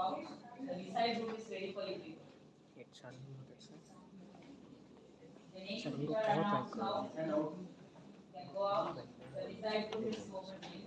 out. The beside room is ready for you people. The names which are announced now can go out. The beside room is open to you.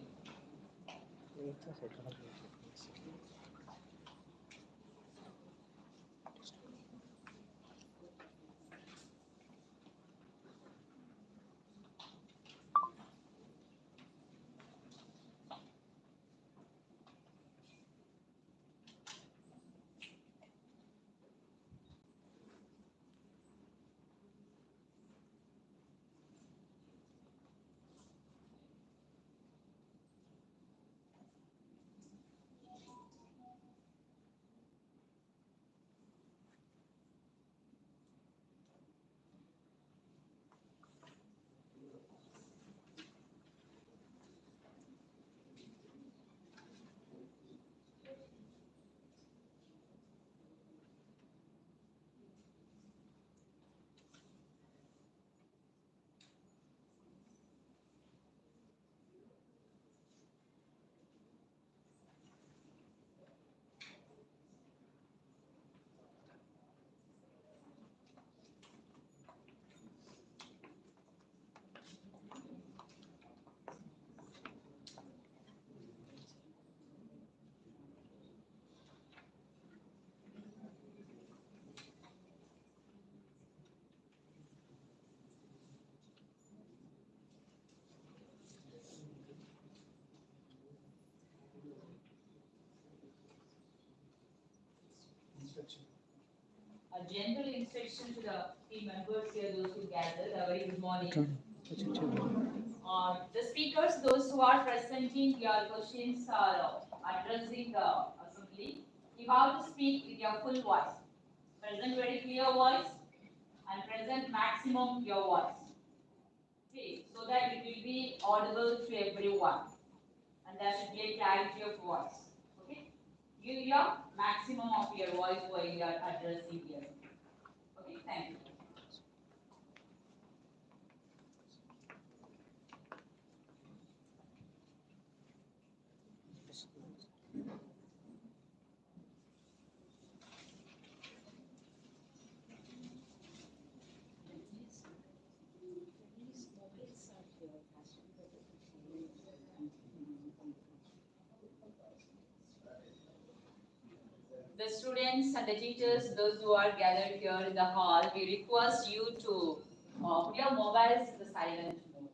A general instruction to the team members here, those who gathered. A very good morning. The speakers, those who are presenting your questions or addressing the assembly, you have to speak with your full voice. Present very clear voice and present maximum your voice. Okay, so that it will be audible to everyone. And there should be a clarity of voice. Okay, give your maximum of your voice while you are addressing here. Okay, thank you. The students and the teachers, those who are gathered here in the hall, we request you to put your mobiles in the silent mode.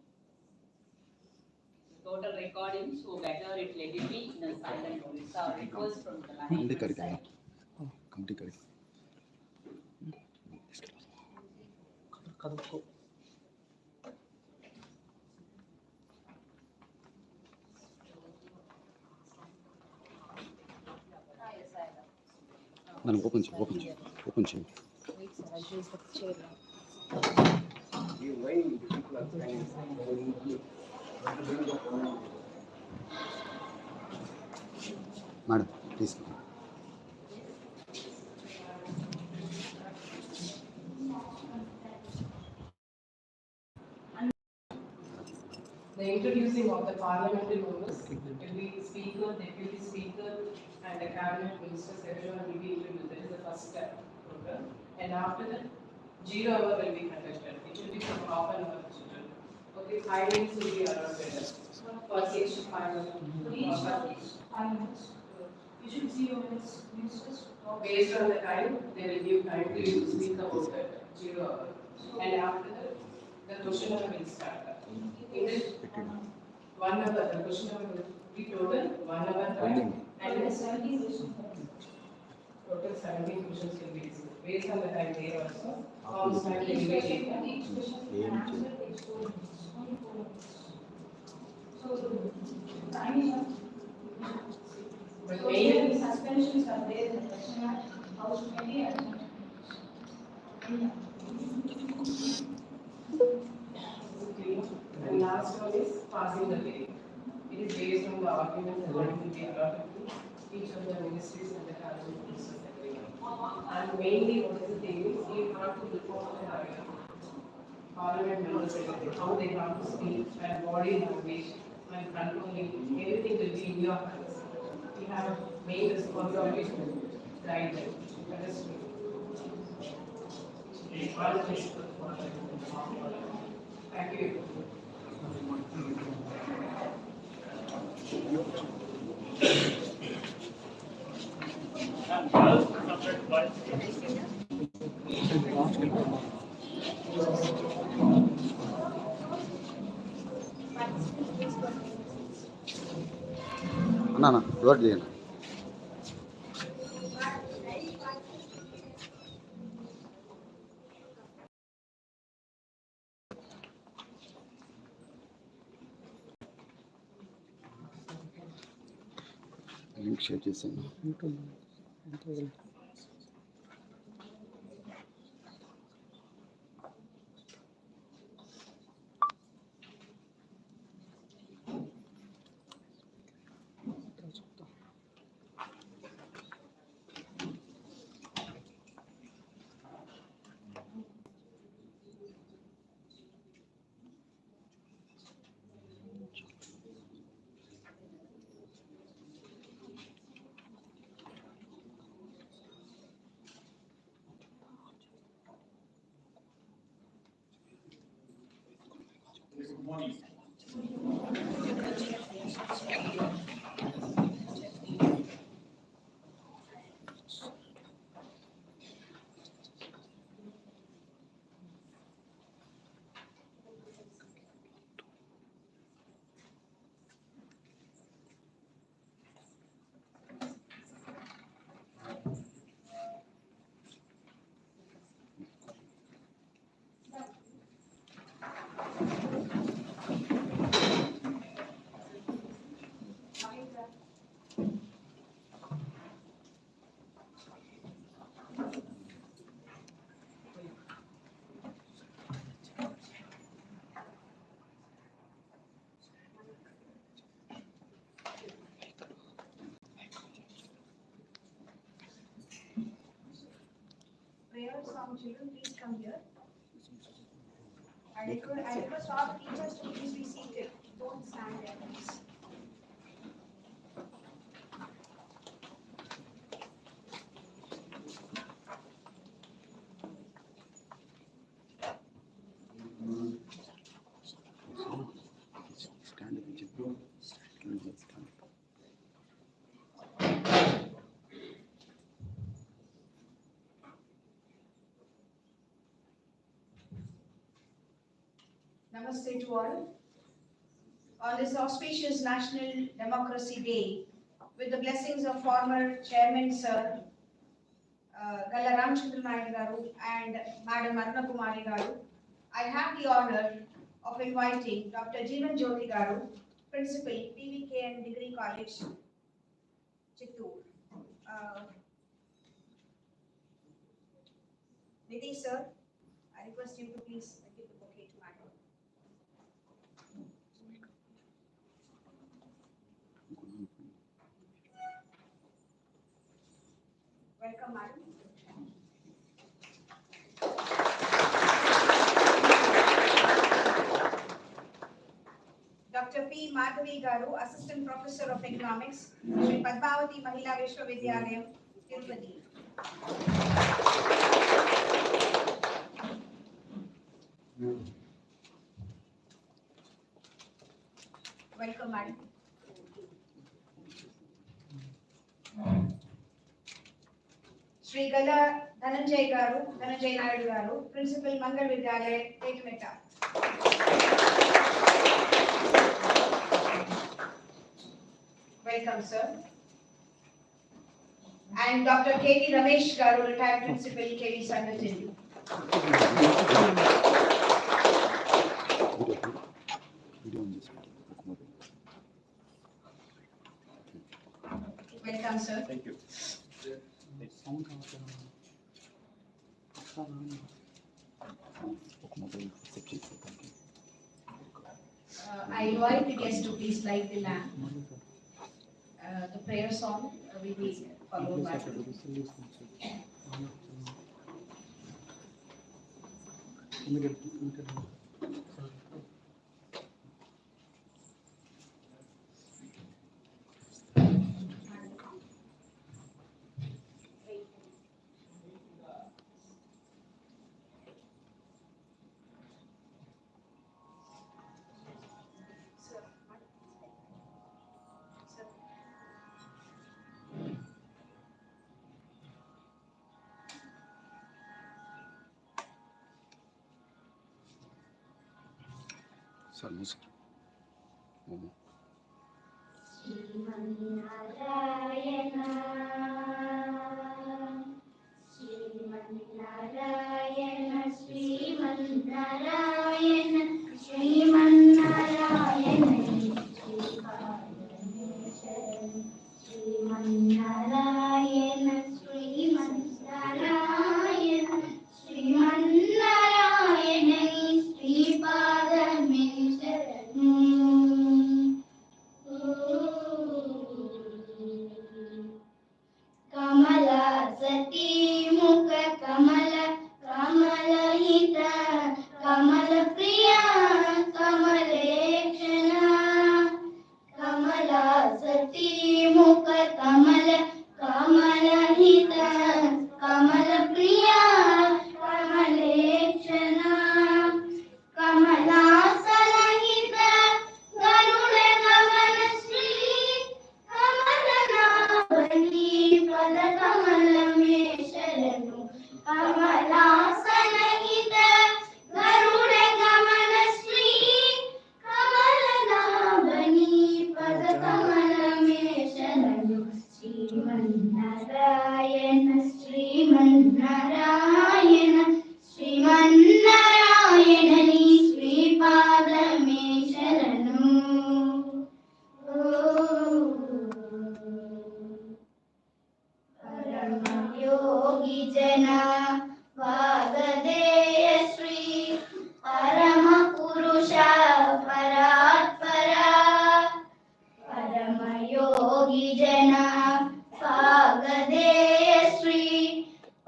The total recording, so better let it be in a silent mode. It's a request from the management side. Madam, open chair. Wait, sir, I'll use the chair now. Madam, please. The introducing of the parliamentary members will be speaker, deputy speaker, and the cabinet ministers. Everyone will be introduced. That is the first step program. And after that, 0 hour will be conducted. It will be for half an hour. Okay, 5 minutes will be allotted. For each 5 minutes. For each 5 minutes. You should 0 minutes, ministers. Based on the time, they will give time to you to speak about that 0 hour. And after that, the question hour will start. In this 1 hour, the question hour will be total 1 hour time. And then 17 questions. Total 17 questions will be discussed. Based on the time there also, how much time they will be taken. Each question can answer takes 4 minutes. Only 4 minutes. So, time is up. But mainly suspensions are there in the question hour. How many are not? And last one is passing the bill. It is based on the arguments according to the allotted to each of the ministries and the cabinet ministers agreement. And mainly what is the thing is you have to report the parliament members how they have to speak and body language and controlling everything will be in your hands. You have main responsibility is to guide them. That is thank you. అన్నా door చేయండి. Link share చేసాను. Prayer song, children, please come here. I request all the teachers to please be seated. Don't stand there, please. Namaste to all. On this auspicious National Democracy Day, with the blessings of former Chairman Sir Galla Ramchandra Naidu Garu and Madam Arna Kumari Garu, I have the honor of inviting Dr. Jeevan Jyoti Garu, Principal, PVKN Degree College, Chittoor. Nidhi sir, I request you to please give the bouquet to Madam. Welcome, Madam. Dr. P. Madhavi Garu, Assistant Professor of Economics, Shri Padmavati Mahila Vishwavidyalaya, Tirupati. Welcome, Madam. Shri Gala Dhananjay Garu, Dhananjay Naidu Garu, Principal Mangal Vidyalaya, Ekmeta. Welcome, sir. And Dr. K.V. Ramesh Garu, Retired Principal, K.V. Sangatin. Welcome, sir. Thank you. I invite the guests to please light the lamp. The prayer song will be followed by. Sir నమస్కారం. శ్రీమన్నారాయణ శ్రీమన్నారాయణ శ్రీమన్నారాయణ శ్రీమన్నారాయణ శ్రీమన్నారాయణ శ్రీమన్నారాయణ శ్రీమన్నారాయణ శ్రీపాదమే శరణు. కమల సతీ ముఖ కమల కమలహిత కమల ప్రియ కమలేక్షణ కమల సతీ ముఖ కమల కమలహిత కమల ప్రియ కమలేక్షణ కమలాసనహిత గరుడ గమన శ్రీ కమలనాభని పద కమలమే శరణు. కమలాసనహిత గరుడ గమన శ్రీ కమలనాభని పద కమలమే శరణు. శ్రీమన్నారాయణ శ్రీమన్నారాయణ శ్రీమన్నారాయణ నీ శ్రీపాదమే శరణు. పరమయోగి జన వాగదేయ శ్రీ పరమ పురుష పరాత్పరా పరమయోగి జన వాగదేయ శ్రీ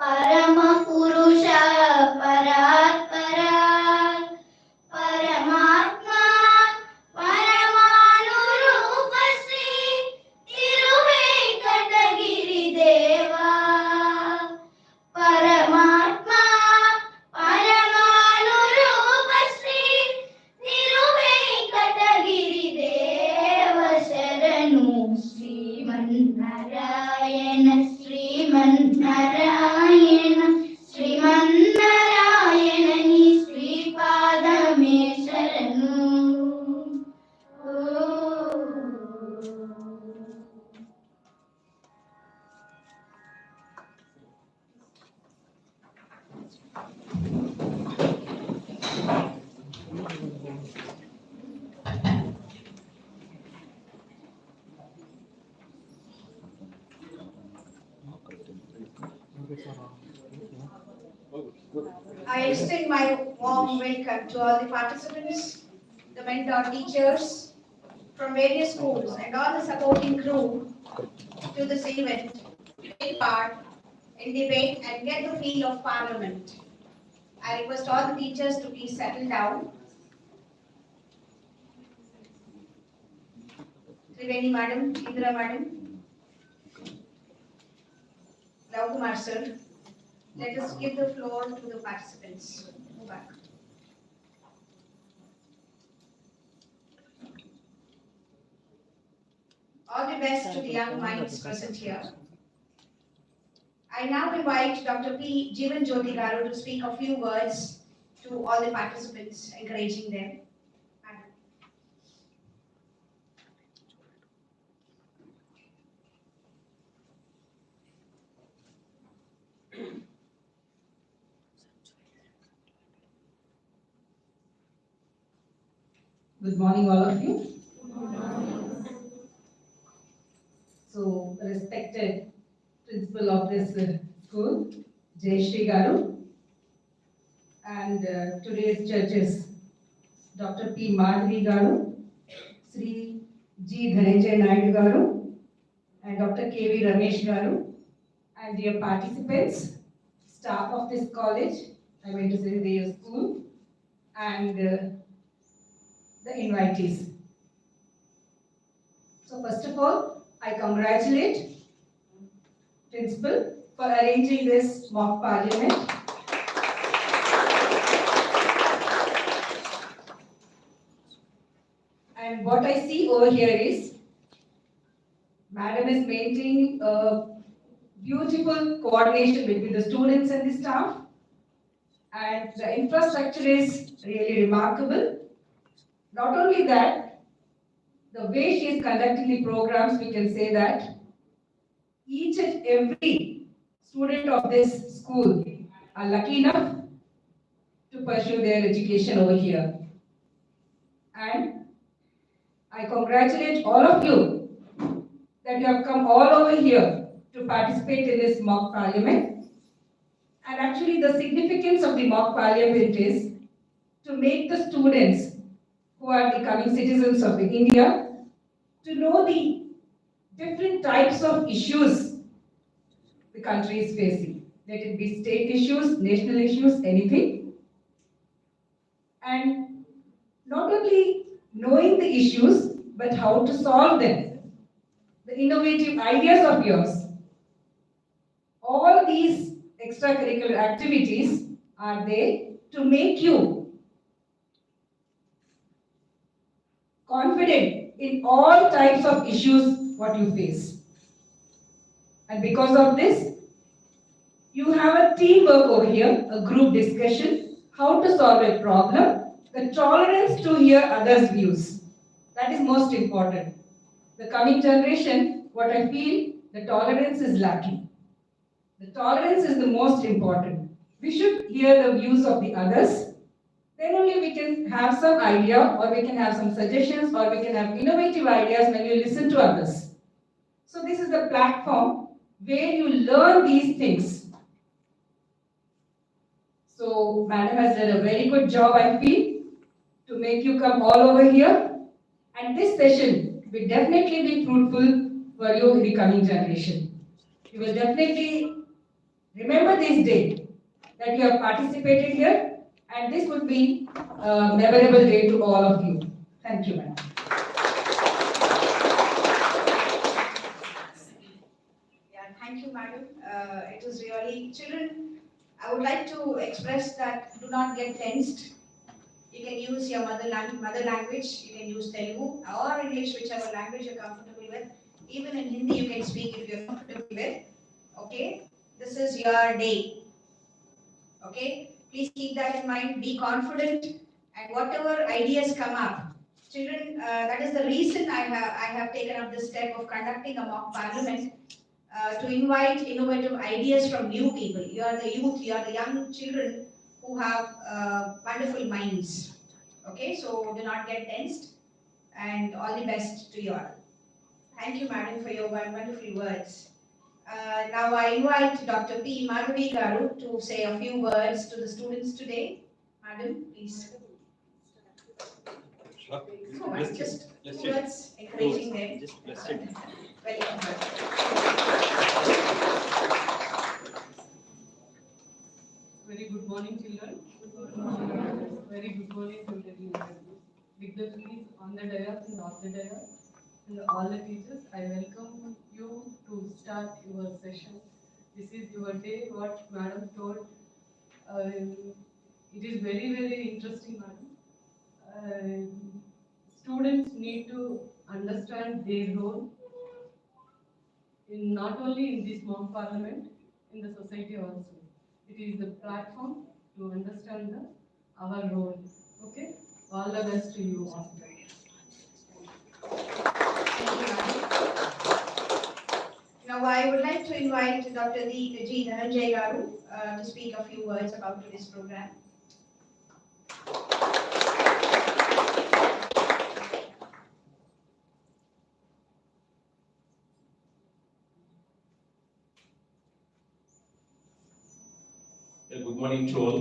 పరమ పురుష పరాత్పరా పరమాత్మా పరమానురూప శ్రీ తిరువేంకటగిరి దేవా పరమాత్మా పరమానురూప శ్రీ తిరువేంకటగిరి దేవ శరణు. శ్రీమన్నారాయణ శ్రీమన్నారాయణ శ్రీమన్నారాయణ నీ శ్రీపాదమే శరణు. I extend my warm welcome to all the participants, the mentor teachers from various schools and all the supporting crew to this event to take part in debate and get the feel of Parliament. I request all the teachers to please settle down. Triveni Madam, Indra Madam, Love Kumar Sir. Let us give the floor to the participants. Move back. All the best to the young minds present here. I now invite Dr. P. Jeevan Jyoti Garu to speak a few words to all the participants, encouraging them. Madam. Good morning, all of you. So, respected principal of this school, Jayashree Garu, and today's judges, Dr. P. Madhavi Garu, Sri G. Dhananjay Naidu Garu, and Dr. K. V. Ramesh Garu, and dear participants, staff of this college, I meant to say their school, and the invitees. So first of all, I congratulate Principal for arranging this mock parliament. And what I see over here is, Madam is maintaining a beautiful coordination between the students and the staff. And the infrastructure is really remarkable. Not only that, the way she is conducting the programs, we can say that each and every student of this school are lucky enough to pursue their education over here. And I congratulate all of you that you have come all over here to participate in this mock parliament. And actually the significance of the mock parliament is to make the students who are the coming citizens of India to know the different types of issues the country is facing. Let it be state issues, national issues, anything. And not only knowing the issues, but how to solve them. The innovative ideas of yours. All these extracurricular activities are there to make you confident in all types of issues what you face. And because of this, you have a teamwork over here, a group discussion, how to solve a problem, the tolerance to hear others' views. That is most important. The coming generation, what I feel, the tolerance is lacking. The tolerance is the most important. We should hear the views of the others. Then only we can have some idea, or we can have some suggestions, or we can have innovative ideas when you listen to others. So this is the platform where you learn these things. So madam has done a very good job, I feel, to make you come all over here. And this session will definitely be fruitful for you in the coming generation. You will definitely remember this day that you have participated here, and this would be a memorable day to all of you. Thank you, madam. Yeah, thank you, madam. It was really, children, I would like to express that do not get tensed. You can use your mother language, you can use Telugu or English, whichever language you're comfortable with. Even in Hindi, you can speak if you're comfortable with. Okay? This is your day. Okay? Please keep that in mind. Be confident, and whatever ideas come up, children, that is the reason I have taken up this step of conducting a mock parliament. To invite innovative ideas from you people. You are the youth, you are the young children who have wonderful minds. Okay, so do not get tensed, and all the best to you all. Thank you, madam, for your wonderful words. Now I invite Dr. P. Madhavi Garu to say a few words to the students today. Madam, please. No, madam, just two words encouraging them. Just bless it. Welcome. Very good morning, children. Very good morning to the dignitaries on the dais and off the dais, and all the teachers. I welcome you to start your session. This is your day. What Madam told, it is very, very interesting, Madam. Students need to understand their role in not only in this mock parliament, in the society also. It is the platform to understand our role. Okay? All the best to you all. Now I would like to invite Dr. G. Dhananjay Garu to speak a few words about today's program. Good morning to all.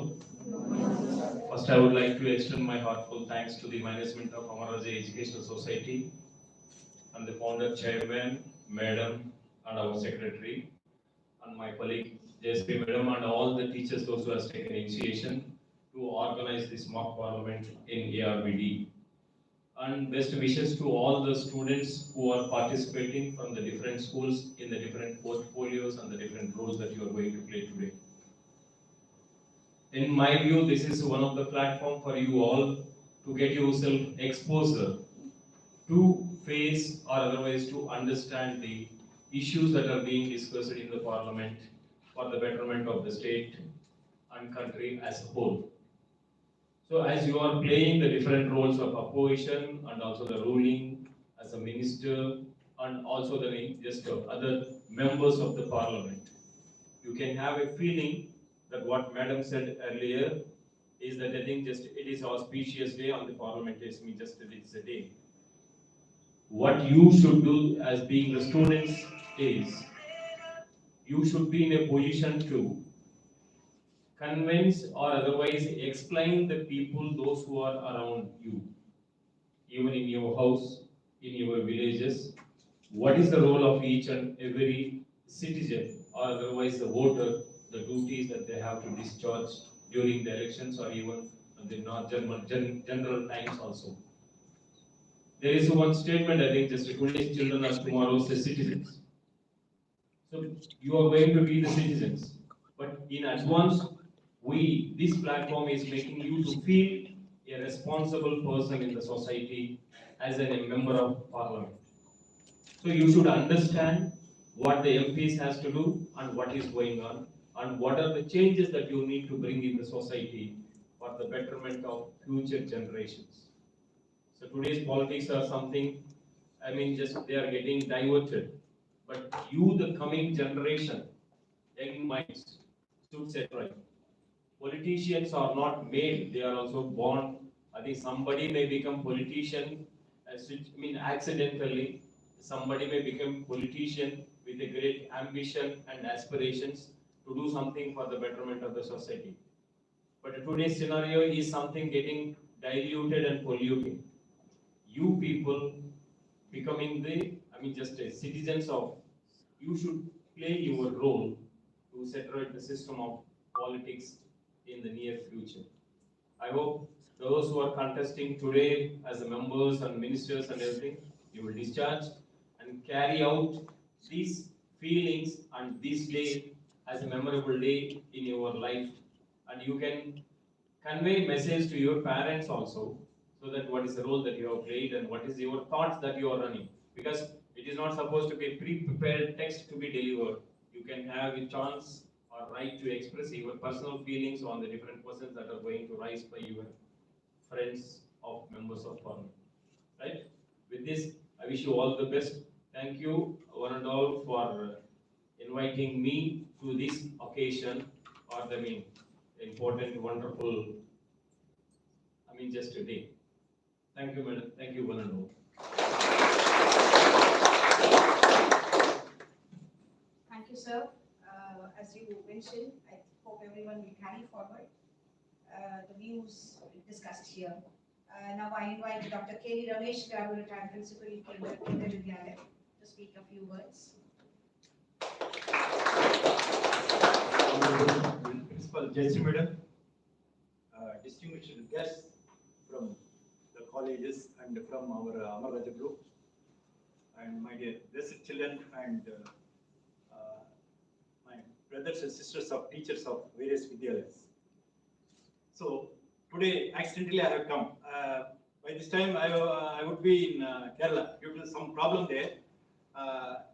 First, I would like to extend my heartfelt thanks to the management of Arvd Educational Society and the founder, chairman, madam, and our secretary, and my colleague, JSP madam, and all the teachers, those who have taken initiation to organize this mock parliament in Arvd. And best wishes to all the students who are participating from the different schools in the different portfolios and the different roles that you are going to play today. In my view, this is one of the platform for you all to get yourself exposure to face or otherwise to understand the issues that are being discussed in the parliament for the betterment of the state and country as a whole. So as you are playing the different roles of opposition and also the ruling as a minister and also the just other members of the parliament, you can have a feeling that what Madam said earlier is that I think just it is auspicious day on the parliament is just it's a day. What you should do as being the students is you should be in a position to convince or otherwise explain the people, those who are around you, even in your house, in your villages, what is the role of each and every citizen or otherwise the voter, the duties that they have to discharge during the elections or even the general times also. There is one statement, I think, just today's children are tomorrow's citizens. So you are going to be the citizens. But in advance, this platform is making you to feel a responsible person in the society as a member of parliament. So you should understand what the MPs has to do and what is going on and what are the changes that you need to bring in the society for the betterment of future generations. So today's politics are something, just they are getting diverted. But you, the coming generation, young minds, should set right. Politicians are not made, they are also born. I think somebody may become politician, accidentally. Somebody may become politician with a great ambition and aspirations to do something for the betterment of the society. But today's scenario is something getting diluted and polluting. You people becoming just a citizens of, you should play your role to set right the system of politics in the near future. I hope those who are contesting today as the members and ministers and everything, you will discharge and carry out these feelings and this day as a memorable day in your life. And you can convey message to your parents also, so that what is the role that you have played and what is your thoughts that you are running. Because it is not supposed to be pre-prepared text to be delivered. You can have a chance or right to express your personal feelings on the different questions that are going to rise by your friends of members of parliament. Right? With this, I wish you all the best. Thank you, one and all, for inviting me to this occasion or the important, wonderful, just a day. Thank you, madam. Thank you, one and all. Thank you, sir. As you mentioned, I hope everyone will carry forward the views discussed here. Now I invite Dr. K. Ramesh Garu, retired principal, Kendra Vidyalaya, to speak a few words. Principal Jayashree Madam, distinguished guests from the colleges and from our Arvd group, and my dear blessed children and my brothers and sisters of teachers of various Vidyalayas. So today, accidentally I have come. By this time, I would be in Kerala due to some problem there.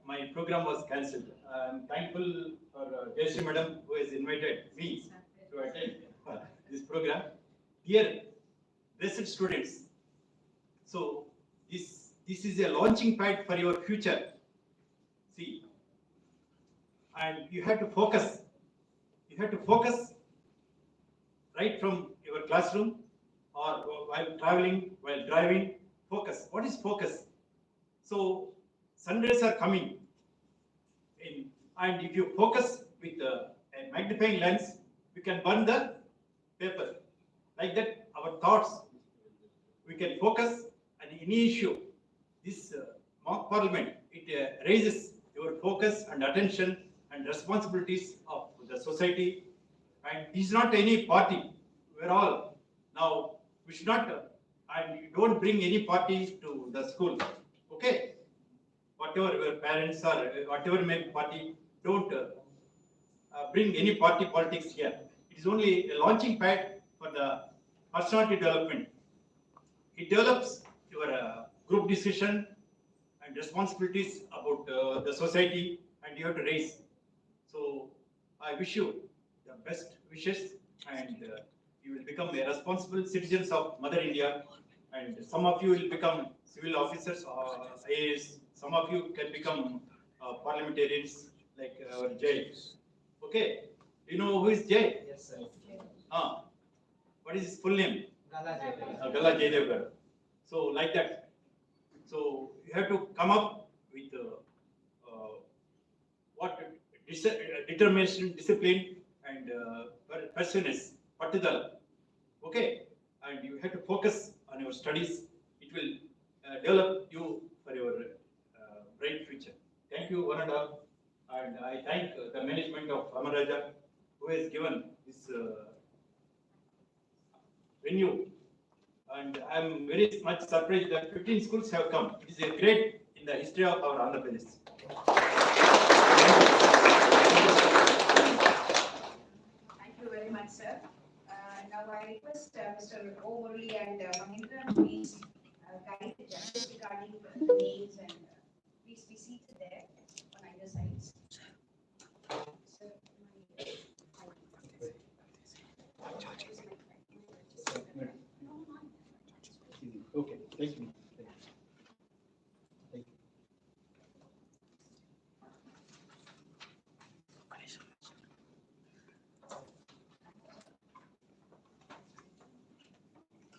My program was cancelled. I'm thankful for Jayashree Madam who has invited me to attend this program. Dear blessed students, so this is a launching pad for your future. See, and you have to focus. You have to focus right from your classroom or while traveling, while driving. Focus. What is focus? So Sundays are coming in, and if you focus with a magnifying lens, we can burn the paper. Like that, our thoughts, we can focus on any issue. This mock parliament, it raises your focus and attention and responsibilities of the society. And it is not any party. We're all now, we should not, and you don't bring any party to the school. Okay? Whatever your parents are, whatever may party, don't bring any party politics here. It is only a launching pad for the personality development. It develops your group decision and responsibilities about the society, and you have to raise. So I wish you the best wishes, and you will become a responsible citizens of Mother India, and some of you will become civil officers or IAS. Some of you can become parliamentarians like our Jay. Okay, you know who is Jay? Yes, sir. What is his full name? Gala Jaydev garu. So like that. So you have to come up with what determination, discipline, and perseverance, pattudala. Okay, and you have to focus on your studies. It will develop you for your bright future. Thank you, one and all. And I thank the management of Amaraja who has given this venue. And I am very much surprised that 15 schools have come. It is a great in the history of our Andhra Pradesh. Thank you very much, sir. Now I request Mr. Overly and Mahindra, please guide the judges regarding the names and please be seated there on either sides. Sir, Okay, thank you.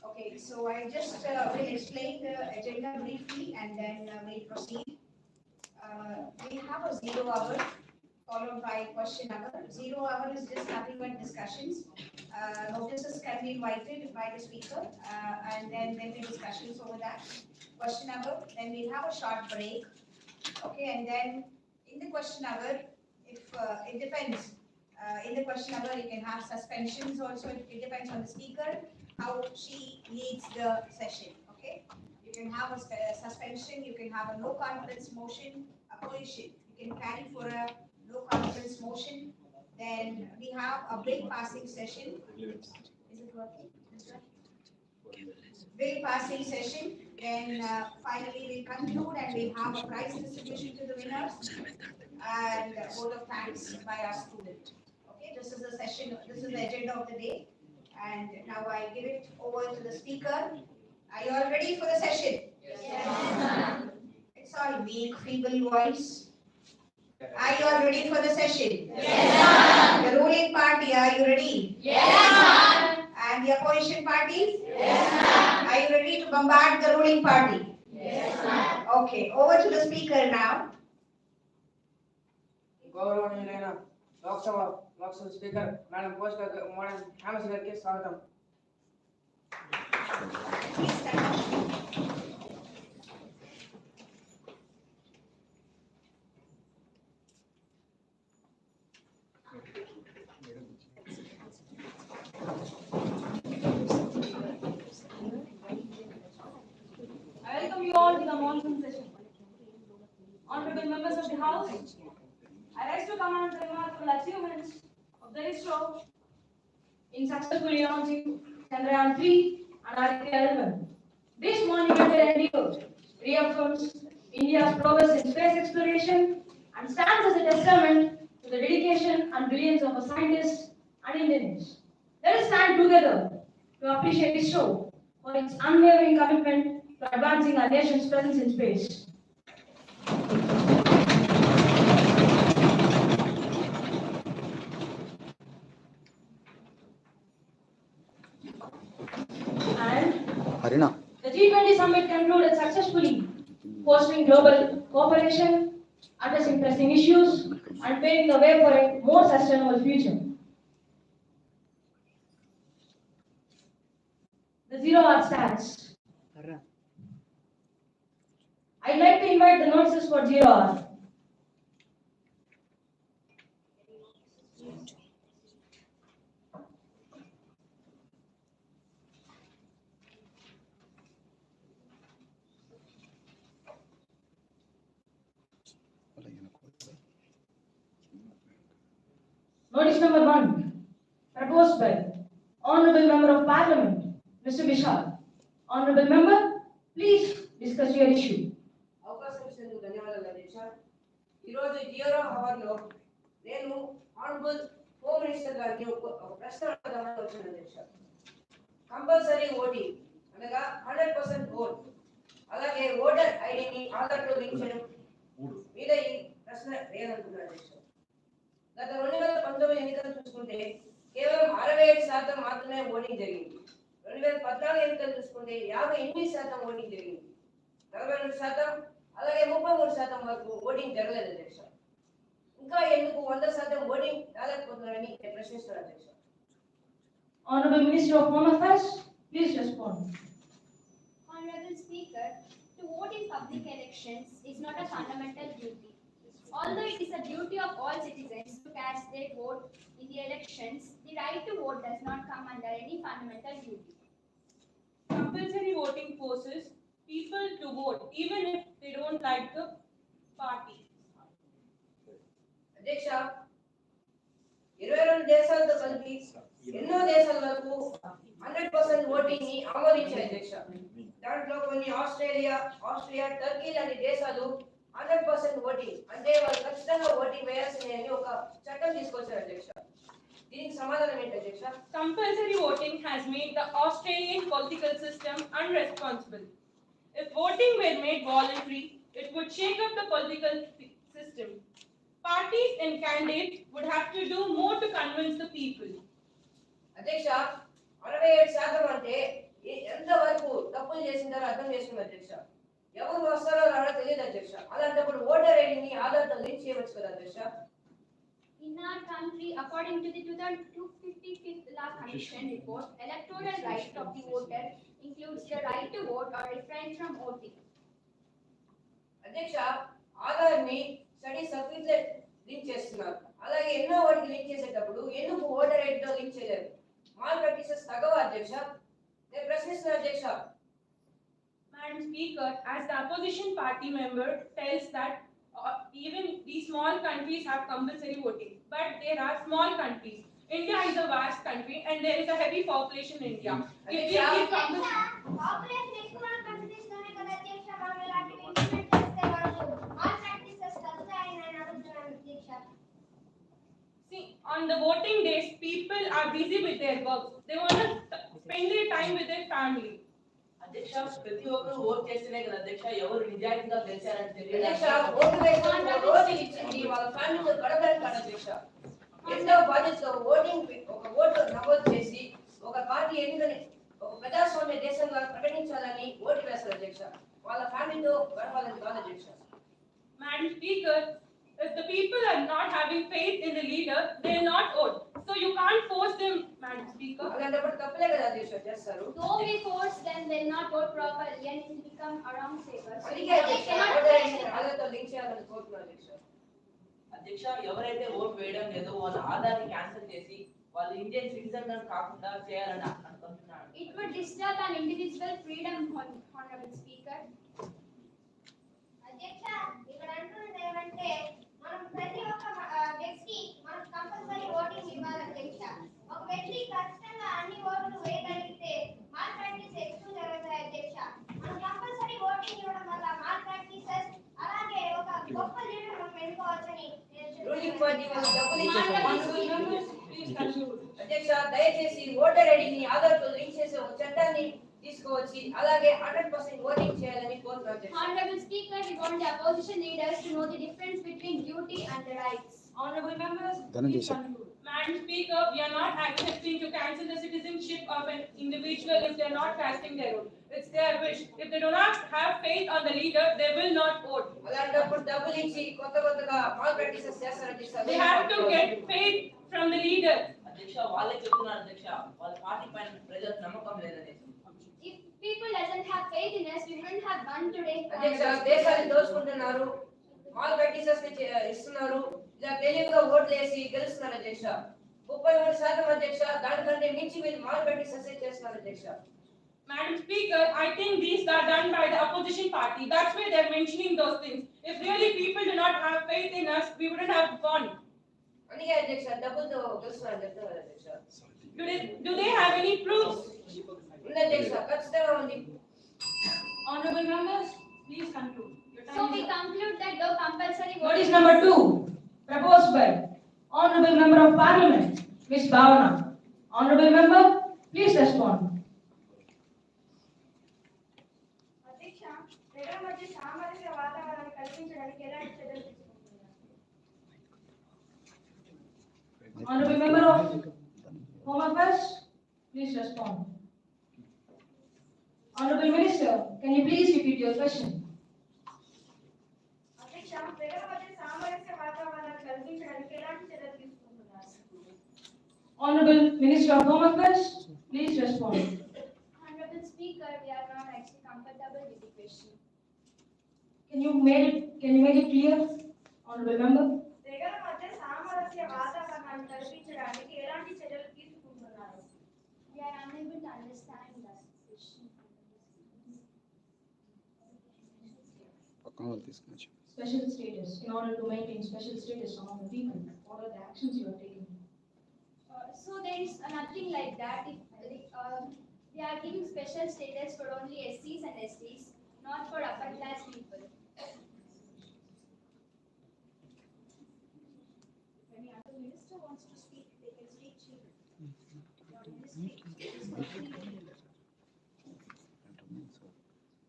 Okay, so I just will explain the agenda briefly and then we'll proceed. We have a 0 hour followed by question hour. 0 hour is just nothing but discussions. Notices can be invited by the speaker and then there'll be discussions over that. Question hour, then we'll have a short break. Okay, and then in the question hour, if it depends. In the question hour, you can have suspensions also. It depends on the speaker, how she leads the session. Okay, you can have a suspension, you can have a no confidence motion, a position. You can carry for a no confidence motion. Then we have a bill passing session. Is it working? Bill passing session. Then finally we'll conclude and we'll have a prize distribution to the winners and a vote of thanks by our student. Okay, this is the session, this is the agenda of the day. And now I give it over to the speaker. Are you all ready for the session? Yes. It's all weak, feeble voice. Are you all ready for the session? Yes. The ruling party, are you ready? Yes. And the opposition party? Yes. Are you ready to bombard the ruling party? Yes. Okay, over to the speaker now. గౌరవనీయులైన Lok Sabha speaker madam Thomas గారికి స్వాగతం. I welcome you all to the monsoon session. Honorable members of the House, I rise to commend the remarkable achievements of the ISRO in successfully launching Chandrayaan 3 and Arvd 11. This monumental endeavor reaffirms India's progress in space exploration and stands as a testament to the dedication and brilliance of our scientists and engineers. Let us stand together to appreciate ISRO for its unwavering commitment to advancing our nation's presence in space. Harina. The G20 summit concluded successfully, fostering global cooperation, addressing pressing issues, and paving the way for a more sustainable future. The 0 hour stance. I'd like to invite the notices for 0 hour. Notice number 1, proposed by Honorable Member of Parliament, Mr. Vishal. Honorable Member, please discuss your issue. అవకాశం ఇచ్చినందుకు ధన్యవాదాలు అధ్యక్ష. ఈరోజు 0 అవర్లో నేను honourable home minister గారికి ఒక ప్రశ్న అడగాలని వచ్చాను అధ్యక్ష. కంపల్సరీ ఓటింగ్ అనగా 100% ఓట్, అలాగే ఓటర్ ఐడిని ఆధార్తో లింక్ చేయడం మీద ఈ ప్రశ్న లేదనుకున్నారు అధ్యక్ష. గత 2019 ఎన్నికలు చూసుకుంటే కేవలం 67% మాత్రమే ఓటింగ్ జరిగింది. 2014 ఎన్నికలు చూసుకుంటే 58% ఓటింగ్ జరిగింది. 42% అలాగే 33% వరకు ఓటింగ్ జరగలేదు అధ్యక్ష. ఇంకా ఎందుకు 100% ఓటింగ్ రాలేకపోతున్నారని నేను ప్రశ్నిస్తున్నాను అధ్యక్ష. Honorable Minister of Home Affairs, please respond. Honorable Speaker, to vote in public elections is not a fundamental duty. Although it is a duty of all citizens to cast their vote in the elections, the right to vote does not come under any fundamental duty. Compulsory voting forces people to vote even if they don't like the party. అధ్యక్ష, 22 దేశాలతో కలిపి ఎన్నో దేశాల వరకు 100% voting ని ఆమోదించాయి అధ్యక్ష. దాంట్లో కొన్ని ఆస్ట్రియా, టర్కీ లాంటి దేశాలు 100% ఓటింగ్ అంటే వాళ్ళు ఖచ్చితంగా ఓటింగ్ వేయాల్సిందే అని ఒక చట్టం తీసుకొచ్చారు అధ్యక్ష. దీనికి సమాధానం ఏంటి అధ్యక్ష? Compulsory voting has made the Australian political system unresponsible. If voting were made voluntary, it would shake up the political system. Parties and candidates would have to do more to convince the people. అధ్యక్ష, 67% అంటే ఎంతవరకు తప్పులు చేసిందారో అర్థం చేసుకున్నారు అధ్యక్ష. ఎవరు వస్తారో రాడో తెలియదు అధ్యక్ష. అలాంటప్పుడు ఓటర్ ఐడిని ఆధార్తో లింక్ చేయవచ్చు కదా అధ్యక్ష. In our country, according to the 255th Law Commission report, electoral right of the voter includes the right to vote or refrain from voting. అధ్యక్ష, ఆధార్ ని స్టడీ సర్టిఫికెట్ లింక్ చేస్తున్నారు. అలాగే ఎన్నో వాటికి లింక్ చేసేటప్పుడు ఎందుకు ఓటర్ ఐడితో లింక్ చేయలేరు? మాల్ ప్రాక్టీసెస్ తగవా అధ్యక్ష? నేను ప్రశ్నిస్తున్నా అధ్యక్ష. Madam Speaker, as the opposition party member tells that even these small countries have compulsory voting, but there are small countries. India is a vast country and there is a heavy population in India. If we give population ఎక్కువ countries లోనే కదా అధ్యక్ష మనం ఇలాంటివి implement చేస్తే వాళ్ళు all practices కలుగుతాయని నేను అనుకుంటున్నాను అధ్యక్ష. See, on the voting days, people are busy with their work. They want to spend their time with their family. అధ్యక్ష, ప్రతి ఒక్కరు ఓట్ చేస్తేనే కదా అధ్యక్ష ఎవరు నిజాయితీగా గెలిచారని తెలియదు. అధ్యక్ష, ఓటు వేసుకుని రోజు ఇచ్చింది వాళ్ళ ఫ్యామిలీతో గడపడానికి కాదు అధ్యక్ష. ఎంతో బాధ్యతతో ఒక ఓటు నమోదు చేసి ఒక పార్టీ ఎన్నికని ఒక ప్రజాస్వామ్య దేశంగా ప్రకటించాలని ఓటు వేస్తారు అధ్యక్ష. వాళ్ళ ఫ్యామిలీతో గడపాలని కాదు అధ్యక్ష. Madam Speaker, if the people are not having faith in the leader, they will not vote. So you can't force them, Madam Speaker. అలాంటప్పుడు తప్పలే కదా అధ్యక్ష చేస్తారు. Though we force them, they will not vote properly and it will become a wrong favor. So అందుకే అధ్యక్ష voter ఐడిని ఆధార్తో link చేయాలని కోరుతున్నాను అధ్యక్ష. అధ్యక్ష, ఎవరైతే ఓట్ వేయడం లేదో వాళ్ళ ఆధార్ని క్యాన్సిల్ చేసి వాళ్ళు ఇండియన్ సిటిజన్ కాకుండా చేయాలని అనుకుంటున్నాను. It would disturb an individual freedom, Honorable Speaker. అధ్యక్ష, ఇక్కడ అంటున్నది ఏమంటే మనం ప్రతి ఒక్క వ్యక్తి మనం కంపల్సరీ ఓటింగ్ ఇవ్వాలి అధ్యక్ష. ఒక వ్యక్తి ఖచ్చితంగా అన్ని ఓట్లు వేయగలిగితే మాల్ ప్రాక్టీస్ ఎక్కువ జరుగుతాయి అధ్యక్ష. మనం కంపల్సరీ ఓటింగ్ ఇవ్వడం వల్ల మాల్ ప్రాక్టీసెస్ అలాగే ఒక గొప్ప లీడర్ మనం ఎన్నుకోవచ్చని రూలింగ్ పార్టీ వాళ్ళు డబ్బులు అధ్యక్ష, దయచేసి ఓటర్ ఐడిని ఆధార్తో లింక్ చేసే ఒక చట్టాన్ని తీసుకువచ్చి అలాగే 100% ఓటింగ్ చేయాలని కోరుతున్నాను అధ్యక్ష. Honorable Speaker, we want the opposition leaders to know the difference between duty and the rights. Honorable members, Dhananjay please sir. conclude. Madam Speaker, we are not accepting to cancel the citizenship of an individual if they are not casting their vote. It's their wish. If they do not have faith on the leader, they will not vote. అలాంటప్పుడు డబ్బులు ఇచ్చి కొత్తగా mall practices చేస్తారు అధ్యక్ష. They have to get faith from the leader. అధ్యక్ష, వాళ్ళే చెప్తున్నారు అధ్యక్ష వాళ్ళ పార్టీ పైన ప్రజలకు నమ్మకం లేదని. If people doesn't have faith in us, we wouldn't have won today. అధ్యక్ష, దేశాన్ని దోచుకుంటున్నారు, మాల్ ప్రాక్టీసెస్ ఇస్తున్నారు, ఇలా తెలివిగా ఓట్లు వేసి గెలుస్తున్నారు అధ్యక్ష. 33% అధ్యక్ష, దానికంటే మించి మీరు మాల్ ప్రాక్టీసెస్ చేస్తున్నారు అధ్యక్ష. Madam Speaker, I think these are done by the opposition party. That's why they're mentioning those things. If really people do not have faith in us, we wouldn't have won. అందుకే అధ్యక్ష డబ్బులతో గెలుస్తున్నారు చెప్తున్నారు అధ్యక్ష. Do they have any proofs? ఉంది అధ్యక్ష, ఖచ్చితంగా ఉంది. Honorable members, please conclude. So we conclude that though compulsory voting. Notice number 2, proposed by Honorable Member of Parliament, Ms. Bhavana. Honorable Member, please respond. ప్రజల మధ్య సామాజిక వాతావరణాన్ని కల్పించడానికి ఎలాంటి చర్యలు తీసుకుంటున్నారు? Honorable Member of Home Affairs, please respond. Honorable Minister, can you please repeat your question? అధ్యక్ష, ప్రజల మధ్య సామాజిక వాతావరణాన్ని కల్పించడానికి ఎలాంటి చర్యలు తీసుకుంటున్నారు? Honorable Minister of Home Affairs, please respond. Honorable Speaker, we are not actually comfortable with the question. Can you make it clear, Honorable Member? ప్రజల మధ్య సామరస్య వాతావరణాన్ని కల్పించడానికి ఎలాంటి చర్యలు తీసుకుంటున్నారు? We are unable to understand the question. పక్కన వాళ్ళు తీసుకుని Special status, in order to maintain special status among the people, what are the actions you are taking? So there is nothing like that. If they are giving special status for only SCs and STs, not for upper class people. When the other minister wants to speak, they can speak to you.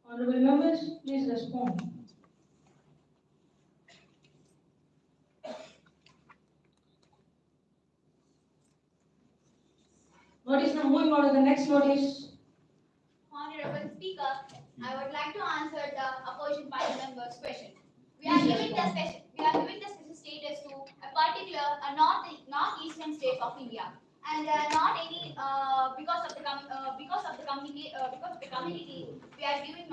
Honorable members, please respond. Notice now, moving on to the next notice. Honorable Speaker, I would like to answer the opposition party member's question. We are giving the special status to a particular northeastern state of India, and not any because of the community we are giving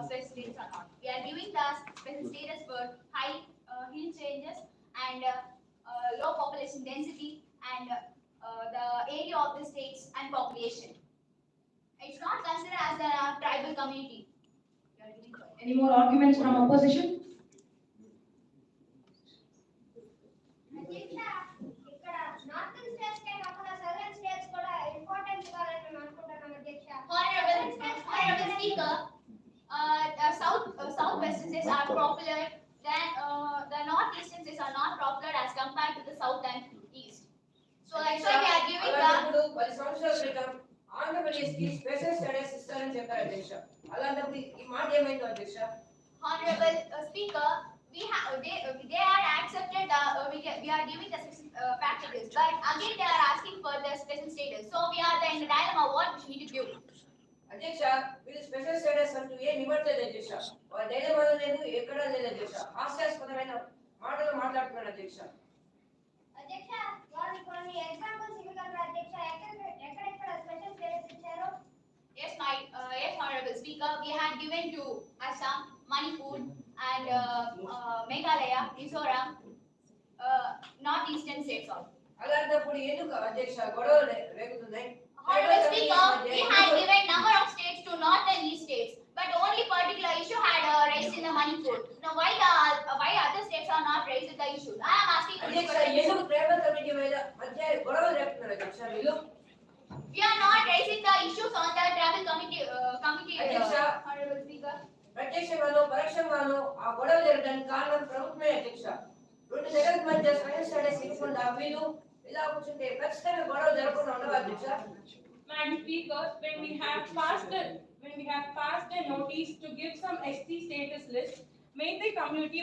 special status or not. We are giving the special status for high hill ranges and low population density and the area of the states and population. It's not considered as a tribal community. Any more arguments from opposition? అధ్యక్ష, ఇక్కడ northern states కే కాకుండా southern states కూడా important ఇవ్వాలని మేము అనుకుంటున్నాం అధ్యక్ష. Honorable Speaker, southwestern states are popular than the northeastern states are not popular as compared to the south and east. So that's why we are giving the. అలాంటప్పుడు 10 సంవత్సరాల క్రితం ఆంధ్రప్రదేశ్ కి స్పెషల్ స్టేటస్ ఇస్తారని చెప్పారు అధ్యక్ష. అలాంటప్పుడు ఈ మాట ఏమైందో అధ్యక్ష? Honorable Speaker, they are accepted. We are giving the packages, but again they are asking for the special status. So we are in the dilemma what we need to do. అధ్యక్ష, వీళ్ళు స్పెషల్ స్టేటస్ అంటూ ఏం ఇవ్వట్లేదు అధ్యక్ష. వాళ్ళ ధైర్యం లేదు, ఎక్కడా లేదు అధ్యక్ష. హాస్యాస్పదమైన మాటలు మాట్లాడుతున్నారు అధ్యక్ష. అధ్యక్ష, వాళ్ళు కొన్ని ఎగ్జాంపుల్స్ ఇవ్వగలరా అధ్యక్ష? ఎక్కడెక్కడ స్పెషల్ స్టేటస్ ఇచ్చారు? Yes, Honorable Speaker, we had given to Assam, Manipur, and Meghalaya, Mizoram, northeastern states also. అలాంటప్పుడు ఎందుకు అధ్యక్ష గొడవలు రేగుతున్నాయి? Honorable Speaker, we had given number of states to north and east states, but only particular issue had raised in the Manipur. Now, why other states are not raised the issue? I am asking for this అధ్యక్ష, question. ఎందుకు tribal committee మధ్య గొడవలు రేపుతున్నారు అధ్యక్ష వీళ్ళు? We are not raising the issues on the tribal committee. Adhyaksha. Honorable Speaker. ప్రత్యక్షంగానో పరోక్షంగానో ఆ గొడవ జరగడానికి కారణం ప్రభుత్వమే అధ్యక్ష. రెండు దగ్గర మధ్య స్పెషల్ స్టేటస్ ఇవ్వకుండా వీళ్ళు ఇలా కూర్చుంటే ఖచ్చితంగా గొడవ జరగకుండా ఉండవు అధ్యక్ష. Madam Speaker, when we have passed a notice to give some ST status list, many the community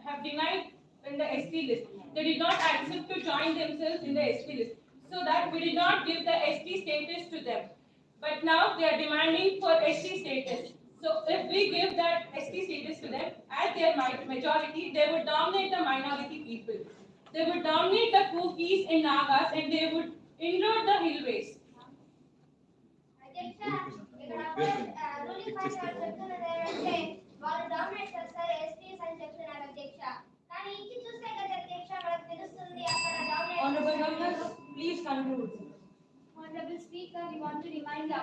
have denied in the ST list. They did not accept to join themselves in the ST list. So that we did not give the ST status to them. But now they are demanding for ST status. So if we give that ST status to them, as their majority, they would dominate the minority people. They would dominate the Kukis and Nagas and they would erode the hillways. అధ్యక్ష, ఇక్కడ ruling party వాళ్ళు చెప్తున్నది ఏంటంటే వాళ్ళు dominate చేస్తారు ఎస్టీస్ అని చెప్తున్నారు అధ్యక్ష. కానీ ఇచ్చి చూస్తే కదా అధ్యక్ష మనకు తెలుస్తుంది అక్కడ Honorable dominate. members, please conclude. Honorable Speaker, we want to remind the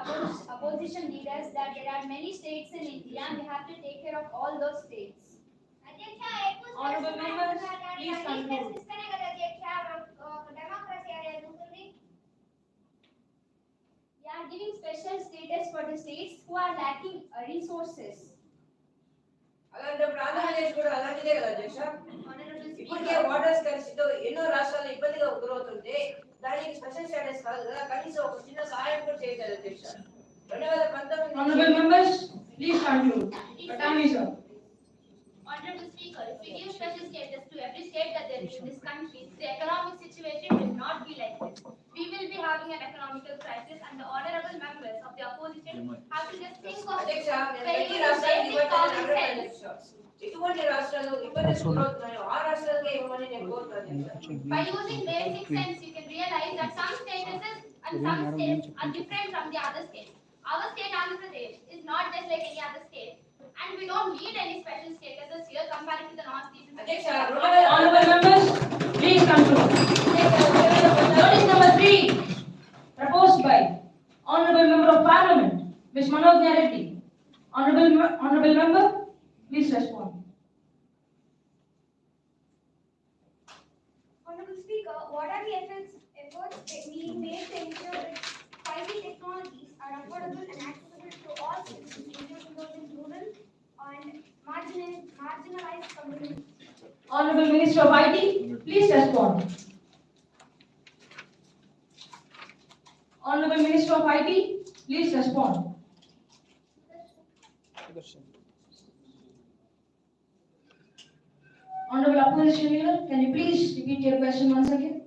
opposition leaders that there are many states in India and we have to take care of all those states. అధ్యక్ష, ఎక్కువ Honorable members, please conclude. ఇస్తేనే కదా అధ్యక్ష democracy అనేది ఉంటుంది. We are giving special status for the states who are lacking resources. అలాంటప్పుడు ఆంధ్రప్రదేశ్ కూడా అలాంటిదే కదా అధ్యక్ష. Honorable ఇప్పటికే Speaker, వాటర్స్ కలిసితో ఎన్నో రాష్ట్రాలు ఇబ్బందిగా గురవుతుంటే దానికి స్పెషల్ స్టేటస్ కాదు కదా, కనీసం ఒక చిన్న సహాయం కూడా చేయగలరు అధ్యక్ష. 2019 Honorable members, please conclude. in Patani, sir. Honorable Speaker, if we give special status to every state that there is in this country, the economic situation will not be like this. We will be having an economical crisis, and the honorable members of the opposition have to just think of అధ్యక్ష నేను very ప్రతి రాష్ట్రానికి basic common ఇవ్వట్లేదు sense. అధ్యక్ష. ఎటువంటి రాష్ట్రాలు ఇబ్బందులు గురవుతున్నాయో ఆ రాష్ట్రాలకే ఇవ్వమని నేను కోరుతున్నాను అధ్యక్ష. By using basic sense, you can realize that some statuses and some states are different from the other states. Our state, Andhra Pradesh, is not just like any other state. And we don't need any special statuses here compared to the northeast. అధ్యక్ష Honorable members, please conclude. Notice number 3, proposed by Honorable Member of Parliament, Ms. Manoj Reddy. Honorable Member, please respond. Honorable Speaker, what are the efforts being made to ensure that 5G technologies are affordable and accessible to all citizens, including those in rural and marginalized communities? Honorable Minister of IT, please respond. Honorable Minister of IT, please respond. Honorable Opposition Leader, can you please repeat your question once again?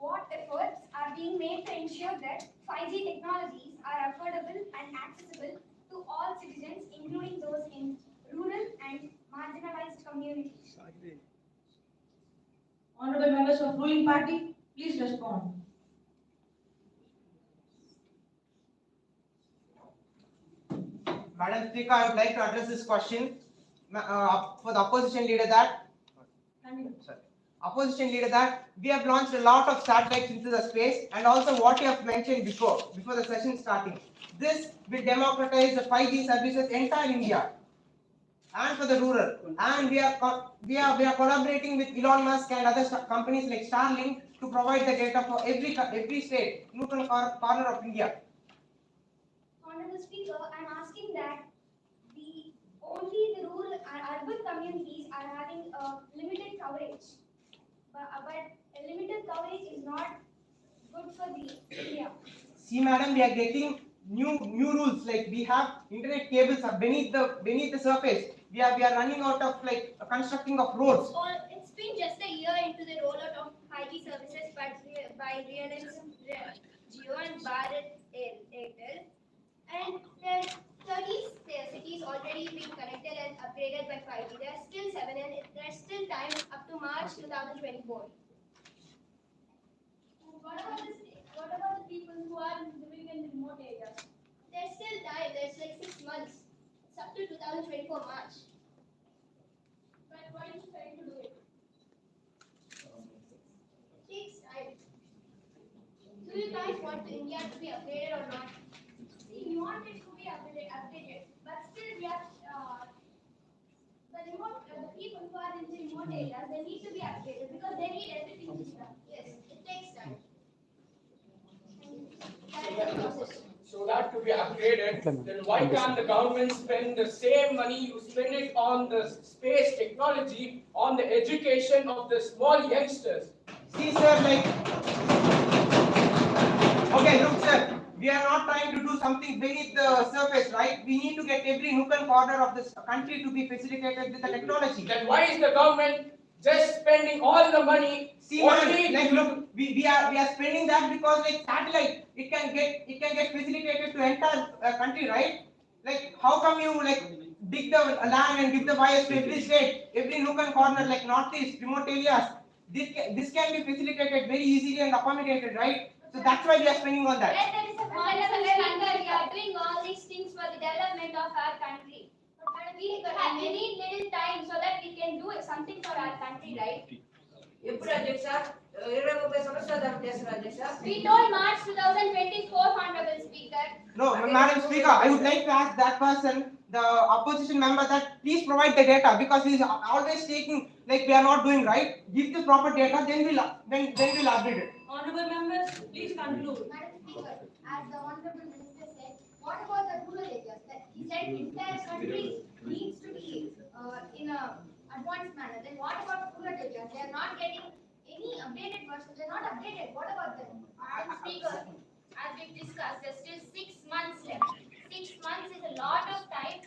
What efforts are being made to ensure that 5G technologies are affordable and accessible to all citizens, including those in rural and marginalized communities? Honorable members of ruling party, please respond. Madam Speaker, I would like to address this question for the opposition leader that we have launched a lot of satellites into the space, and also what you have mentioned before the session starting. This will democratize the 5G services entire India and for the rural. And we are collaborating with Elon Musk and other companies like Starlink to provide the data for every state, neutral corner of India. Honorable Speaker, I'm asking that only the rural and urban communities are having limited coverage. But a limited coverage is not good for the India. See, madam, we are getting new rules. Like we have internet cables are beneath the surface. We are running out of like constructing of roads. It's been just a year into the rollout of 5G services by Reliance Jio and Bharat Airtel, and there are 30 cities already being connected and upgraded by 5G. There are still 7, and there's still time up to March 2024. What about the people who are living in remote areas? There's still time. There's like 6 months. It's up to 2024 March. But why are you trying to do it? It takes time. Do you guys want India to be upgraded or not? We want it to be upgraded, but still we have the people who are in the remote areas, they need to be upgraded because they need everything to be done. Yes, it takes time. So that to be upgraded, then why can't the government spend the same money you spend it on the space technology, on the education of the small youngsters? See, sir, okay, look, sir, we are not trying to do something beneath the surface, right? We need to get every nook and corner of this country to be facilitated with the technology. Then why is the government just spending all the money? See, man, look, we are spending that because like satellite, it can get facilitated to entire country, right? Like, how come you like dig the land and give the wires to every state, every nook and corner, like northeast, remote areas? This can be facilitated very easily and accommodated, right? So that's why we are spending on that. When there is a we are doing all these things for the development of our country. We need little time so that we can do something for our country, right? ఎప్పుడు అధ్యక్ష 20-30 సంవత్సరాల దాకా చేస్తారు అధ్యక్ష. We told March 2024, Honorable Speaker. No, Madam Speaker, I would like to ask that person, the opposition member, that please provide the data because he is always taking like we are not doing right. Give the proper data, then we'll update it. Honorable members, please conclude. Madam Speaker, as the Honorable Minister said, what about the rural areas? That he said entire country needs to be in a advanced manner. Then what about rural areas? They are not getting any updated versions. They are not updated. What about them? Madam Speaker, as we've discussed, there's still 6 months left. 6 months is a lot of time,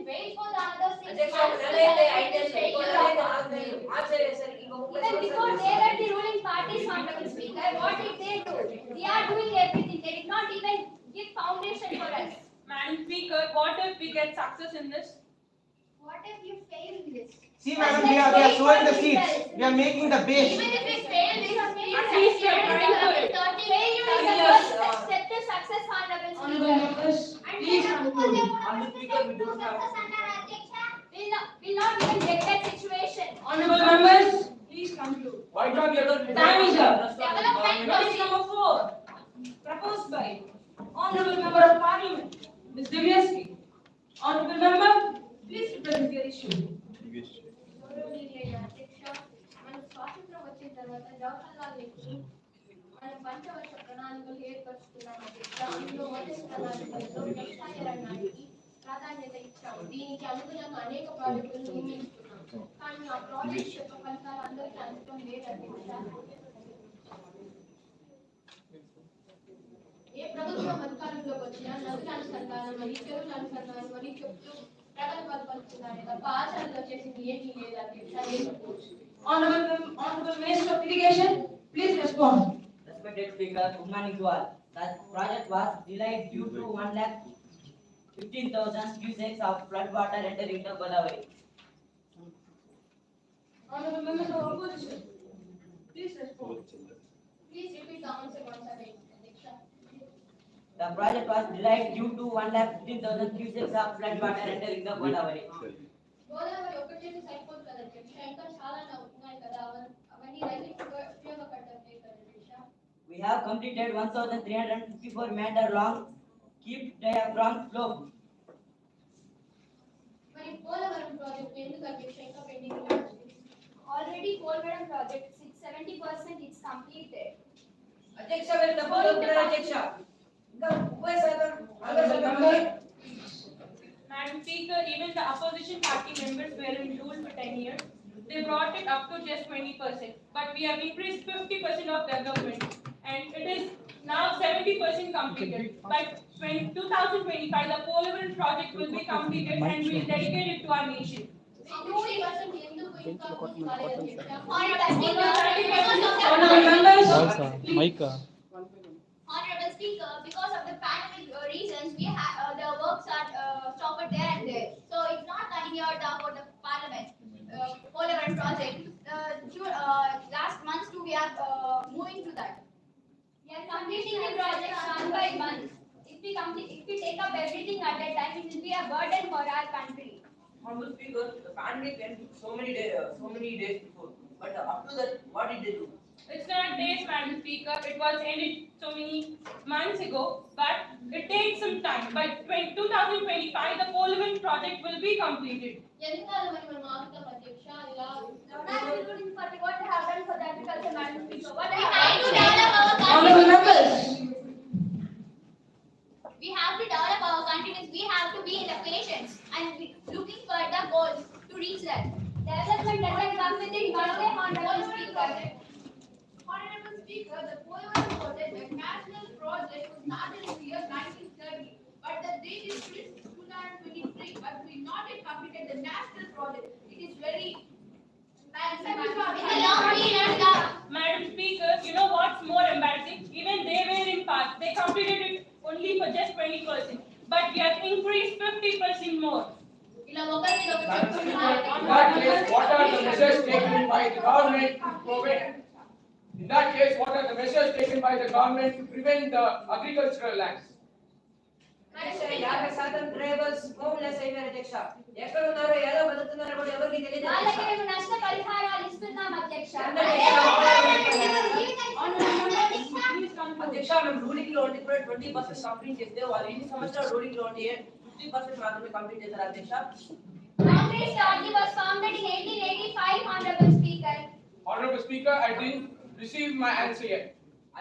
wait for the other 6 అధ్యక్ష months. నెల అయితే 5 నెలలు ఇంకో నెల అయితే 4 నెలలు మార్చేసరికి ఇంకో 30 Even before they were the ruling parties, Honorable Speaker, what did they do? They are doing everything. They did not even give foundation for us. Madam Speaker, what if we get success in this? What if you fail in this? See, madam, we are sowing the seeds. We are making the base. Even if we fail, we have made At least we are trying to do it. failure is the first step to success, Honorable Honorable Speaker. members, please conclude. Honorable Speaker, we do have. We'll not even get that situation. Honorable members, please conclude. Why can't the Time is up. Development Notice number 4, proposed by Honorable Member of Parliament, Ms. Divyaski. Honorable Member, please represent your issue. మన స్వాతంత్రం వచ్చిన తర్వాత జవహర్లాల్ నెహ్రూ మన పంచవర్ష ప్రణాళికలు ఏర్పరుచుకున్నాం అధ్యక్ష. అందులో మొదటి ప్రణాళికలో వ్యవసాయ రంగానికి ప్రాధాన్యత ఇచ్చాము. దీనికి అనుగుణంగా అనేక ప్రాజెక్టులు నిర్మిస్తున్నాం. కానీ ఆ ప్రాజెక్ట్ యొక్క ఫలితాలు అందరికీ అందడం లేదు అధ్యక్ష. ఏ ప్రభుత్వం అధికారంలోకి వచ్చినా నదుల అనుసంధానం అని చెరువుల అనుసంధానం అని చెప్తూ ప్రగల్భాలు పలుకుతున్నారే తప్ప ఆచరణలో చేసింది ఏమీ లేదు అధ్యక్ష. Honorable Minister of Irrigation, please respond. Respected Speaker, good morning to all. That project was delayed due to 1,15,000 cusecs of flood water entering the Godavari. Honorable Members of Opposition, please respond. Please repeat the answer once again, Adhiksha. The project was delayed due to 1,15,000 cusecs of flood water entering the Godavari. Godavari ఒకటి సరిపోదు కదా అధ్యక్ష, ఇంకా చాలా ఉన్నాయి కదా, అవన్నీ రైతులకు ఉపయోగపడతాయి కదా అధ్యక్ష. We have completed 1,354 meter long keep diaphragm slope. మరి పోలవరం ప్రాజెక్ట్ ఎందుకు అధ్యక్ష ఇంకా పెండింగ్ ఉంది? Already Polavaram project 70% it's completed. అధ్యక్ష మీరు తప్పకుండా ఉంటారు అధ్యక్ష. ఇంకా 30% 40% Madam Speaker, even the opposition party members were in rule for 10 years. They brought it up to just 20%, but we have increased 50% of development, and it is now 70% completed. By 2025, the Polavaram project will be completed and we will dedicate it to our nation. 20% ఎందుకు ఇంకా కాలేదు అధ్యక్ష? Honorable members, Mike. Honorable Speaker, because of the pandemic reasons, we have the works are stopped there and there. So it's not continued for the Parliament. Polavaram project. Last month too, we are moving to that. We are completing the project month by month. If we take up everything at that time, it will be a burden for our country. Honorable Speaker, the pandemic ended so many days before, but up to that, what did they do? It's not days, Madam Speaker. It was ended so many months ago, but it takes some time. By 2025, the Polavaram project will be completed. ఎందుకలా మరి మనం ఆగుతాం అధ్యక్ష? ఇలా what they have done for the agriculture, Madam Speaker. What they have to develop our Honorable members, we have to develop our country. We have to be in the patience and looking for the goals to reach that. Development doesn't come with it one way, Honorable Speaker. Honorable Speaker, the Polavaram project, a national project, was started in the year 1930, but the date is 2023, but we not yet completed the national project. It is very Madam Speaker, you know what's more embarrassing? Even they were in part. They completed it only for just 20%, but we have increased 50% more. In that case, what are the measures taken by the government to prevent? In that case, what are the measures taken by the government to prevent the agricultural lands? అధ్యక్ష 50% tribals homeless అయిపోయారు అధ్యక్ష. ఎక్కడ ఉన్నారో ఎలా బతుకుతున్నారో కూడా ఎవరికి తెలియదు వాళ్ళకి మేము నష్టపరిహారాలు ఇస్తున్నాం అధ్యక్ష. అధ్యక్ష మేము రూలింగ్ లో ఉండి 20% కంప్లీట్ చేస్తే వాళ్ళు ఎన్ని సంవత్సరాలు రూలింగ్ లో ఉండి 50% మాత్రమే కంప్లీట్ చేశారు అధ్యక్ష. Congress party was founded in 1885, Honorable Speaker. Honorable Speaker, I didn't receive my answer yet.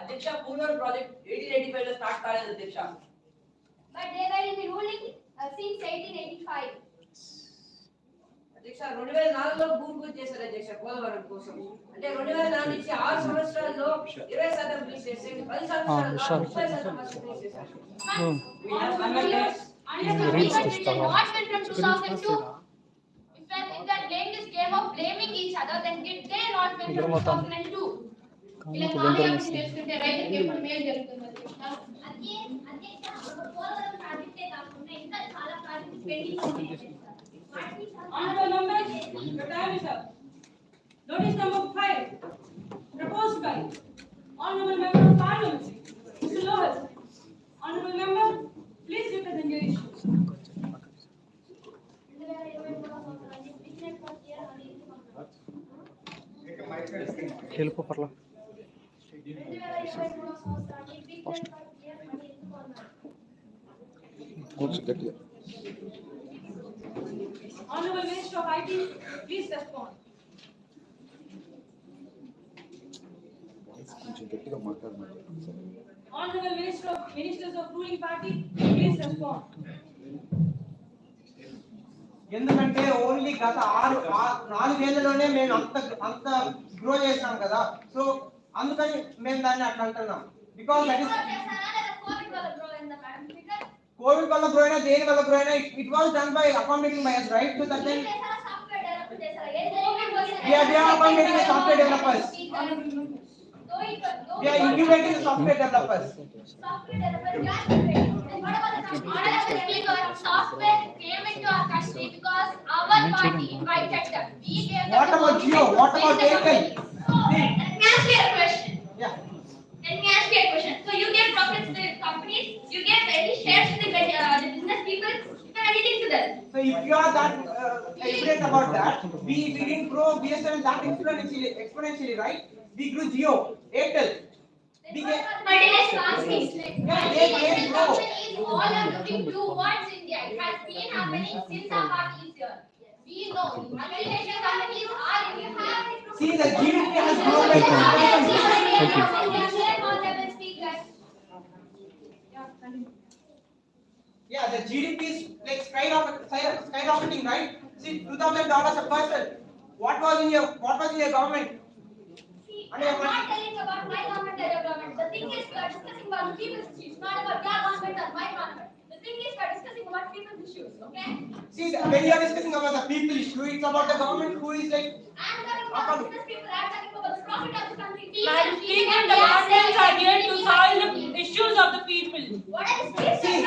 అధ్యక్ష పోలవరం ప్రాజెక్ట్ 1885 లో స్టార్ట్ కాలేదు అధ్యక్ష. But they were in the ruling since 1885. అధ్యక్ష 2004 లో భూమి పూజ చేశారు అధ్యక్ష పోలవరం కోసం. అంటే 2004 నుంచి 6 సంవత్సరాల్లో 20% రిలీజ్ చేశారు. 10 సంవత్సరాల్లో 30% రిలీజ్ చేశారు. Under the previous development from stop them too. If they're playing this game of blaming each other, then did they not win from 2002? ఇలా కాదు అప్పుడు చేసుకుంటే రైతులకు ఎప్పుడు మేలు జరుగుతుంది పోలవరం ప్రాజెక్టే కాకుండా ఇంకా చాలా ప్రాజెక్ట్స్ పెండింగ్ ఉన్నాయి. Honorable members, your time is up. Notice number 5, proposed by Honorable Member of Parliament, Mr. Lohas. Honorable Member, please represent your issues. తెలుపు పర్లా కొంచెం గట్టిగా Honorable Minister of IT, please respond. కొంచెం గట్టిగా మాట్లాడమని. Honorable Ministers of ruling party, please respond. ఎందుకంటే only గత 4 ఏళ్లలోనే మేము అంత గ్రో చేసినాం కదా, సో అందుకని మేము దాన్ని అట్లా అంటున్నాం. బికాస్ దట్ ఇస్ కోవిడ్ వల్ల గ్రో అయినా దేని వల్ల గ్రో అయినా it was done by accommodating by us, right? So that then we are accommodating the software developers. We are incubating the software developers. Software came into our country because our party invited them. We gave them. What about Jio? What about Airtel? Let me ask you a question. Yeah. Let me ask you a question. So you gave profits to the companies, you gave any shares to the business people, you can anything to them. So if you are that ignorant about that, we didn't grow BSNL that exponentially, right? We grew Jio, Airtel. We get Multinational companies, multinational companies all are looking towards India. It has been happening since our party is here. We know multinational companies are in India. See, the GDP has grown by 10%. Yeah, the GDP is like skyrocketing, right? See, $2,000 a person. What was in your government? I'm not telling about my government or your government. The thing is, we are discussing about the people's issues, not about your government or my government. The thing is, we are discussing about people's issues, okay? See, when you are discussing about the people issue, it's about the government who is like. I'm talking about business people. I'm talking about the profit of the country. Madam Speaker, the governments are here to solve the issues of the people. What are the states? See,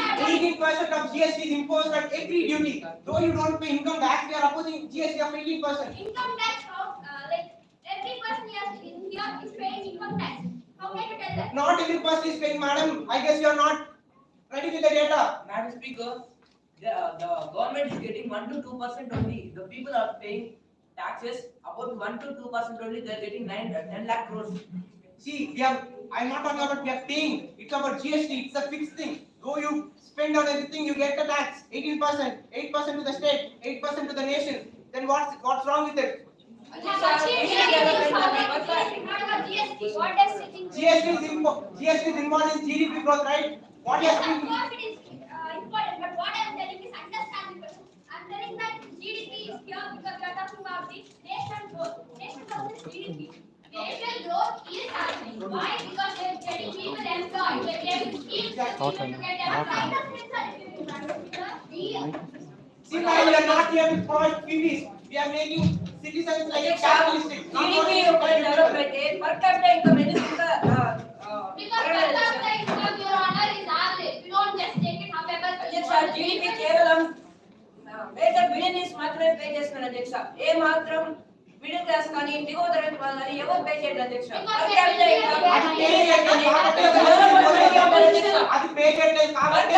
18% of GST is imposed on every duty. Though you don't pay income tax, we are opposing GST of 18%. Income tax, like every person here is paying income tax. How can you tell that? Not every person is paying, madam. I guess you are not ready with the data. Madam Speaker, the government is getting 1 to 2% only. The people are paying taxes about 1 to 2% only. They are getting 10 lakh crores. See, I'm not talking about we are paying. It's about GST. It's a fixed thing. Though you spend on everything, you get the tax. 18%, 8% to the state, 8% to the nation. Then what's wrong with it? GST is involved in GDP growth, right? What Yes, is of course it is important, but what I am telling is understand the question. I am telling that GDP is here because we are talking about the national growth. National growth is GDP. National growth is happening. Why? Because they are getting people employed. They are getting schemes for people to get employed. See, madam, we are not here to provide freebies. We are making citizens like a capitalistic. GDP develop అయితే per capita income ఎందుకు Because per capita income, your honor, is average. We don't just take it however. అధ్యక్ష GDP కేవలం major billionaires మాత్రమే pay చేస్తున్నారు అధ్యక్ష. ఏ మాత్రం middle class కానీ దిగువ తరగతి వాళ్ళు కానీ ఎవరు పే చేయరు అధ్యక్ష. Per capita income అది పే చేయడం కాబట్టి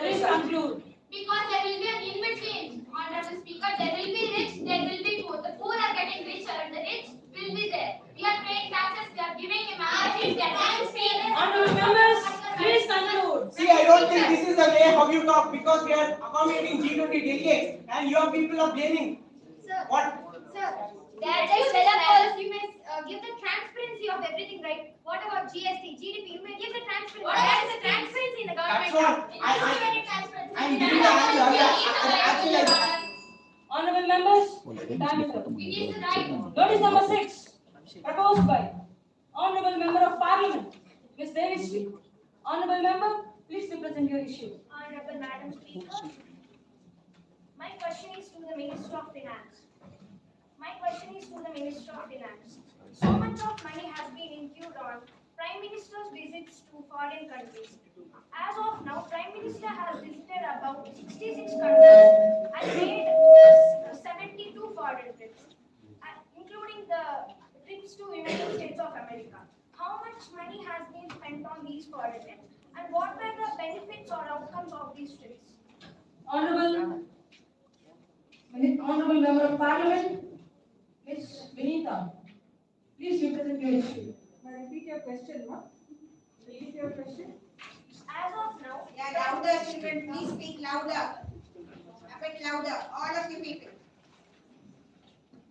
Please conclude. Because there will be an in-between, Honorable Speaker. There will be rich, there will be poor. The poor are getting richer and the rich will be there. We are paying taxes, we are giving him everything. Honorable members, please conclude. See, I don't think this is the way how you talk because we are accommodating G20 delegates and your people are blaming. Sir, What? Sir, there are developers, you may give the transparency of everything, right? What about GST, GDP? You may give the transparency. What is the transparency in the government? That's what I'm giving the answer. Honorable members, time is up. It is right. Notice number 6, proposed by Honorable Member of Parliament, Ms. Devi. Honorable Member, Please represent your issue. Honorable Madam Speaker, my question is to the Minister of Finance. So much of money has been incurred on Prime Minister's visits to foreign countries. As of now, Prime Minister has visited about 66 countries and made 72 foreign trips, including the trips to United States of America. How much money has been spent on these foreign trips, and what were the benefits or outcomes of these trips? Honorable Member of Parliament, Ms. Vinita, please represent your issue. Repeat your question, ma. Repeat your question. As of now, Yeah, louder, children, please speak louder. A bit louder, all of you people.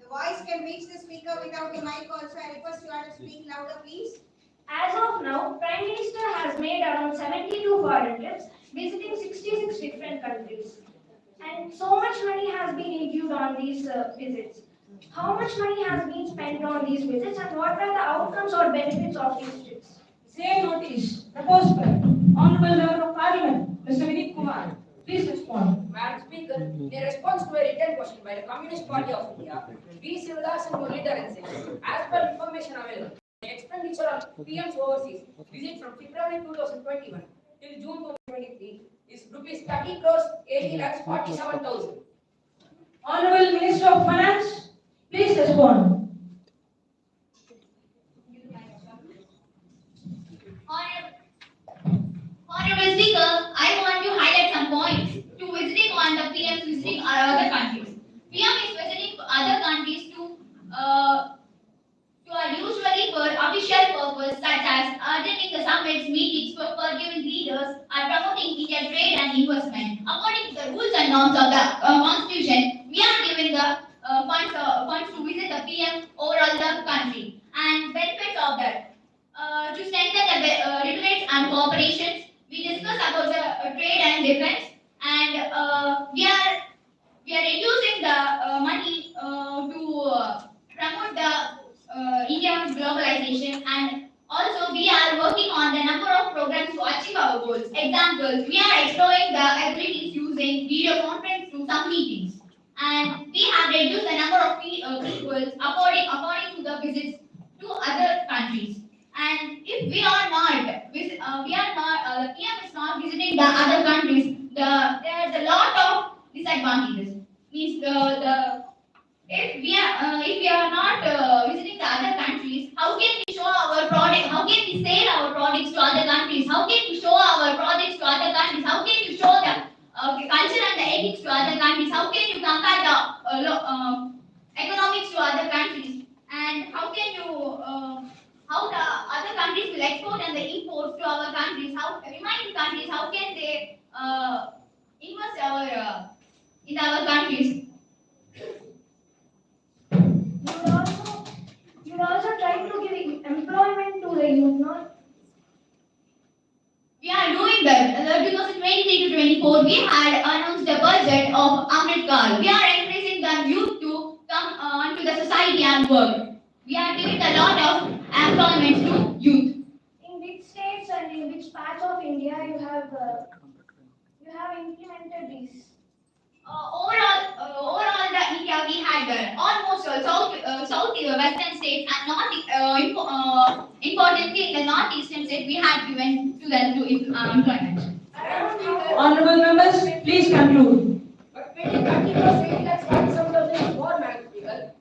The voice can reach the speaker without the mic also. I request you all to speak louder, please. As of now, Prime Minister has made around 72 foreign trips, visiting 66 different countries. And so much money has been incurred on these visits. How much money has been spent on these visits, and what were the outcomes or benefits of these trips? Same notice proposed by Honorable Member of Parliament, Mr. Vinit Kumar. Please respond. Madam Speaker, in response to a written question by the Communist Party of India, we civilians and monitoring as per information available, the expenditure on PM's overseas visit from February 2021 till June 2023 is rupees 30 crores 80 lakhs 47,000. Honorable Minister of Finance, please respond. Honorable Speaker, I want to highlight some points to visiting on the PM's visiting other countries. PM is visiting other countries to are usually for official purpose such as attending the summits, meetings, for giving leaders, and promoting Indian trade and investment. According to the rules and norms of the Constitution, we are giving the funds to visit the PM overall the country and benefits of that. To strengthen the debates and cooperations, we discuss about the trade and defense, and we are reducing the money to promote the India's globalization, and also we are working on the number of programs to achieve our goals. Examples, we are exploring the abilities using video conference to some meetings, and we have reduced the number of people according to the visits to other countries. And if the PM is not visiting the other countries, there's a lot of disadvantages. Means if we are not visiting the other countries, how can we show our product? How can we sell our products to other countries? How can we show our products to other countries? How can you show the culture and the ethics to other countries? How can you compare the economics to other countries? And how can you how the other countries will export and the imports to our countries? How remaining countries? How can they invest in our countries? You also try to give employment to the youth, no? We are doing that. 2023 to 24, we had announced the budget of Arvd. We are encouraging the youth to come onto the society and work. We are giving a lot of employment to youth. In which states and in which parts of India you have implemented these? Overall, the India we had almost south western states and importantly in the northeastern states we had given to them to employment. Honorable members, please conclude. But when you continue saying that's what some of them more, Madam Speaker.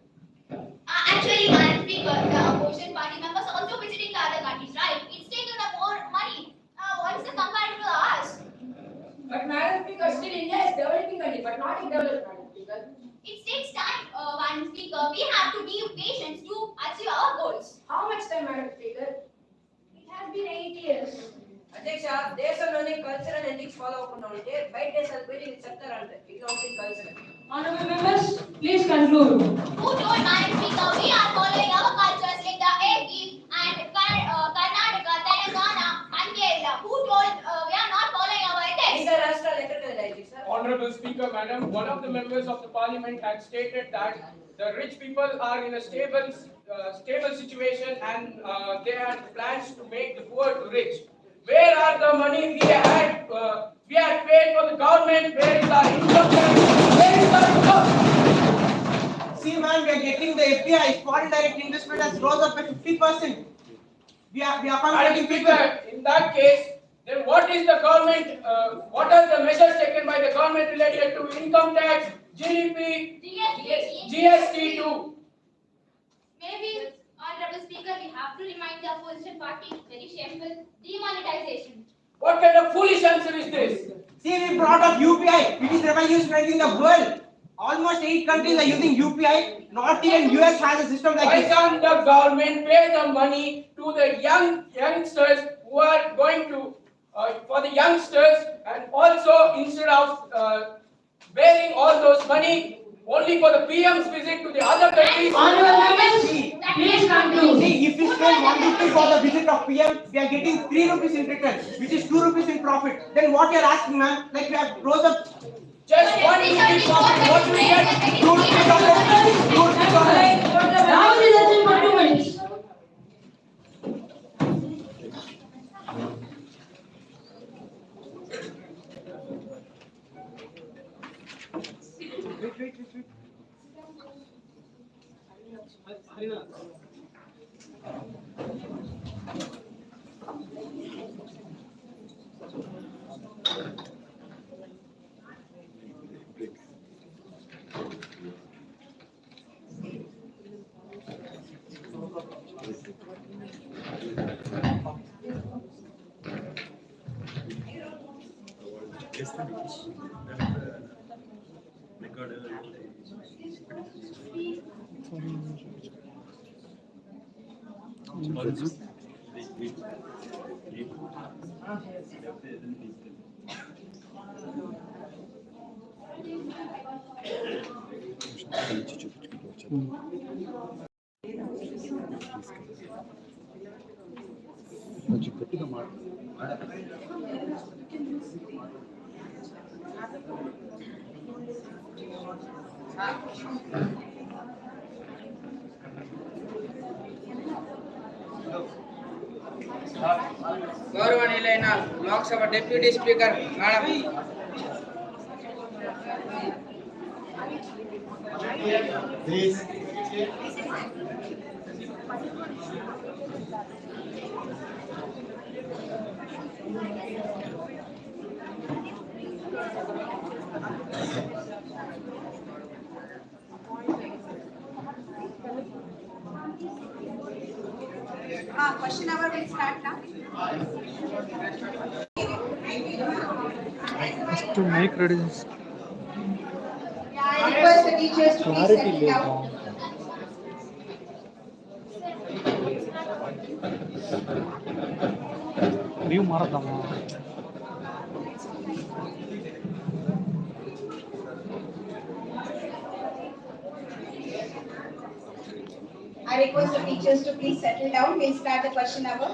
Actually, Madam Speaker, the opposition party members also visiting the other countries, right? It's taking the more money. What is the comparison to us? But Madam Speaker, still India is developing country, but not in developed, Madam Speaker. It takes time, Madam Speaker. We have to be patient to achieve our goals. How much time, Madam Speaker? It has been 8 years. అధ్యక్ష దేశంలోని cultural ethics follow అవ్వకుండా ఉంటే బయట దేశాలు పోయి ఇది చెప్తారంట economic cultural. Honorable members, please conclude. Who told Madam Speaker we are following our cultures in the AP and Karnataka, Telangana and Kerala? Who told we are not following our ethics? ఇంకా రాష్ట్రాలు ఎక్కడికి వెళ్ళాయి అధ్యక్ష? Honorable Speaker, Madam, one of the members of the Parliament had stated that the rich people are in a stable situation and they had plans to make the poor to rich. Where are the money we had paid for the government? Where is our income tax? Where is our income? See, man, we are getting the FDI, foreign direct investment has rose up by 50%. We are accommodating people. In that case, then what is the government? What are the measures taken by the government related to income tax, GDP, GST too? Maybe, Honorable Speaker, we have to remind the opposition party, very shameful, demonetization. What kind of foolish answer is this? See, we brought up UPI, biggest revenue spread in the world. Almost 8 countries are using UPI. Not even US has a system like this. Why can't the government pay the money to the youngsters who are going to, for the youngsters, and also instead of bearing all those money only for the PM's visit to the other countries? Honorable members, please conclude. See, if we spend 1 rupee for the visit of PM, we are getting 3 rupees in return, which is 2 rupees in profit. Then what you are asking, ma'am? Like we have rose up. Just 1 rupee profit. What do we get? 2 rupees on the 2 rupees on the. Now it is actually for 2 minutes. Wait. కొంచెం గట్టిగా మాట గౌరవనీయులైన Lok Sabha deputy speaker madam Please. Question hour will start now. Just to make ready. Yeah, I request the teachers to please Clarity settle down. Leave maradama. I request the teachers to please settle down. We'll start the question hour.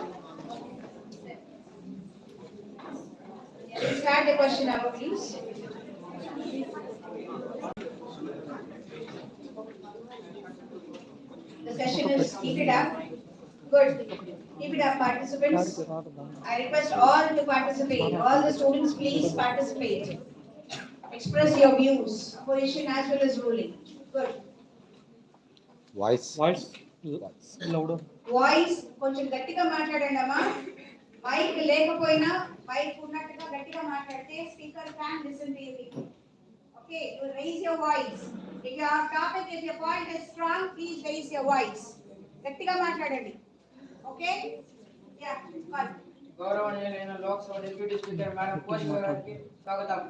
We'll start the question hour, please. The session is keep it up. Good. Keep it up, participants. I request all to participate. All the students, please participate. Express your views, opposition as well as ruling. Good. Voice louder. Voice కొంచెం గట్టిగా మాట్లాడండి అమ్మా. Mic లేకపోయినా mic ఉన్నట్టుగా గట్టిగా మాట్లాడితే speaker can listen to you. Okay, you rise your voice. If your topic, if your point is strong, please rise your voice. గట్టిగా మాట్లాడండి. Okay, yeah. గౌరవనీయులైన లోక్సభ డిప్యూటీ స్పీకర్ మేడం కోశిక గారికి స్వాగతం.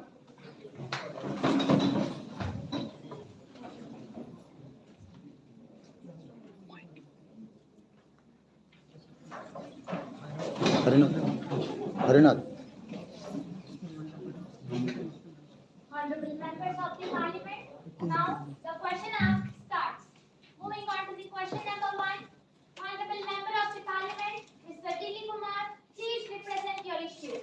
Harinath. Honorable members of the parliament, now the question hour starts. Moving on to the question number 1. Honorable member of the parliament, Mr. Dilip Kumar, please represent your issue.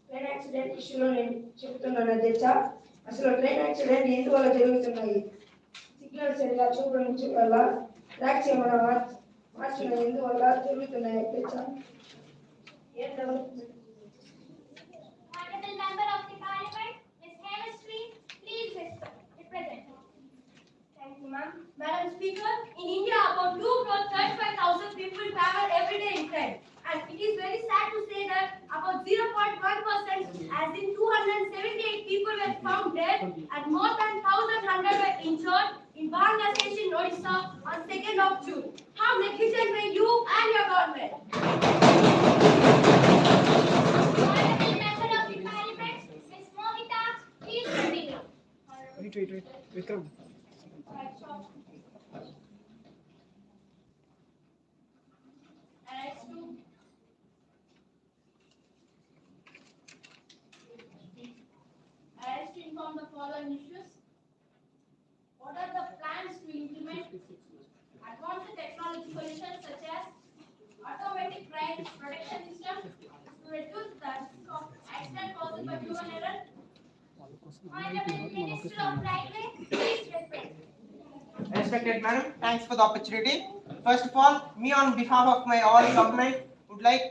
Train accident ఇష్యూలో నేను చెబుతున్నాను అధ్యక్ష. అసలు train accident ఎందువల్ల జరుగుతున్నాయి? Signal సరిగా చూపించడం వల్ల ట్రాక్ చేయమని మార్చిన ఎందువల్ల జరుగుతున్నాయి తెచ్చాను. Honorable Member of the Parliament, Ms. Chemistry, please represent. Thank you, ma'am. Madam Speaker, in India, about 2,35,000 people travel every day in train. And it is very sad to say that about 0.1%, as in 278 people were found dead and more than 1,100 were injured in Bangla Station, Odisha on 2nd of June. How negligent were you and your government? Honorable Member of the Parliament, Ms. Mohita, please continue. Wait, Vikram. As to inform the following issues. What are the plans to implement advanced technology solutions such as automatic crane protection system to reduce the risk of accident caused by human error? Honorable Minister of Railway, please respect. Respected madam, thanks for the opportunity. First of all, me on behalf of my all government would like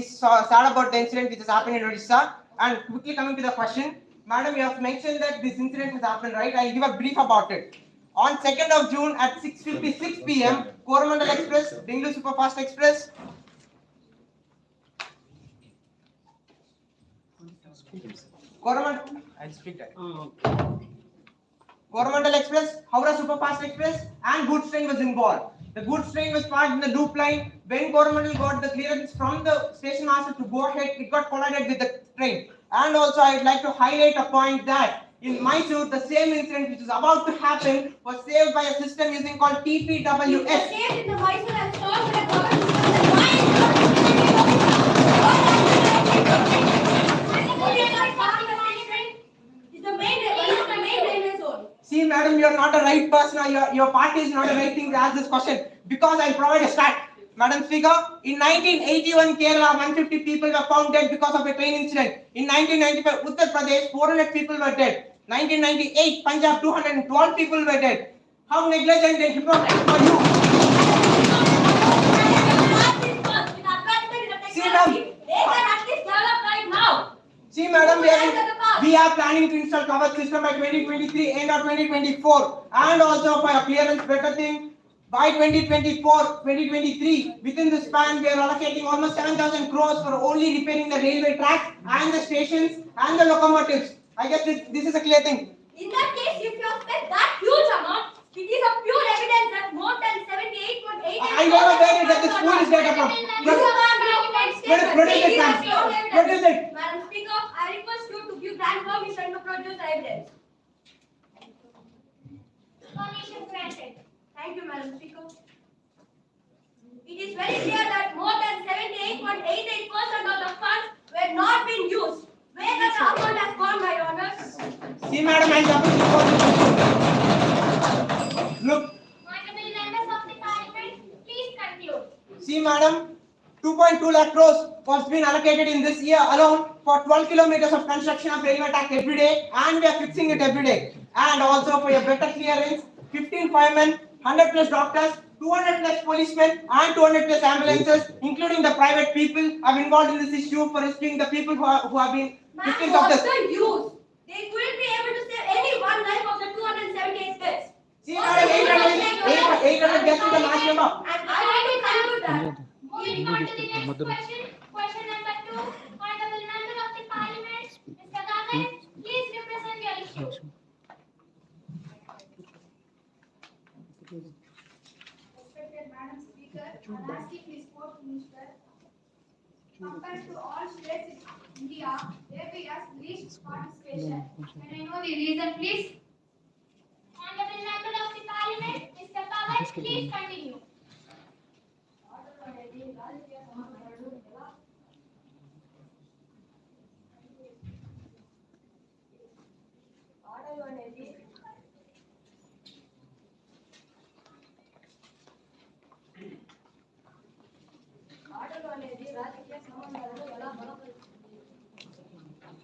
is sad about the incident which has happened in Odisha. And quickly coming to the question, madam, you have mentioned that this incident has happened, right? I'll give a brief about it. On 2nd of June at 6:56 p.m., Coromandel Express, Bengaluru Superfast Express, Coromandel Express, Howrah Superfast Express, and goods train was involved. The goods train was parked in the loop line. When Coromandel got the clearance from the station master to go ahead, it got collided with the train. And also, I'd like to highlight a point that in Mysore, the same incident which is about to happen was saved by a system using called TPWS. It was saved in the Mysore and solved by government. See, madam, you are not the right person. Your party is not the right thing to ask this question because I'll provide a stat. Madam Speaker, in 1981, Kerala, 150 people were found dead because of a train incident. In 1995, Uttar Pradesh, 400 people were dead. 1998, Punjab, 212 people were dead. How negligent and hypocrite are you? See, madam. See, madam, we are planning to install cover system by 2023 and or 2024, and also for a clearance better thing. By 2024-2023, within this span, we are allocating almost 7,000 crores for only repairing the railway tracks and the stations and the locomotives. I guess this is a clear thing. In that case, if you have spent that huge amount, it is a pure evidence that more than 78.8. I don't know where you get this foolish data from. Produce it, ma'am. Produce it. Madam Speaker, I request you to give that permission to produce the evidence. Permission granted. Thank you, Madam Speaker. It is very clear that more than 78.88% of the funds were not being used. Where the amount has gone, my honors? See, madam, I have look. Honorable members of the Parliament, please conclude. See, madam, 2.2 lakh crores was been allocated in this year alone for 12 kilometers of construction of railway track every day, and we are fixing it every day. And also for a better clearance, 15 firemen, 100 plus doctors, 200 plus policemen, and 200 plus ambulances, including the private people, are involved in this issue for rescuing the people who have been victims of this. What's the use? They couldn't be able to save any one life of the 278 deaths. See, madam, 800 deaths is the last number. And I want to conclude that. Moving on to the next question. Question number 2. Honorable Member of the Parliament, Mr. Gagan, please represent your issue. Respected Madam Speaker, I'm asking the Sport Minister, compared to all states in India, AP has least participation. Can I know the reason, please? Honorable Member of the Parliament, Mr. Pawan, please continue.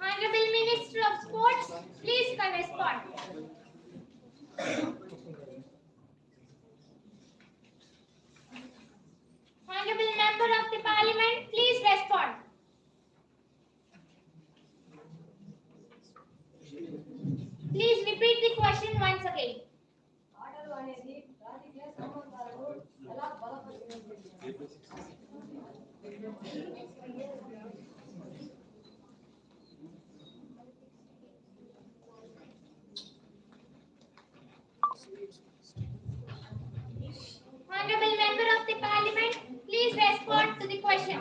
Honorable Minister of Sports, please respond. Honorable Member of the Parliament, please respond to the question.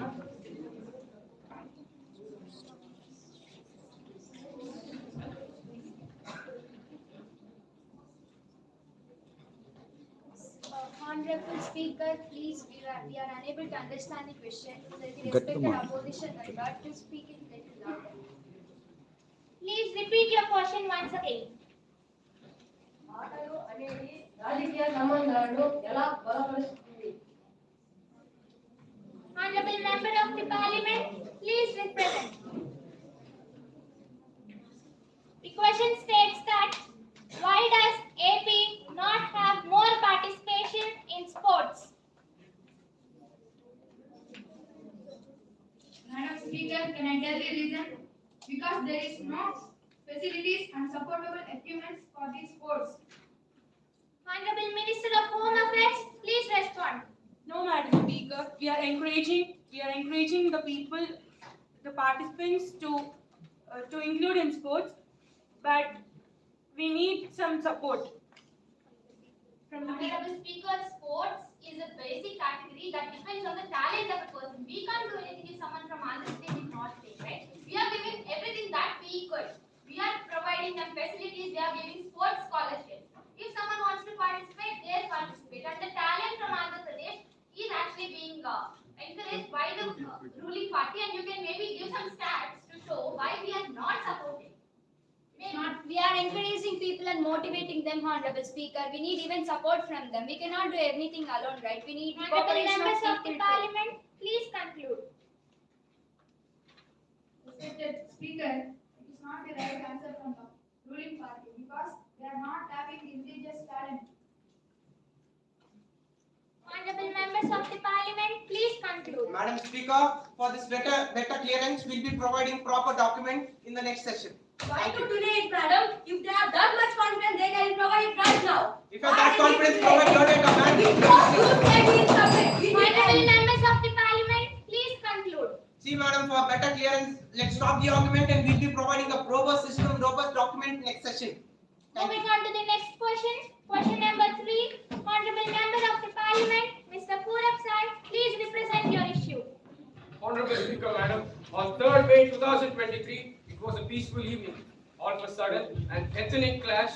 Honorable Speaker, please, we are unable to understand the question. So the respected opposition member to speak it little louder. Please repeat your question once again. ఆటలు అనేది రాజకీయ సంబంధాలను ఎలా బలపరుస్తుంది? Honorable Member of the Parliament, please represent. The question states that why does AP not have more participation in sports? Madam Speaker, can I tell the reason? Because there is no facilities and supportable equipment for these sports. Honorable Minister of Home Affairs, please respond. No, Madam Speaker, we are encouraging the people, the participants to include in sports, but we need some support from the people. Honorable Speaker, sports is a basic category that depends on the talent of a person. We can't do anything if someone from Andhra State is not there, right? We are giving everything that we could. We are providing them facilities, we are giving sports scholarships. If someone wants to participate, they'll participate. And the talent from Andhra Pradesh is actually being encouraged by the ruling party, and you can maybe give some stats to show why we are not supporting. We are encouraging people and motivating them, Honorable Speaker. We need even support from them. We cannot do anything alone, right? We need cooperation members of of the people. Parliament, please conclude. Respected Speaker, it is not the right answer from the ruling party because they are not having indigenous talent. Honorable members of the Parliament, please conclude. Madam Speaker, for this better clearance, we'll be providing proper document in the next session. Why to delay it, madam? If they have that much confidence, they can provide it right now. If you have that confidence, provide your data, man. Honorable members of the Parliament, please conclude. See, madam, for better clearance, let's stop the argument and we'll be providing a robust system, robust document next session. Moving on to the next question. Question number 3. Honorable member of the Parliament, Mr. Purab Sai, please represent your issue. Honorable Speaker, Madam, on 3rd May 2023, it was a peaceful evening. All of a sudden, an ethnic clash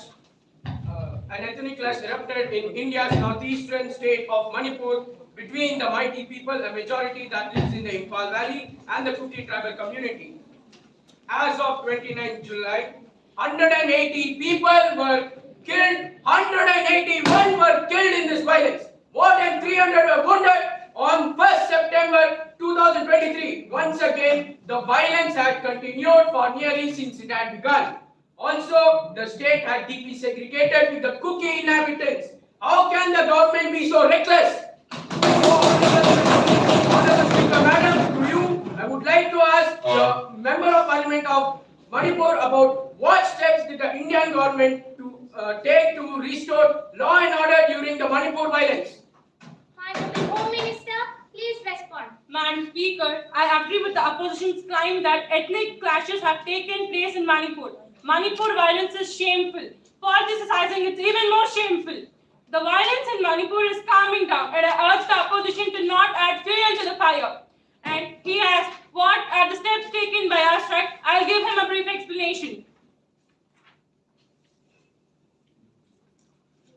erupted in India's northeastern state of Manipur between the mighty people, a majority that lives in the Imphal Valley, and the Kuti tribal community. As of 29th July, 180 people were killed, 181 were killed in this violence. More than 300 were wounded. On 1st September 2023, once again, the violence had continued for nearly since it had begun. Also, the state had deeply segregated with the Kuki inhabitants. How can the government be so reckless? Honorable Speaker, Madam, to you, I would like to ask the Member of Parliament of Manipur about what steps did the Indian government take to restore law and order during the Manipur violence? Honorable Home Minister, please respond. Madam Speaker, I agree with the opposition's claim that ethnic clashes have taken place in Manipur. Manipur violence is shameful. Politicizing it is even more shameful. The violence in Manipur is calming down, and I urge the opposition to not add fuel to the fire. And he asked, what are the steps taken by us, right? I'll give him a brief explanation.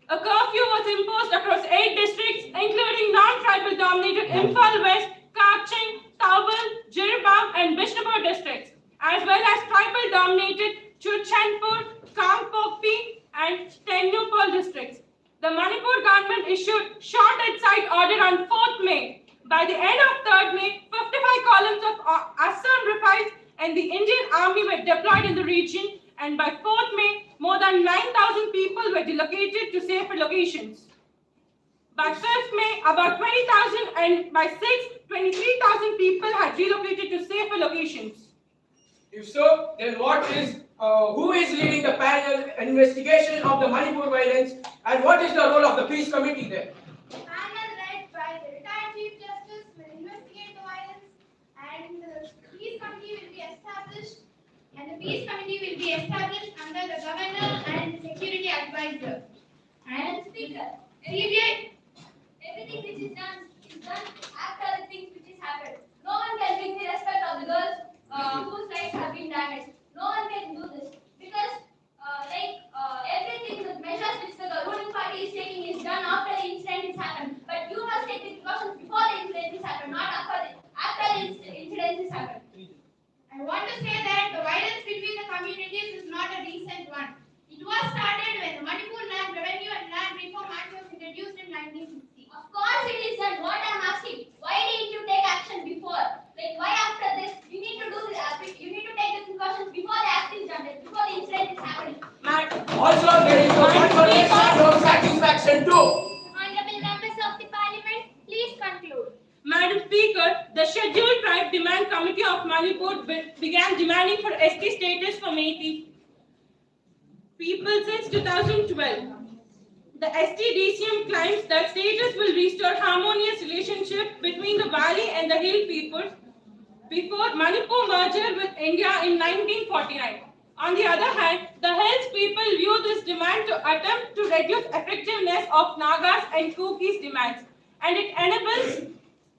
A curfew was imposed across 8 districts, including non-tribal dominated Imphal West, Kaching, Tawal, Jiribam, and Bishnupur districts, as well as tribal dominated Churchandpur, Kangpokpi, and Tenupal districts. The Manipur government issued short at sight order on 4th May. By the end of 3rd May, 55 columns of Assam Rifles and the Indian Army were deployed in the region, and by 4th May, more than 9,000 people were relocated to safer locations. By 5th May, about 20,000, and by 6th, 23,000 people had relocated to safer locations. If so, then who is leading the panel investigation of the Manipur violence, and what is the role of the peace committee there? Panel led by the retired Chief Justice will investigate the violence peace committee will be established under the governor and security advisor. Madam Speaker, everything which is done after the things which is happened. No one can bring the respect of the girls whose rights have been damaged. No one can do this because everything, the measures which the ruling party is taking is done after the incident has happened. But you must take the precautions before the incident has happened, not after the incident has happened. I want to say that the violence between the communities is not a recent one. It was started when the Manipur Land Revenue and Land Reform Act was introduced in 1960. Of course it is done. What I am asking, why didn't you take action before? Like why after this? You need to do the you need to take the precautions before the act is done, before the incident is happening. Also, there is no confirmation, no satisfaction too. Honorable members of the parliament, please conclude. Madam Speaker, the Scheduled Tribe Demand Committee of Manipur began demanding for ST status for Metis people since 2012. The STDCM claims that status will restore harmonious relationship between the valley and the hill peoples before Manipur merger with India in 1949. On the other hand, the hills people view this demand to attempt to reduce effectiveness of Nagas and Kukis demands, and it enables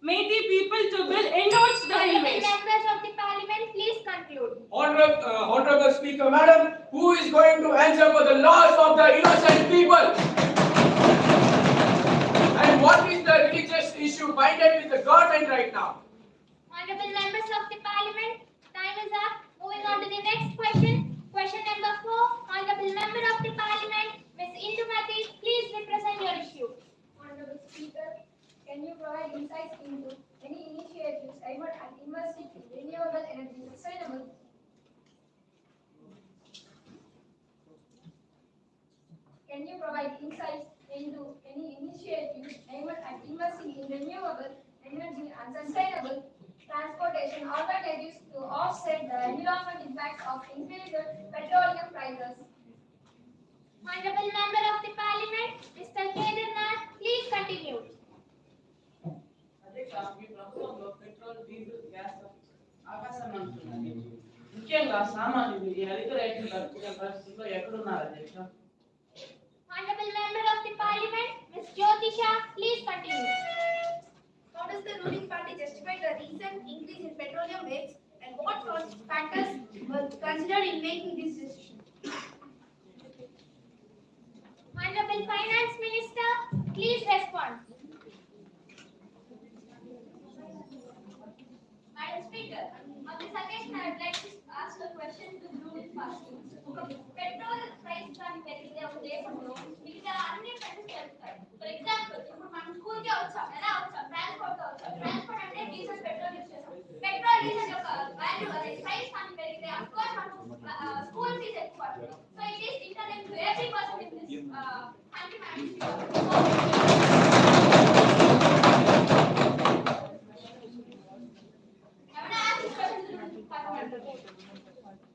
Metis people to build inroads to the railways. Members of the parliament, please conclude. Honorable Speaker, Madam, who is going to answer for the loss of the innocent people? And what is the religious issue binded with the government right now? Honorable members of the parliament, time is up. Moving on to the next question. Question number 4. Honorable member of the parliament, Ms. Indumati, please represent your issue. Honorable Speaker, can you provide insights into any initiatives aimed at investing in renewable energy sustainable? Can you provide insights into any initiatives aimed at investing in renewable energy and sustainable transportation alternatives to offset the environmental impacts of increased petroleum prices? Honorable member of the parliament, Mr. Kedarnath, please continue. Petrol diesel gas ఆకాశం అంటున్నాను ముఖ్యంగా సామాన్యులు ఈ అధిక రేట్లు తట్టుకునే పరిస్థితుల్లో ఎక్కడున్నారు అధ్యక్ష? Honorable member of the parliament, Ms. Jyotisha, please continue. How does the ruling party justify the recent increase in petroleum rates and what factors were considered in making this decision? Honorable finance minister, please respond. Madam Speaker, on this occasion I would like to ask a question to the ruling party. Petrol price కానీ పెరిగితే ఒక దేశంలో మిగతా అన్ని prices పెరుగుతాయి. For example ఇప్పుడు మనం school కి వచ్చాం, ఎలా వచ్చాం? ట్రాన్స్పోర్ట్ తో వచ్చాం. ట్రాన్స్పోర్ట్ అంటే డీజిల్ పెట్రోల్ యూస్ చేస్తాం. పెట్రోల్ డీజిల్ యొక్క వాల్యూ అదే ప్రైస్ కానీ పెరిగితే అఫ్ కోర్స్ మనం స్కూల్ ఫీజు ఎక్కువ పడుతుంది. So it is interlinked to every person in this country.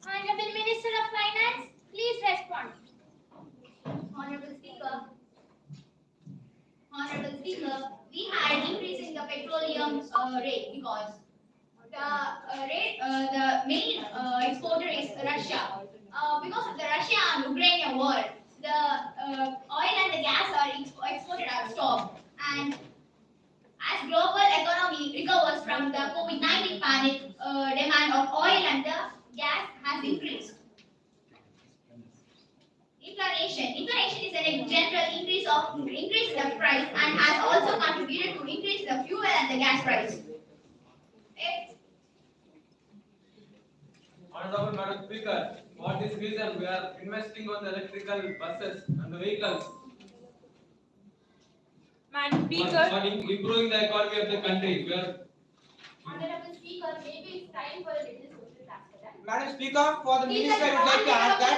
Honorable Minister of Finance, please respond. Honorable Speaker, we had increase in the petroleum rate because the main exporter is Russia. Because of the Russia and Ukraine war, the oil and the gas are exported out of stock. And as global economy recovers from the COVID-19 panic, demand of oil and the gas has increased. Inflation is a general increase in the price and has also contributed to increase the fuel and the gas price. Honorable Madam Speaker, for this reason we are investing on the electrical buses and the vehicles. Madam Speaker, for improving the economy of the country. We are Honorable Speaker, maybe it's time for a little social transfer. Madam Speaker, for the minister, I would like to add that.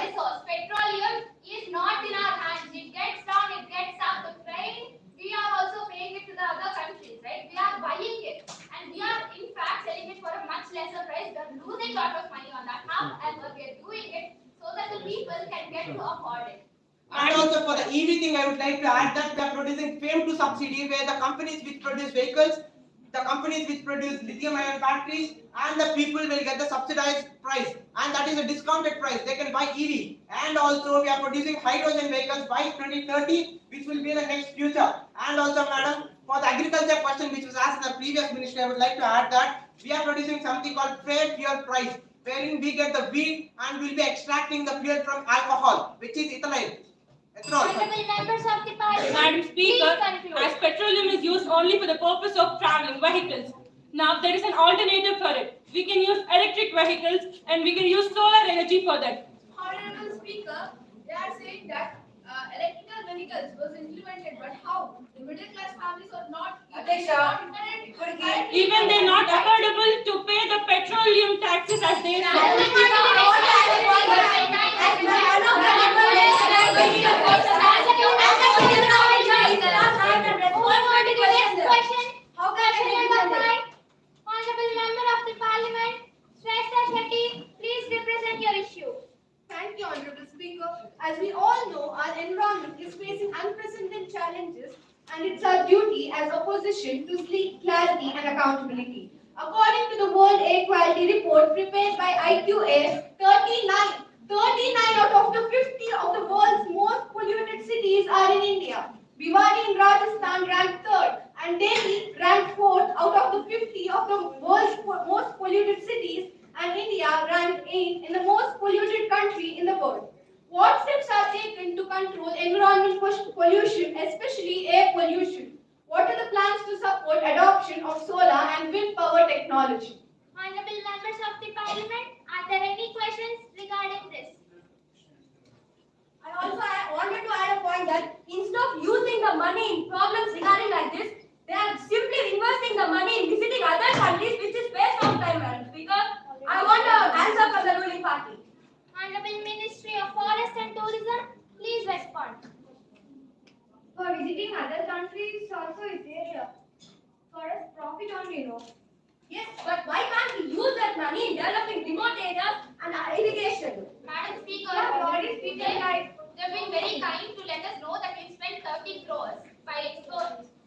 Petroleum is not in our hands. It gets down, it gets up. The train, we are also paying it to the other countries, right? We are buying it, and we are in fact selling it for a much lesser price. We are losing a lot of money on that. However, we are doing it so that the people can get to afford it. And also for the EV thing, I would like to add that we are producing FAME to subsidy, where the companies which produce vehicles the companies which produce lithium-ion batteries, and the people will get the subsidized price, and that is a discounted price. They can buy EV, and also we are producing hydrogen vehicles by 2030, which will be in the next future. And also, madam, for the agriculture question which was asked in the previous ministry, I would like to add that we are producing something called fair fuel price, wherein we get the wheat and we'll be extracting the fuel from alcohol, which is ethanol. Honorable members of the parliament, Madam Speaker, please conclude. as petroleum is used only for the purpose of traveling vehicles, now there is an alternative for it. We can use electric vehicles and we can use solar energy for that. Honorable Speaker, they are saying that electrical vehicles was implemented, but how? The middle class families are not Even they're not affordable to pay the petroleum taxes as they Honorable member of the parliament, Shrestha Shetty, please represent your issue. Thank you, Honorable Speaker. As we all know, our environment is facing unprecedented challenges, and it's our duty as opposition to seek clarity and accountability. According to the World Air Quality Report prepared by IQA, 39 out of the 50 of the world's most polluted cities are in India. Bhiwadi in Rajasthan ranked 3rd, and Delhi ranked 4th out of the 50 of the world's most polluted cities, and India ranked 8th in the most polluted country in the world. What steps are taken to control environmental pollution, especially air pollution? What are the plans to support adoption of solar and wind power technology? Honorable members of the parliament, are there any questions regarding this? I also wanted to add a point that instead of using the money in problems regarding like this, they are simply investing the money in visiting other countries, which is waste of time, Madam Speaker. I want an answer from the ruling party. Honorable Ministry of Forest and Tourism, please respond. For visiting other countries also is there for us profit only, no? Yes, but why can't we use that money in developing remote areas and irrigation? Madam Speaker, they've been very kind to let us know that we spent 30 crores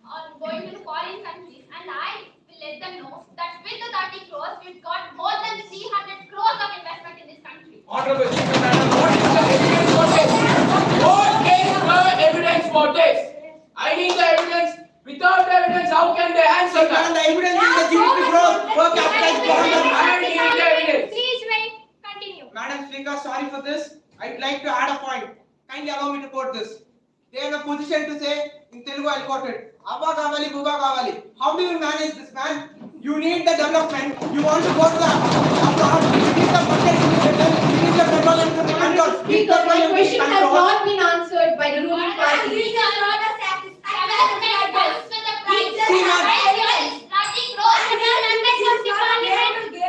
on going to the foreign countries, and I will let them know that with the 30 crores, we've got more than 300 crores of investment in this country. Honorable Speaker, Madam, what is the evidence for this? What is the evidence for this? I need the evidence. Without evidence, how can they answer that? The evidence is the GDP growth per capita. I need the evidence. Please wait. Continue. Madam Speaker, sorry for this. I'd like to add a point. Kindly allow me to quote this. They are in a position to say, in Telugu I'll quote it, Abba Kavali, Buba Kavali. How do you manage this, man? You need the development. You want to go to the abroad. You need the budget to be better. You need the petroleum to be controlled. Speaker, my question has not been answered by the ruling party. These are not a satisfactory.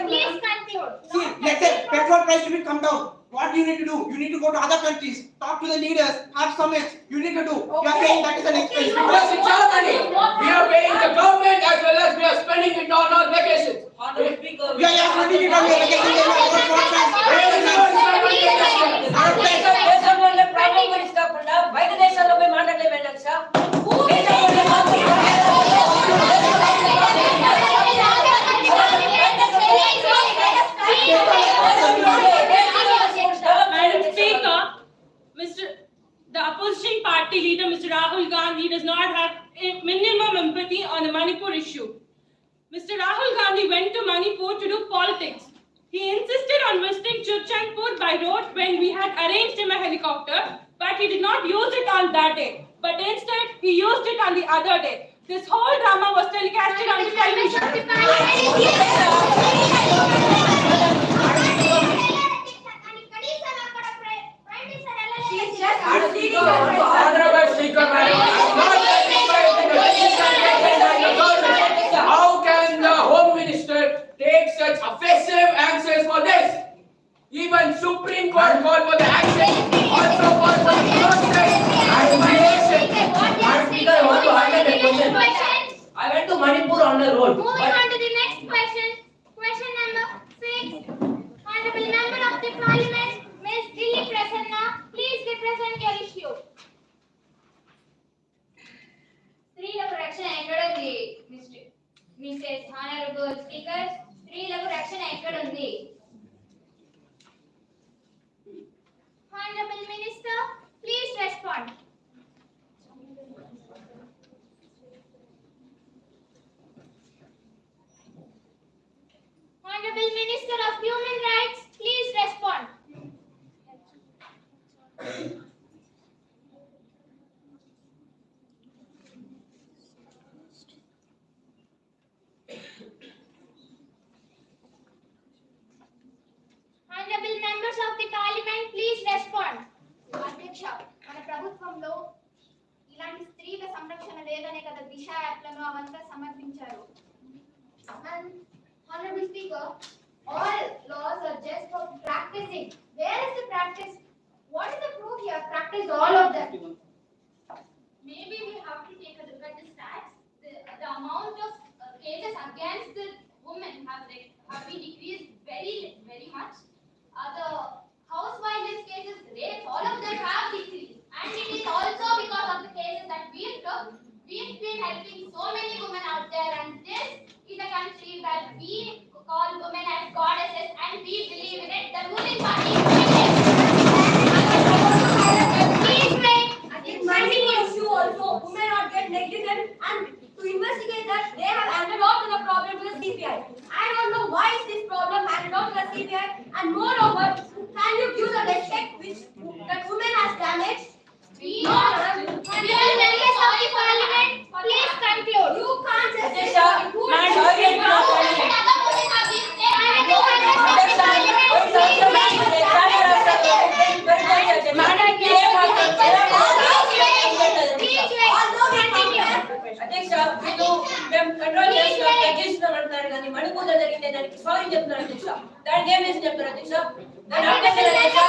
Please conclude. See, let's say petrol price will come down. What do you need to do? You need to go to other countries, talk to the leaders, have summits. You need to do. You are saying that is an expense. Because it's our money. We are paying the government as well as we are spending it on our vacations. Honorable Speaker, We are spending it on your vacations. దేశంలో problem గురించి కాకుండా బయట దేశాల్లో పోయి మాట్లాడలే madam sir. Madam Speaker, the opposition party leader, Mr. Rahul Gandhi, does not have a minimum empathy on the Manipur issue. Mr. Rahul Gandhi went to Manipur to do politics. He insisted on visiting Churchandpur by road when we had arranged him a helicopter, but he did not use it on that day. But instead, he used it on the other day. This whole drama was telecasted on the television. Honorable Speaker, Madam, how can the Home Minister take such offensive answers for this? Even Supreme Court called for the action, also called for the process and violation. Madam Speaker, I want to highlight a question. I went to Manipur on the road. Moving on to the next question. Question number 6. Honorable member of the parliament, Ms. Dilli Prasanna, please represent your issue. స్త్రీలకు రక్షణ ఎక్కడ ఉంది ministry Mrs. Honorable Speaker, స్త్రీలకు రక్షణ ఎక్కడ ఉంది? Honorable Minister, please respond. Honorable Minister of Human Rights, please respond. Honorable members of the parliament, please respond. అధ్యక్ష, మన ప్రభుత్వంలో ఇలాంటి స్త్రీల సంరక్షణ లేదనే కదా దిశ యాప్లను అవంతా సమర్పించారు. Honorable Speaker, all laws are just for practicing. Where is the practice? What is the proof you have practiced all of them? Maybe we have to take a look at the stats. The amount of cases against the women have been decreased very much. The house violence cases, rapes, all of them have decreased. And it is also because of the cases that we've took. We've been helping so many women out there, and this is a country that we call women as goddesses, and we believe in it. The ruling party Please wait. In mining issue also, women are get negligent, and to investigate that, they have handed off to the problem to the CPI. I don't know why is this problem handed off to the CPI, and moreover, can you give the respect which that women has damaged? No, members of the parliament, please conclude. You can't just say అధ్యక్ష, వీళ్ళు మేము control చేస్తున్నాం, తగ్గిస్తున్నాం అంటున్నారు కానీ మణిపూర్లో జరిగింది దానికి sorry చెప్తున్నారు అధ్యక్ష. దానికి ఏం చేసి చెప్తారు అధ్యక్ష? దాని అర్థం లేదు అధ్యక్ష.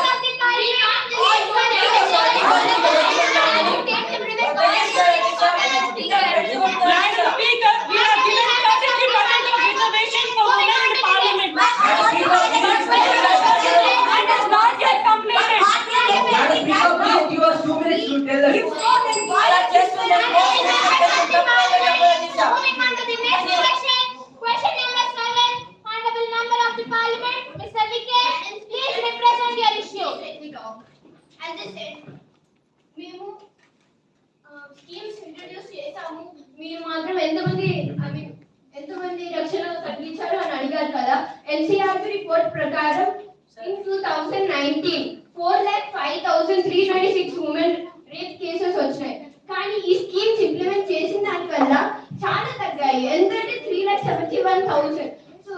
Question number 7, Honorable Member of the Parliament, Mr. Vikesh, please represent your issue. As I said, మేము స్కీమ్స్ ఇంట్రడ్యూస్ చేసాము. మీరు మాత్రం ఎంతమంది రక్షణ తగ్గించారు అని అడిగారు కదా. ఎన్సీఆర్బీ రిపోర్ట్ ప్రకారం ఇన్ 2019 4,05,326 ఉమెన్ రేప్ కేసెస్ వచ్చినాయి. కానీ ఈ స్కీమ్స్ ఇంప్లిమెంట్ చేసిన దానివల్ల చాలా తగ్గాయి. ఎంతంటే 3,71,000. So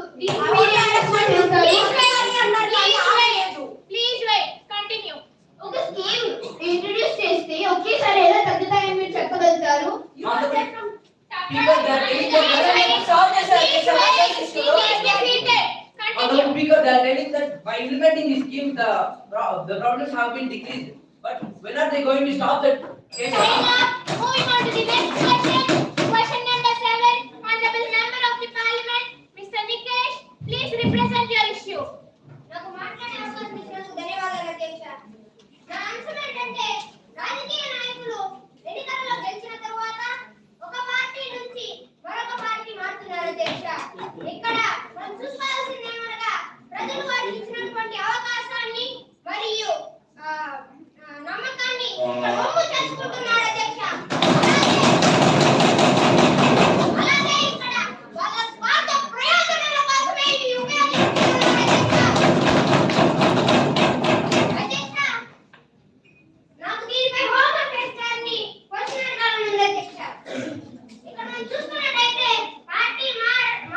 Please wait, continue. ఒక స్కీమ్ ఇంట్రడ్యూస్ చేస్తే ఒకేసారి ఎలా తగ్గుతాయని మీరు చెప్పగలుగుతారు? Speaker, they are telling that by implementing this scheme, the problems have been decreased. But when are they going to stop that case? Moving on to the next question. Question number 7, Honorable Member of the Parliament, Mr. Vikesh, please represent your issue. నాకు మాట్లాడే అవకాశం ఇచ్చినందుకు ధన్యవాదాలు అధ్యక్ష. నా అంశం ఏంటంటే రాజకీయ నాయకులు ఎన్నికలలో గెలిచిన తరువాత ఒక పార్టీ నుంచి మరొక పార్టీ మారుతున్నారు అధ్యక్ష. ఇక్కడ మనం చూసుకోవాల్సింది ఏమనగా ప్రజలు వారికి ఇచ్చినటువంటి అవకాశాన్ని మరియు నమ్మకాన్ని రొమ్ము చేసుకుంటున్నారు అధ్యక్ష. అలాగే ఇక్కడ వాళ్ళ స్వార్థ ప్రయోజనాల కోసమే ఇవి అధ్యక్ష. నాకు దీనిపై హోంవర్క్ చేస్తారని క్వశ్చన్ అడగాలని అధ్యక్ష. ఇక్కడ మనం చూస్తున్నట్టయితే పార్టీ మారడం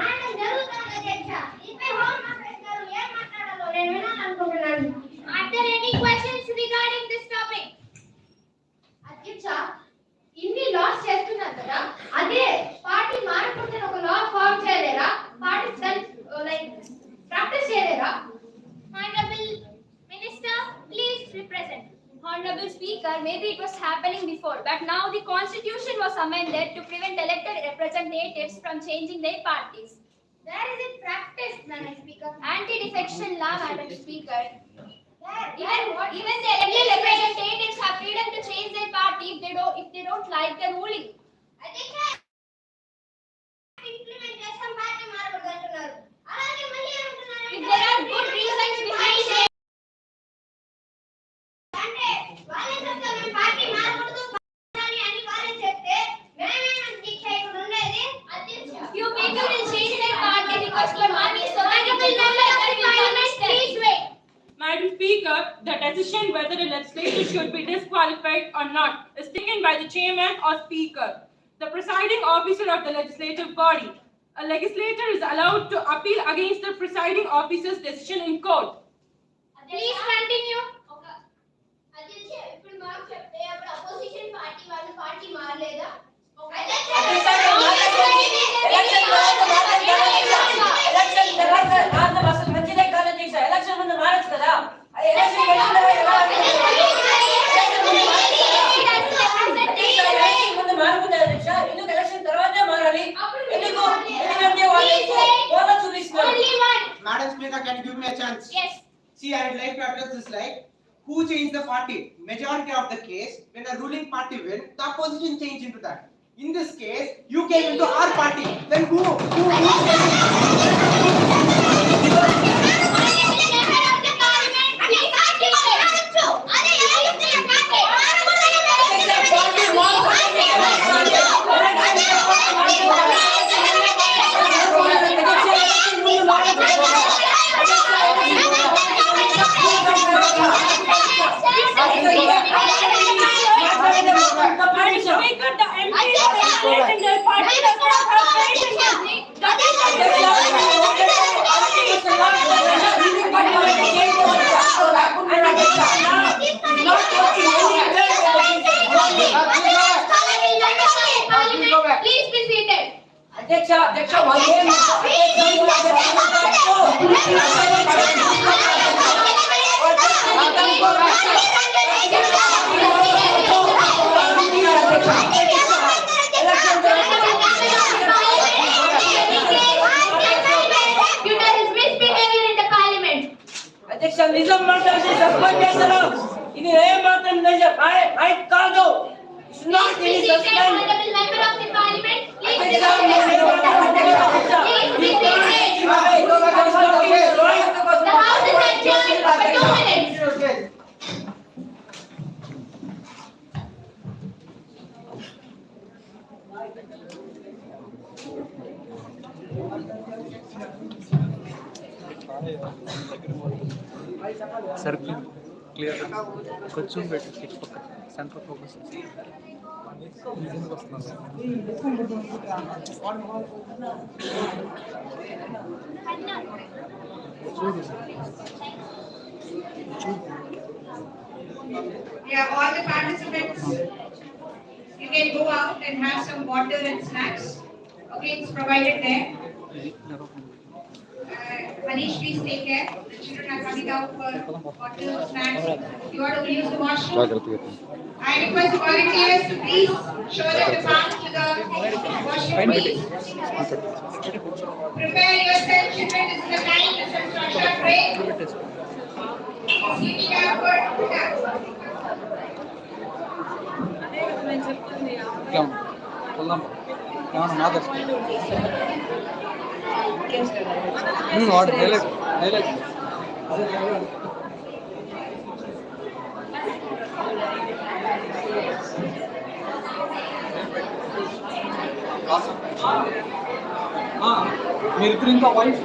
జరుగుతుంది అధ్యక్ష. దీనిపై హోంవర్క్ చేస్తారు, ఏం మాట్లాడాలో నేను వినాలనుకుంటున్నాను. Are there any questions regarding this topic? అధ్యక్ష, ఇన్ని లాస్ చేస్తున్నారు కదా, అదే పార్టీ మారకుంటే ఒక లా ఫామ్ చేయలేరా? పార్టిసిపెంట్ ప్రాక్టీస్ చేయలేరా? Honorable Minister, please represent. Honorable Speaker, maybe it was happening before, but now the Constitution was amended to prevent elected representatives from changing their parties. Where is it practiced, Madam Speaker? Anti-defection law, Madam Speaker. Even the elected representatives have freedom to change their party if they don't like the ruling. అధ్యక్ష, implement Speaker, the decision whether a legislator should be disqualified or not is taken by the chairman or speaker, the presiding officer of the legislative body. A legislator is allowed to appeal against the presiding officer's decision in court. Please continue. అధ్యక్ష ఇప్పుడు మాకు చెప్తే అప్పుడు opposition party వాళ్ళు party మారలేదా election తర్వాత మాత్రం అసలు మంచిదే కాదు అధ్యక్ష. ఎలక్షన్ ముందు మారచ్చు కదా. ముందు మారుతుంది అధ్యక్ష. ఎందుకు ఎలక్షన్ తర్వాతే మారాలి? ఎందుకు? ఎందుకంటే వాళ్ళు ఓలా చూపిస్తున్నారు. Madam Speaker, can you give me a chance? Yes. See, I would like to address this like, who changed the party? Majority of the case, when a ruling party win, the opposition changed into that. In this case, you came into our party. Then who Please be seated. అధ్యక్ష వాళ్ళు ఏం అధ్యక్ష నిజం మాట్లాడితే suspend చేస్తారు. ఇది ఏ మాత్రం నిజం కాదు. It's not any suspend. Member of the parliament, please be The house is adjourned for 2 minutes. Circle clear కొంచెం పెట్టి centre focus Yeah, all the participants, you can go out and have some water and snacks. Okay, it's provided there. Manish, please take care. The children are coming out for water, snacks. You want to use the washroom? I request volunteers to please show them the path to the washroom, please. Prepare yourself, children. This is the time to some short break. Sleeping outward. మీరిద్దరు ఇంకా voice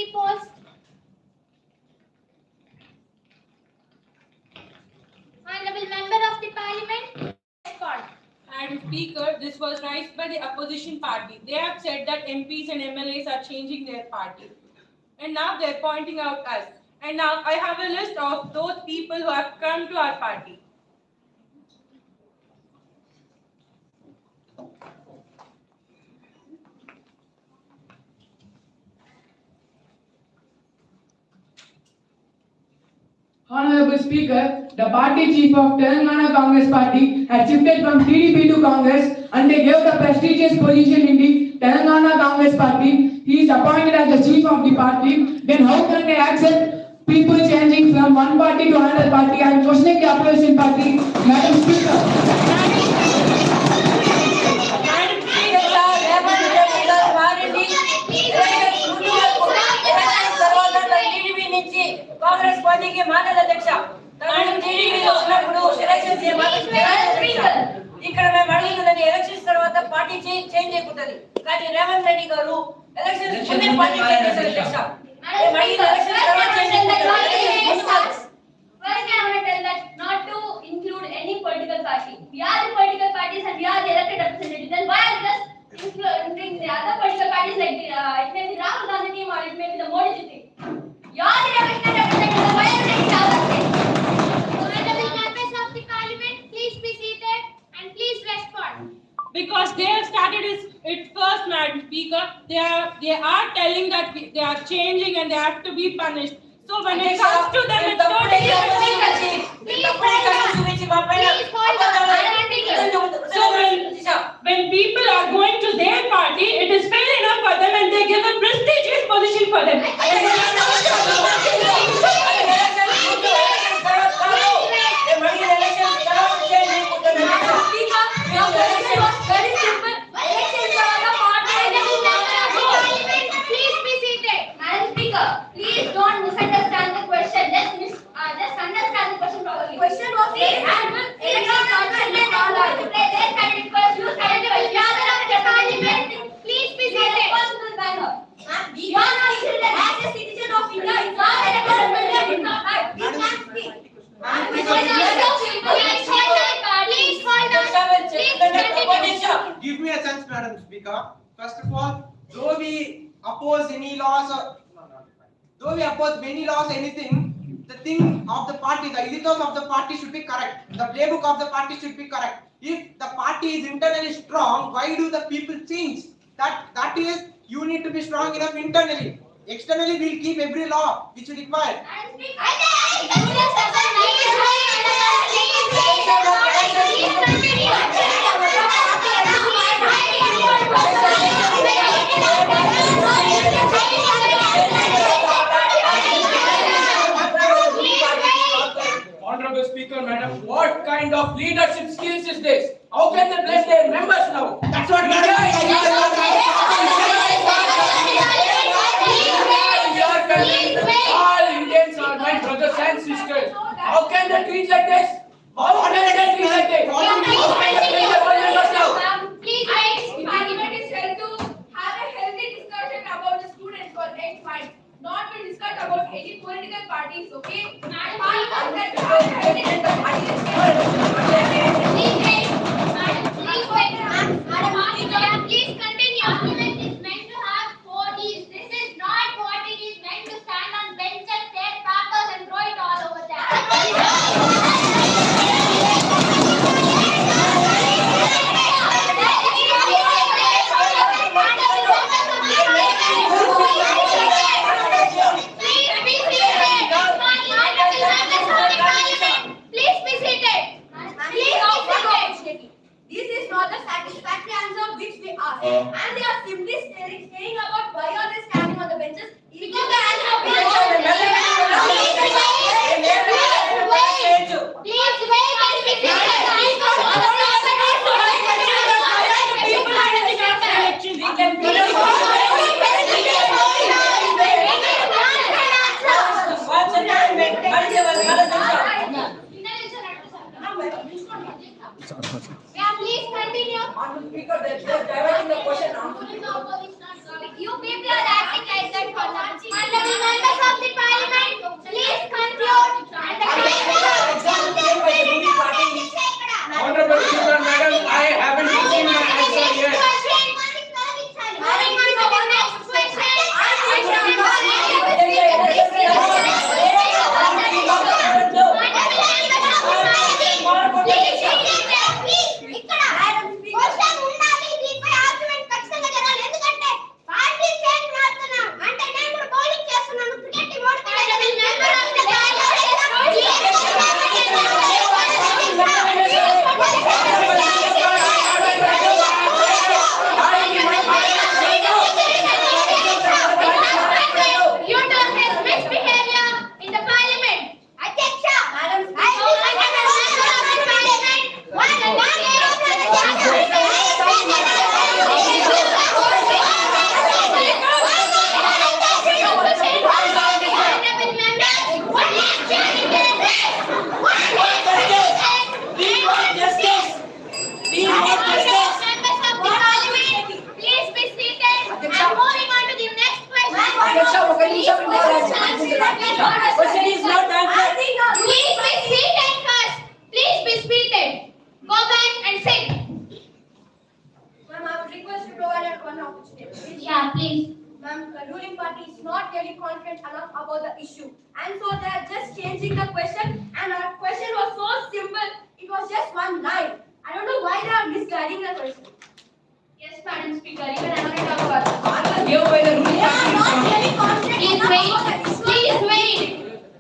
be paused. Honorable Member of the Parliament, respond. Madam Speaker, this was raised by the opposition party. They have said that MPs and MLAs are changing their party. And now they're pointing out us. And now I have a list of those people who have come to our party. Honorable Speaker, the party chief of Telangana Congress Party had shifted from TDP to Congress and they gave the prestigious position in the Telangana Congress Party. He is appointed as the chief of the party. Then how can they accept people changing from one party to another party? I am questioning the opposition party. Madam Speaker. Congress పార్టీకి మానవ అధ్యక్ష ఇక్కడ మేము అడిగినది elections తర్వాత party change అయిపోతుంది కానీ రేవంత్ రెడ్డి గారు elections ముందే పార్టీ చేంజ్ చేశారు అధ్యక్ష మేము అడిగిన ఎలక్షన్స్ తర్వాత చేంజ్ అయిపోతుంది. First, I want to tell that not to include any political party. We are the political parties and we are the elected representatives. Then why are just including the other political parties like it may be Rahul Gandhi team or it may be the Modi ji team? You are the elected representatives. Why are you taking the other thing? Honorable Members of the Parliament, please be seated and please respond. Because they have started it first, Madam Speaker. They are telling that they are changing and they have to be punished. So when it comes to them, it's totally different. So when people are going to their party, it is fair enough for them and they give a prestigious position for them. Very simple. Please be seated. Madam Speaker, please don't misunderstand the question. Just understand the question properly. Question was Please be seated. You are not citizen. As a citizen of India, you are a representative. It's not right. You can't speak. Give me a chance, Madam Speaker. First of all, though we oppose any laws or though we oppose many laws, anything, the thing of the party, the ethos of the party should be correct. The playbook of the party should be correct. If the party is internally strong, why do the people change? That is, you need to be strong enough internally. Externally, we'll keep every law which you require. Honorable Speaker, Madam, what kind of leadership skills is this? How can they bless their members now? That's what all Indians are my brothers and sisters. How can they treat like this? How can they treat like this? Parliament is held to have a healthy discussion about the students for 8 months, not to discuss about any political parties, okay? Parliament has to have a healthy Please continue. Parliament is meant to have 4 Ds. This is not what it is meant to stand on benches, take papers and throw it all over there. Please be seated. This is not the satisfactory answer which we asked. And they are simply stating about why are they standing on the benches. Because the answer Please continue. Speaker, they're diverting the question now. You people are acting like that for nothing. Honorable members of the parliament, please conclude. Honorable Speaker, Madam, I haven't received my answer yet. Please be seated. Go back and sit. Ma'am, I would request to provide one opportunity. Yeah, please. Ma'am, the ruling party is not really confident enough about the issue, and so they are just changing the question. And our question was so simple; it was just one line. I don't know why they are misguiding the question. Yes, Madam Speaker, even I want to talk about this. Hereby the ruling They are not party really confident Please enough wait. about the issue. Please wait.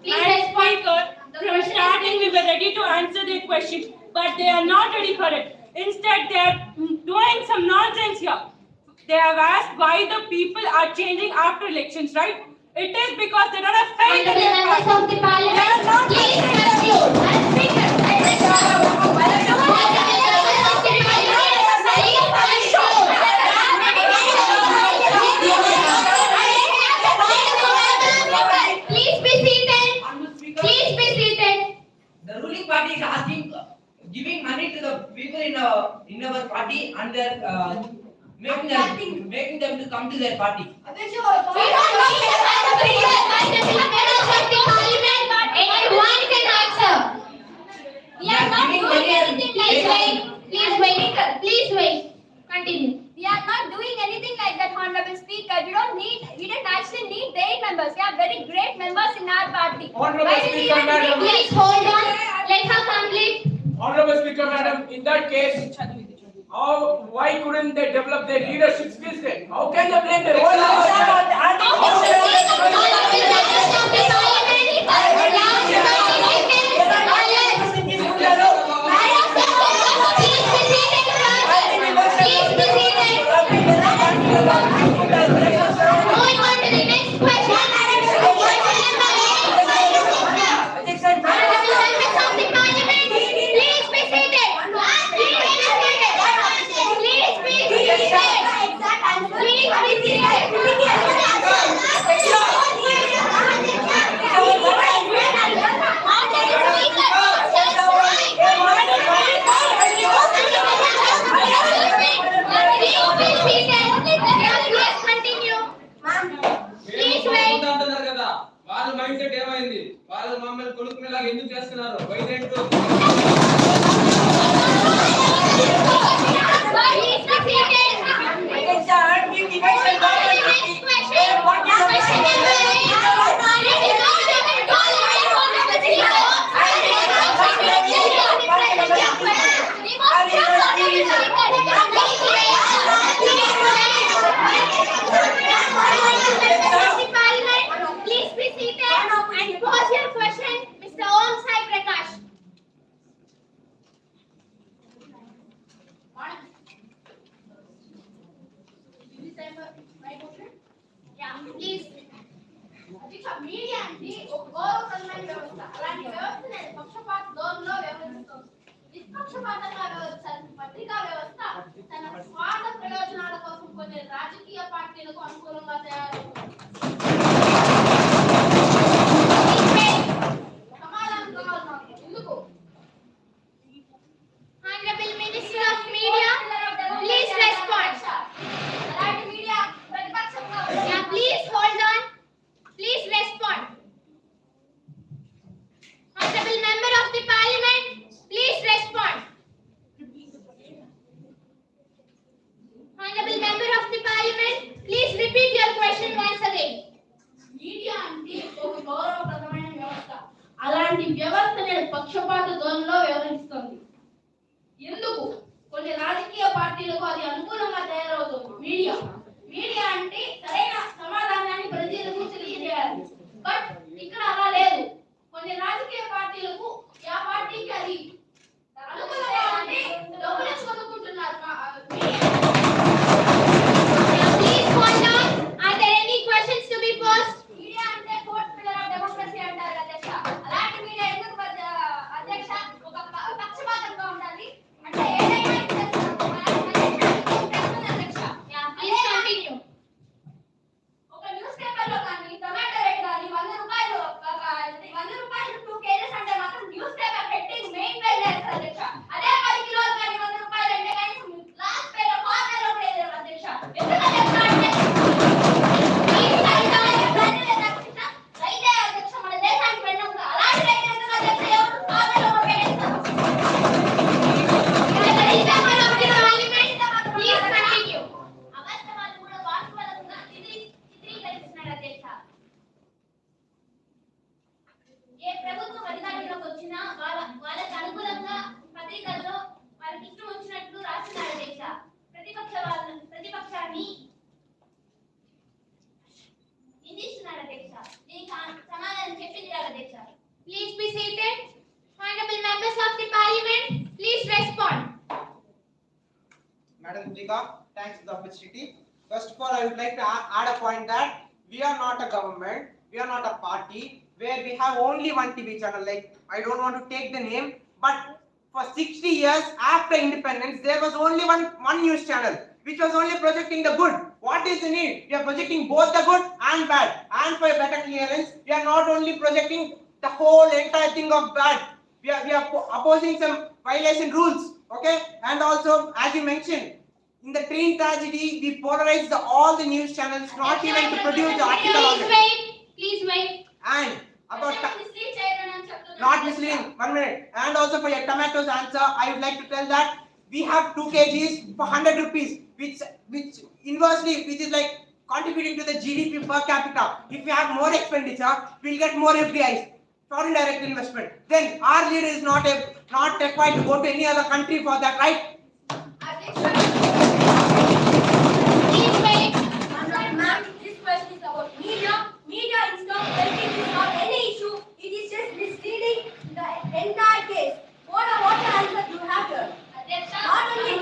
Please Madam respond. Speaker, from starting we were ready to answer their question, but they are not ready for it. Instead, they are doing some nonsense here. They have asked why the people are changing after elections, right? It is because they don't have faith in their Members party. of the parliament, please conclude. Madam Speaker, please be seated. Honorable Speaker, Please be seated. the ruling party is asking, giving money to the people in our party and they're making them to come to their party. We don't need the members of the parliament. Anyone can answer. We are not doing anything like that. Please wait. Please wait. Continue. We are not doing anything like that, Honorable Speaker. We don't actually need their members. We have very great members in our party. Honorable Why did we Speaker, even Madam. bring Please hold on. Let her complete. Honorable Speaker, Madam, in that case, why couldn't they develop their leadership skills then? How can they blame their Moving on to the next question. అంటున్నారు కదా వాళ్ళ mind set ఏమైంది వాళ్ళు మమ్మల్ని కొడుకు మీలాగా ఎందుకు చేస్తున్నారు వైదేంటో Please be seated and pose your question, Mr. Om Sai Prakash. Yeah, please. Media అంటే ఒక గౌరవప్రదమైన వ్యవస్థ. అలాంటి వ్యవస్థ నేను పక్షపాత ధోరణిలో వ్యవహరిస్తుంది. నిష్పక్షపాతంగా వ్యవహరించాల్సిన పత్రికా వ్యవస్థ తన స్వార్థ ప్రయోజనాల కోసం కొన్ని రాజకీయ పార్టీలకు అనుకూలంగా తయారవుతుంది. సమాధానం కావాలి నాకు. ఎందుకు? Honorable Minister of Media, please respond. అలాంటి మీడియా ప్రతిపక్షంగా Yeah, please hold on. Please media media అంటే సరైన సమాధానాన్ని ప్రజలకు తెలియజేయాలి. బట్ ఇక్కడ అలా లేదు. కొన్ని రాజకీయ పార్టీలకు ఆ పార్టీకి అది అనుకూలంగా ఉంటే డబ్బులు కొనుక్కుంటున్నారు. Please hold on. Are there any questions to be posed? Media అంటే ఫోర్త్ పిల్లర్ ఆఫ్ డెమోక్రసీ అంటారు అధ్యక్ష. అలాంటి మీడియా ఎందుకు అధ్యక్ష ఒక పక్షపాతంగా ఉండాలి అంటే ఏదైనా ఒక న్యూస్ పేపర్ లో కానీ టొమాటో రేట్ కానీ 100 రూపాయలు 2 కేజీస్ అంటే మాత్రం news paper heading main page వేస్తారు అధ్యక్ష. అదే 10 కిలోలు కానీ 100 రూపాయలు అంటే కనీసం లాస్ట్ పేజ్ లో కార్నర్ లో కూడా వేయలేరు అధ్యక్ష. ఎందుకంటే రైతే అధ్యక్ష మన దేశానికి వెన్నెముక. అలాంటి రైతు ఎందుకు అధ్యక్ష ఎవరు కార్నర్ లో కూడా వేస్తారు. Please continue. అవాస్తవాలు కూడా వాస్తవాలుగా చిత్రీకరిస్తున్నారు అధ్యక్ష. ఏ ప్రభుత్వం అధికారంలోకి వచ్చినా వాళ్ళకి అనుకూలంగా పత్రికల్లో వాళ్ళకి ఇష్టం వచ్చినట్లు రాస్తున్నారు అధ్యక్ష. ప్రతిపక్షాన్ని నిందిస్తున్నారు అధ్యక్ష. దీనికి సమాధానం చెప్పింది కాదు అధ్యక్ష. Please be seated. Honorable members of the parliament, please respond. Madam Speaker, thanks for the opportunity. First of all, I would like to add a point that we are not a government, we are not a party where we have only one TV channel. Like, I don't want to take the name, but for 60 years after independence, there was only one news channel which was only projecting the good. What is the need? We are projecting both the good and bad. And for better clearance, we are not only projecting the whole entire thing of bad. We are opposing some violation rules. Okay, and also as you mentioned, in the train tragedy, we polarized all the news channels, not even to produce the article on it. Please wait. And about not misleading. 1 minute. And also for your tomatoes answer, I would like to tell that we have 2 kgs for 100 rupees, which inversely, which is like contributing to the GDP per capita. If we have more expenditure, we'll get more FDIs. Foreign direct investment. Then our leader is not required to go to any other country for that, right? Please wait. Ma'am, this question is about media. Media is not helping to solve any issue. It is just misleading the entire case. What answer do you have here? Not only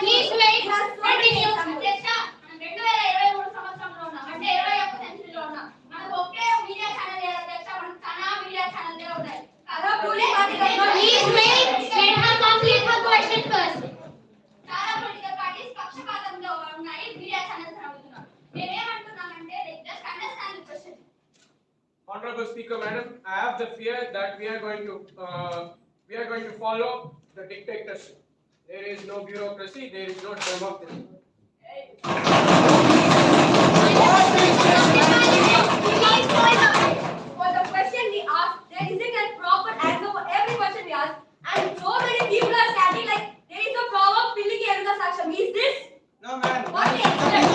Please wait. continue. అధ్యక్ష, మనం 2023 సంవత్సరంలో ఉన్నాం. అంటే 21వ సెంచరీలో ఉన్నాం. మనకు ఒకే media channel లేదు అధ్యక్ష. మనకు చాలా మీడియా ఛానల్ ఉన్నాయి. Please wait. Let her complete her question first. చాలా పొలిటికల్ పార్టీస్ పక్షపాతంలో ఉన్నాయి మీడియా ఛానల్స్ అడుగుతున్నాం. మేమేమంటున్నామంటే just understand the question. Honorable Speaker, Madam, I have the fear that we are going to follow the dictatorship. There is no bureaucracy, there is no democracy. For the question we asked, there isn't a proper answer for every question we asked, and so many people are standing like there is a problem filling eruga saksham. Is this? No, madam. What is it?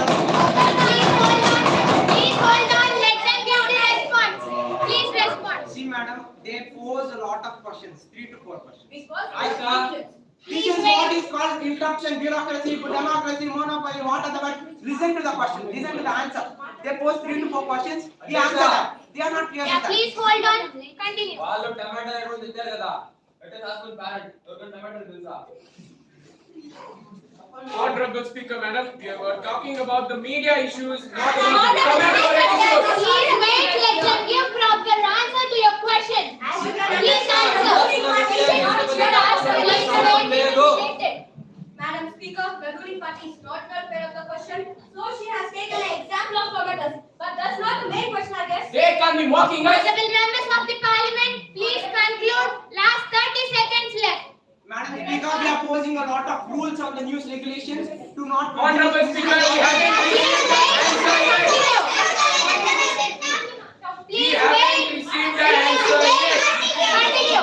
Please hold on. Let them give the response. Please respond. See, madam, they pose a lot of questions, 3 to 4 questions. Because This is what is called interruption, bureaucracy, democracy, monopoly, what are the words? Listen to the question, listen to the answer. They pose 3 to 4 questions, we answer that. They are not clear with that. Please hold on. Continue. వాళ్ళు టమాటా ఎక్కడ తెచ్చారు కదా అంటే hospital parent ఎవరికైనా టమాటా తెలుసా? Honorable Speaker, Madam, we were talking about the media issues, not about the tomato issues. Please wait. Let them give proper answer to your question. Please answer. Madam Speaker, the ruling party is not aware of the question, so she has taken an example of tomatoes. But that's not the main question, I guess. They can be mocking us. Honorable members of the parliament, please conclude. Last 30 seconds left. Madam Speaker, we are posing a lot of rules on the news regulations to not. Honorable Speaker, we haven't received the answer yet. We haven't received the answer yet. Continue.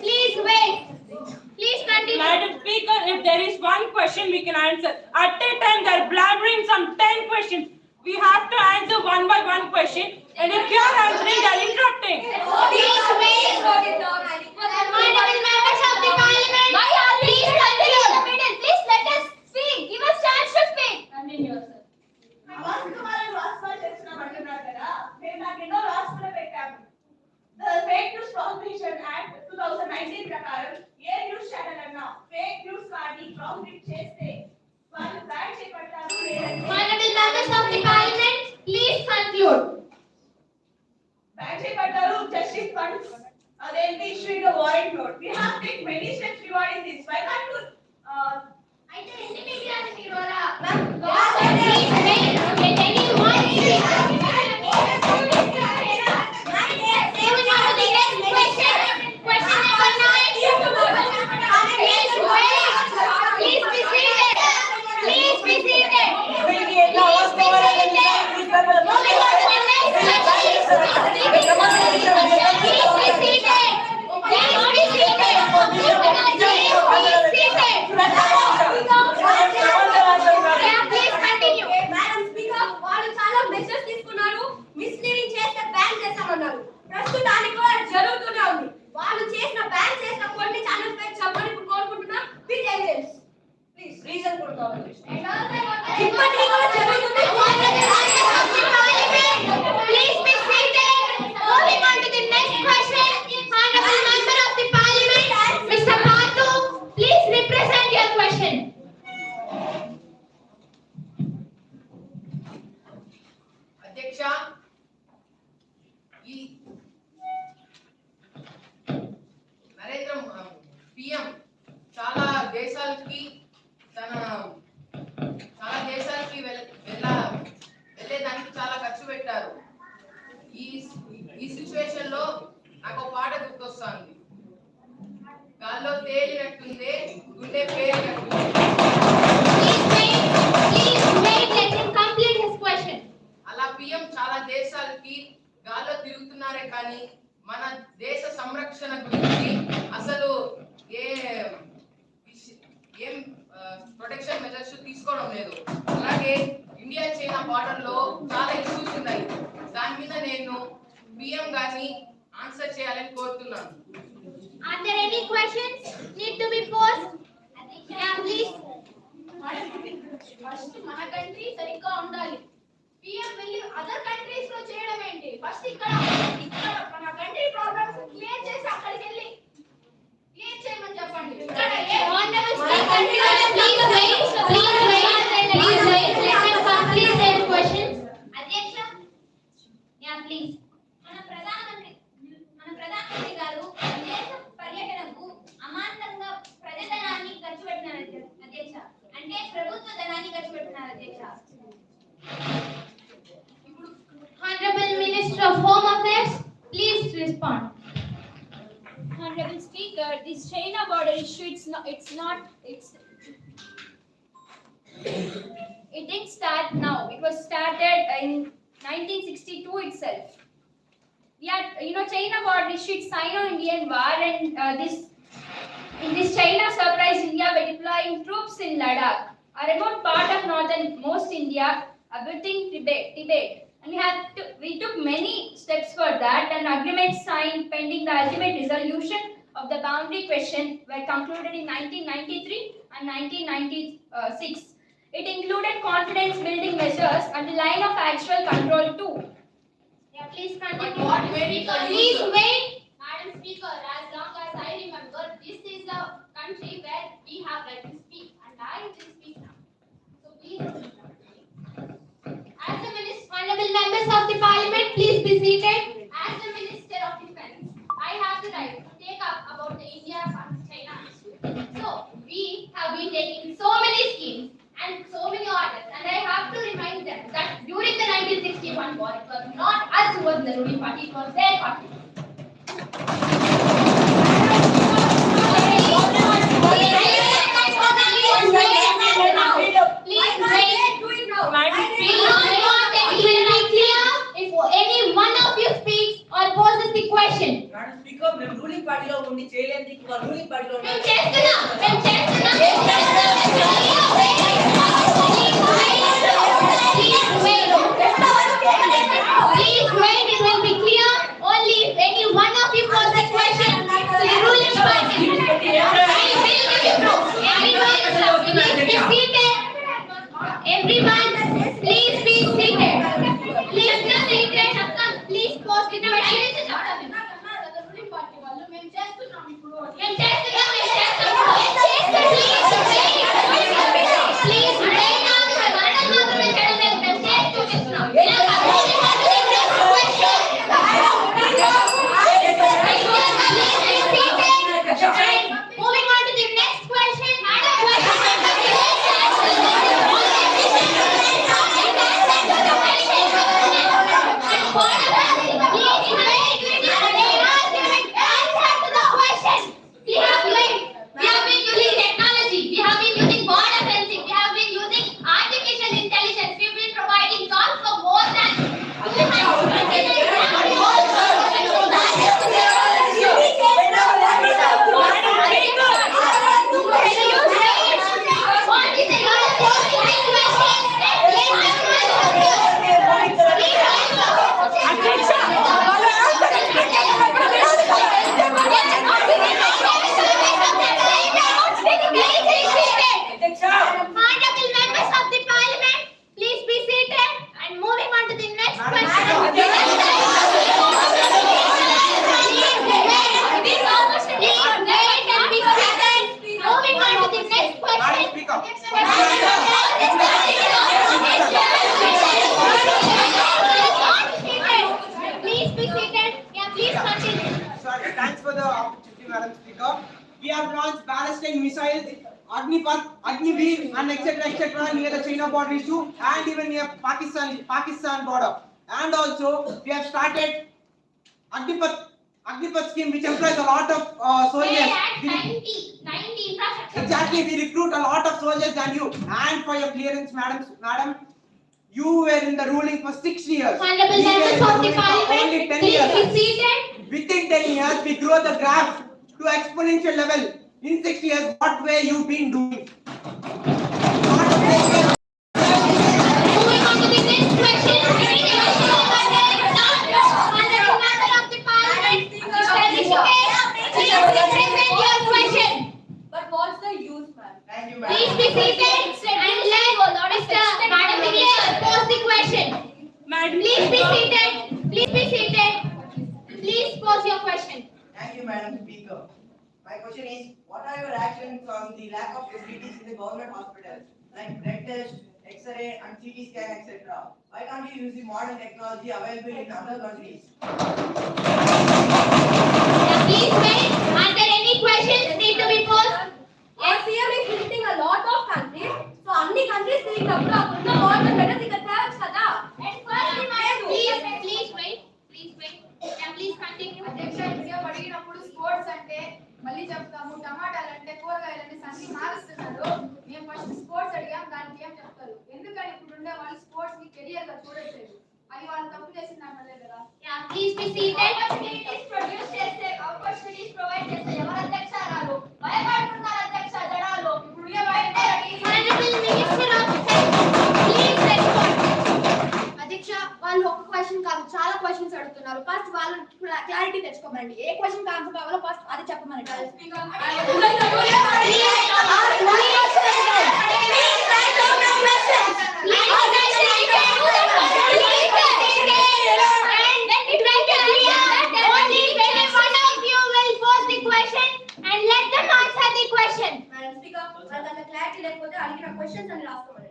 Please wait. Please continue. Madam Speaker, if there is one question we can answer. At a time, they're blabbering some 10 questions. We have to answer one by one question. And if you are answering, they are interrupting. Please wait. Honorable members of the parliament, please continue the meeting. Please let us speak. Give us chance to speak. Continue, sir. The Fake News Prohibition Act 2019 ప్రకారం ఏ news channel అన్నా fake news కానీ ప్రామిట్ చేస్తే వాళ్ళు ban చేయబడతారు లేదంటే Honorable members of the parliament, please conclude. Ban చేయబడతారు justice funds అదేంటి issuing a warrant note. We have taken many steps regarding this. Why can't you అయితే ఎన్ని మీడియాని మీరు అలా please wait. Let anyone speak. Moving on to the next question. Question number 9. Please wait. Please be seated. Please be seated. Please be seated. Moving on to the next question. Please be seated. Please be seated. Please continue. Madam Speaker, వాళ్ళు చాలా measures తీసుకున్నారు. Misleading చేస్తే ban చేస్తామన్నారు. ప్రస్తుతానికి కూడా జరుగుతూనే ఉంది. వాళ్ళు చేసిన బ్యాన్ చేసిన కొన్ని ఛానల్స్ పై చెప్పని ఇప్పుడు కోరుకుంటున్నా విత్ ఎవిడెన్స్. ప్లీజ్ రీజన్ కూడా కావాలి. ఇప్పటికీ కూడా జరుగుతుంది. Please be seated. Moving on to the next question. Honorable member of the parliament, Mr. Patu, please represent your question. అధ్యక్ష ఈ నరేంద్ర పిఎం చాలా దేశాలకి వెళ్ళేదానికి చాలా ఖర్చు పెట్టారు. ఈ సిచ్యువేషన్ లో నాకు ఒక పాట గుర్తొస్తుంది. గాల్లో తేలినట్టుందే గుండె పేలినట్టుంది. అలా పిఎం చాలా దేశాలకి గాల్లో తిరుగుతున్నారే కానీ మన దేశ సంరక్షణ గురించి అసలు ఏం ప్రొటెక్షన్ మెజర్స్ తీసుకోవడం లేదు. అలాగే ఇండియా చైనా బార్డర్ లో చాలా ఇష్యూస్ ఉన్నాయి. దాని మీద నేను పిఎం గారిని ఆన్సర్ చేయాలని కోరుతున్నాను. Are there any questions need to be posed? Yeah, please. First మన కంట్రీ సరిగ్గా ఉండాలి. పిఎం వెళ్ళి అదర్ కంట్రీస్ లో చేయడం ఏంటి? ఫస్ట్ ఇక్కడ మన కంట్రీ ప్రాబ్లమ్స్ క్లియర్ చేసి అక్కడికి వెళ్ళి క్లియర్ చేయమని చెప్పండి. ఇక్కడ అధ్యక్ష, యా ప్లీజ్. మన ప్రధానమంత్రి గారు దేశ పర్యటనకు అమాంతంగా ప్రజాధనాన్ని ఖర్చు పెట్టినారు అధ్యక్ష. అంటే ప్రభుత్వ ధనాన్ని ఖర్చు పెట్టినారు అధ్యక్ష. Honorable Minister of Home Affairs, please respond. Honorable Speaker, this China border issue, it didn't start now. It was started in 1962 itself. We had, China border issue, it's Sino-Indian war, and this China surprised India by deploying troops in Ladakh, a remote part of northernmost India, abutting Tibet. And we took many steps for that, and agreements signed pending the ultimate resolution of the boundary question were concluded in 1993 and 1996. It included confidence building measures and the line of actual control too. Yeah, please continue. Please wait. Madam Speaker, as long as I remember, this is the country where we have right to speak, and I will speak now. So please. As the honorable members of the parliament, please be seated. As the Minister of Defense, I have the right to take up about the India and China issue. So we have been taking so many schemes and so many orders, and I have to remind them that during the 1961 war, it was not us who was the ruling party, it was their party. Please wait. If any one of you speaks or poses the question. Madam Speaker, మేము ruling పార్టీలో ఉండి చేయలేందుకు ఇంకా ruling పార్టీలో మేము చేస్తున్నాం. Please wait. have launched ballistic missiles, Agnipath, Agniveer, and etc. near the China border issue and even near Pakistan border. And also we have started Agnipath scheme, which employs a lot of soldiers. 90 infrastructure. Exactly, we recruit a lot of soldiers than you. And for your clearance, madam, you were in the ruling for 6 years. Honorable members of the parliament, only 10 please years. be seated. Within 10 years, we grow the graph to exponential level. In 6 years, what were you been doing? Moving on to the next question. Honorable member of the parliament, Mr. Rishikesh, please present your question. But what's the use, ma'am? Thank you, Please be seated and let Mr. Madam Secretary pose the question. Please be seated. Please be seated. Please pose your question. Thank you, Madam Speaker. My question is, what are your actions on the lack of facilities in the government hospitals, like blood test, X-ray, and CT scan, etc.? Why can't you use the modern technology available in other countries? Please wait. Are there any questions need to be posed? Our CM is visiting a lot of countries. So, अन्नी countries visiting the more than better ticket have sada. And first, please wait. Please wait. Yeah, please continue. అడిగినప్పుడు sports అంటే మళ్ళీ చెప్తాము టమాటాలు అంటే కూరగాయలు అన్ని మారుస్తున్నారు మేము ఫస్ట్ స్పోర్ట్స్ అడిగాం దానికి ఏం చెప్తారు ఎందుకని ఇప్పుడు ఉండే వాళ్ళు స్పోర్ట్స్ ని కెరియర్ గా చూడట్లేదు అది వాళ్ళు తప్పు చేసిన దాంట్లో కదా Yeah, please be seated. Opportunities produce చేస్తే ఆపర్చునిటీస్ ప్రొవైడ్ చేస్తే ఎవరు అధ్యక్షాలు భయపడుతున్నారు అధ్యక్ష జనాలు ఇప్పుడు Honorable Minister of Health, please respond. అధ్యక్ష వాళ్ళు ఒక క్వశ్చన్ కాదు చాలా క్వశ్చన్స్ అడుగుతున్నారు ఫస్ట్ వాళ్ళు క్లారిటీ తెచ్చుకోమనండి ఏ క్వశ్చన్ ఆన్సర్ కావాలో ఫస్ట్ అది చెప్పమనండి క్లారిటీ లేకపోతే అడిగిన క్వశ్చన్స్ అని రాసుకోమనండి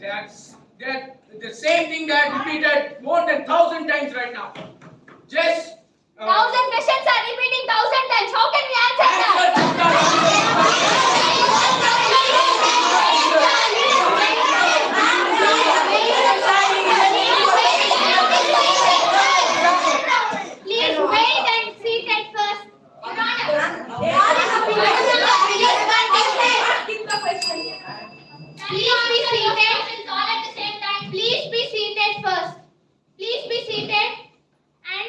That's the same thing that repeated more than 1,000 times right now. Just 1,000 questions are repeating 1,000 times. How can we answer that? Please wait and seat at first. Please be seated. All at the same time. Please be seated first. Please be seated. And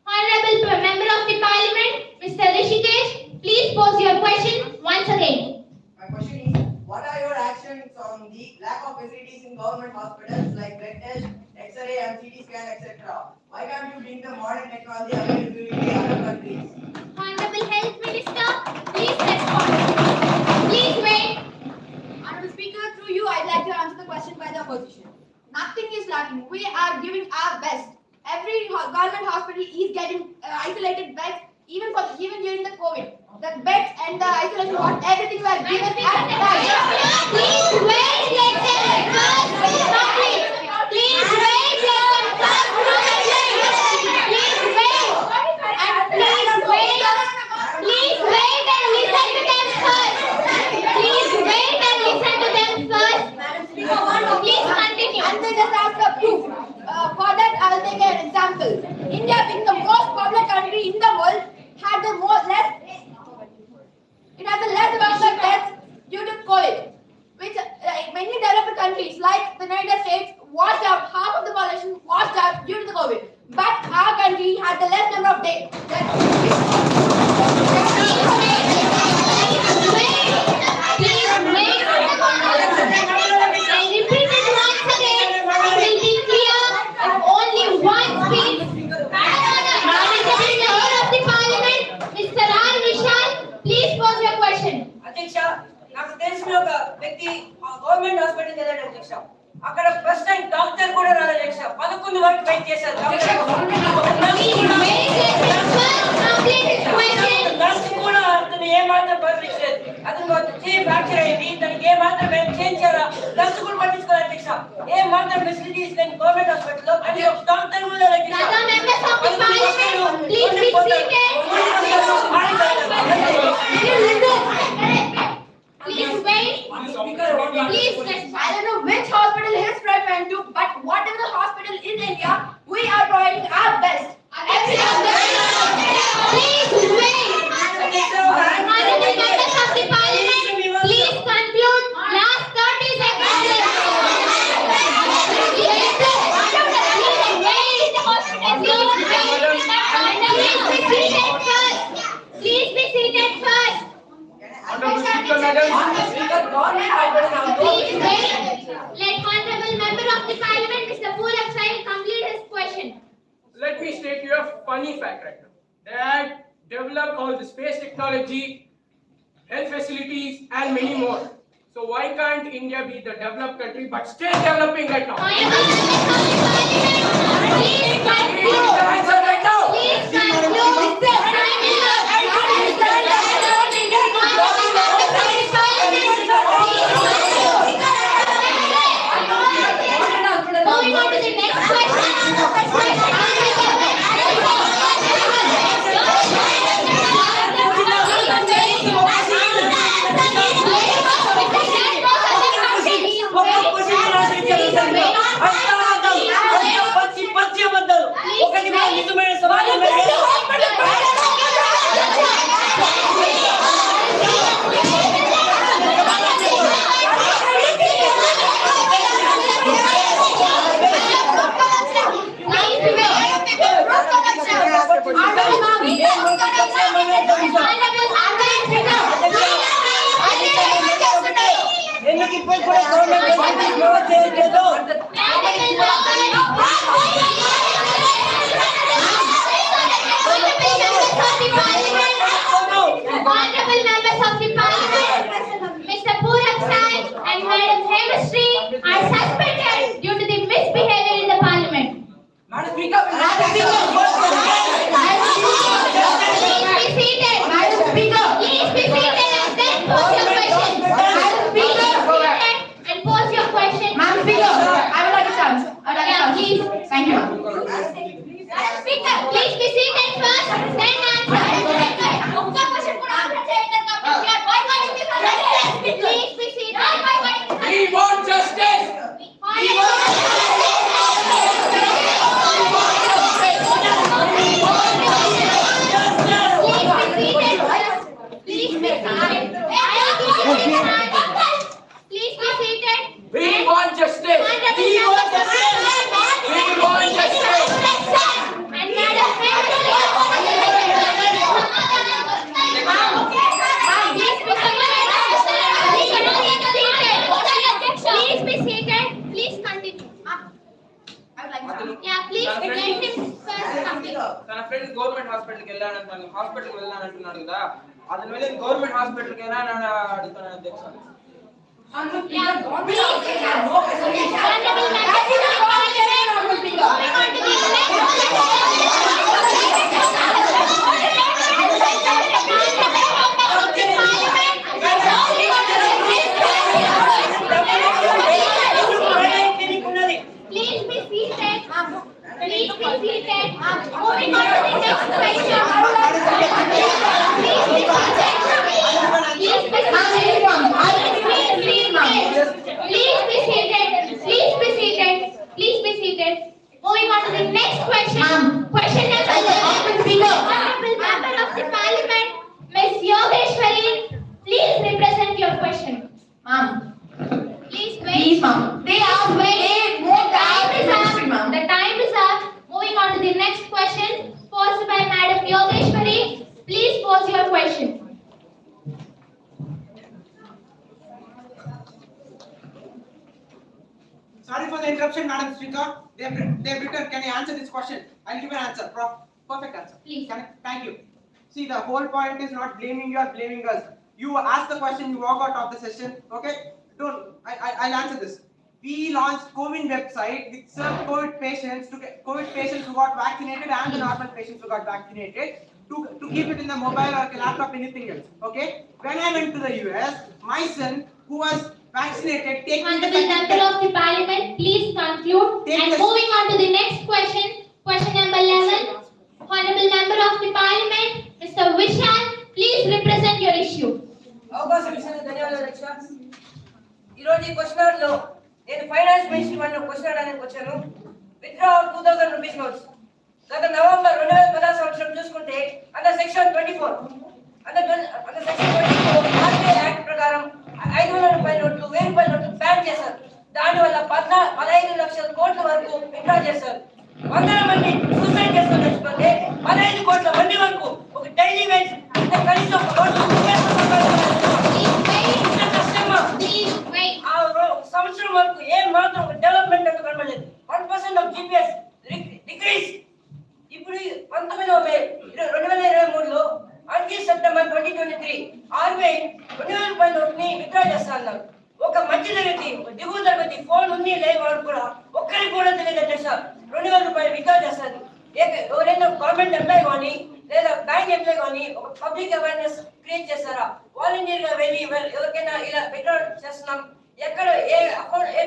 Honorable Member of the Parliament, Mr. Rishikesh, please pose your question once again. My question is, what are your actions on the lack of facilities in government hospitals like blood test, X-ray, and CT scan, etc.? Why can't you bring the modern technology available in other countries? Honorable Health Minister, please respond. Please wait. Honorable Speaker, through you, I'd like to answer the question by the opposition. Nothing is lacking. We are giving our best. Every government hospital is getting isolated beds, even during the COVID. The beds and the isolation ward, everything was given at time. Please wait. Let them first complete. Please wait. Let them first complete. Please wait. And please wait. Please wait and listen to them first. Please wait and listen to them first. Madam Speaker, please continue. And they just ask a proof. For that, I will take an example. India, being the most popular country in the world, had the less amount of deaths due to COVID, which many developed countries like the United States washed out, half of the population washed out due to the COVID. But our country had the less number of deaths. I repeat it once again. It will be clear if only one speaks. Member of the Parliament, Mr. Vishal, please pose your question. అధ్యక్ష, నాకు తెలిసిన ఒక వ్యక్తి government hospital వెళ్ళాడు అధ్యక్ష. అక్కడ first time doctor కూడా రాలేదు అధ్యక్ష. 11 వరకు వెయిట్ చేశారు. నర్స్ కూడా అతను ఏమాత్రం పర్మిషన్ లేదు. అతను ఫ్రాక్చర్ అయింది, దానికి ఏమాత్రం చేయించారా నర్స్ కూడా పట్టించుకోవాలి. అధ్యక్ష ఏం మాత్రం ఫెసిలిటీస్ లేని గవర్నమెంట్ హాస్పిటల్లో అది డాక్టర్ కూడా Please wait. Please, I don't know which hospital he is referring to, but whatever the hospital in India, we are providing our best. Please wait. Honorable members of the parliament, please conclude. Last 30 seconds. Please be seated first. Please wait. Let honorable member of the parliament, Mr. Poorak Sai, complete his question. Let me state you a funny fact right now. They had developed all the space technology, health facilities, and many more. So why can't India be the developed country but still developing right now? Moving on to the next question. Honorable members of the parliament, Mr. Poorak Sai and Madam Hemashri are suspended due to the misbehavior in the parliament. Madam Speaker, please be seated. Madam Speaker, please be seated and then pose your question. Madam Speaker, and pose your question. Madam Speaker, I would like a chance. Yeah, please. Thank you. Madam Speaker, please be seated first, then answer. Please be seated. We want justice. Please be seated. Please be seated. We want justice. We want justice. We want justice. And Madam please be seated. Please continue. Yeah, please let him first continue. తన friend government hospital కి వెళ్ళానంటాను hospital కి వెళ్ళానంటున్నాడు కదా అతను వెళ్ళి government hospital కి వెళ్ళానని అడుగుతాను అధ్యక్ష Please be seated. Please be seated. Moving on to the next question. Please be seated. Please be seated. Please be seated. Please be seated. Moving on to the next question. Question number 11. Honorable member of the parliament, Ms. Yogeshwari, please represent your question. Ma'am. Please wait. Please, ma'am. They are waiting. The time is up. Moving on to the next question, posed by Madam Yogeshwari. Please pose your question. Sorry for the interruption, Madam Speaker. They have written, can I answer this question? I'll give an answer. Perfect answer. Please. Thank you. See, the whole point is not blaming you or blaming us. You ask the question, you walk out of the session. Okay? I'll answer this. We launched COVID website which served COVID patients who got vaccinated and the normal patients who got vaccinated to keep it in the mobile or laptop, anything else. Okay? When I went to the US, my son who was vaccinated. Take the Honorable Member of the Parliament, please conclude. And moving on to the next question, question number 11. Honorable Member of the Parliament, Mr. Vishal, please represent your issue. అవకాశం ఇచ్చినందుకు ధన్యవాదాలు అధ్యక్ష. ఈరోజు ఈ question లో నేను finance ministry వాళ్ళ question అడగడానికి వచ్చాను. విత్డ్రా ఆఫ్ 2000 రూపీస్ నోట్స్ గత నవంబర్ 2016 సంవత్సరం చూసుకుంటే under section 24 under section 24 RBI act ప్రకారం 500 రూపాయల నోట్లు 1000 రూపాయల నోట్లు బ్యాన్ చేశారు. దానివల్ల 15 లక్షల కోట్ల వరకు విత్డ్రా చేశారు. వందల మంది సూసైడ్ చేసుకొని తెచ్చుకుంటే 15 కోట్ల మంది వరకు ఒక డైలీ వేజ్ అంటే కనీసం ఒక రోజు సంవత్సరం వరకు ఏం మాత్రం డెవలప్మెంట్ అంటే కనబడలేదు. 1% ఆఫ్ జీపీఎస్ డిక్రీస్. ఇప్పుడు 19వ మే 2023లో అంటే సెప్టెంబర్ 2023 ఆర్బీఐ 2000 రూపాయల నోట్ని విత్డ్రా చేస్తా అన్నారు. ఒక మధ్య తరగతి దిగువ తరగతి ఫోన్ ఉంది లేవు వాడు కూడా ఒక్కరికి కూడా తెలియదు అధ్యక్ష 2000 రూపాయలు విత్డ్రా చేస్తారు. ఎవరైనా గవర్నమెంట్ ఎంప్లాయ్ కానీ లేదా బ్యాంక్ ఎంప్లాయ్ కానీ ఒక పబ్లిక్ అవేర్నెస్ క్రియేట్ చేస్తారా? వాలంటీర్ గా వెళ్ళి ఎవరికైనా ఇలా విత్డ్రా చేస్తున్నాం ఎక్కడ ఏ అకౌంట్ ఏ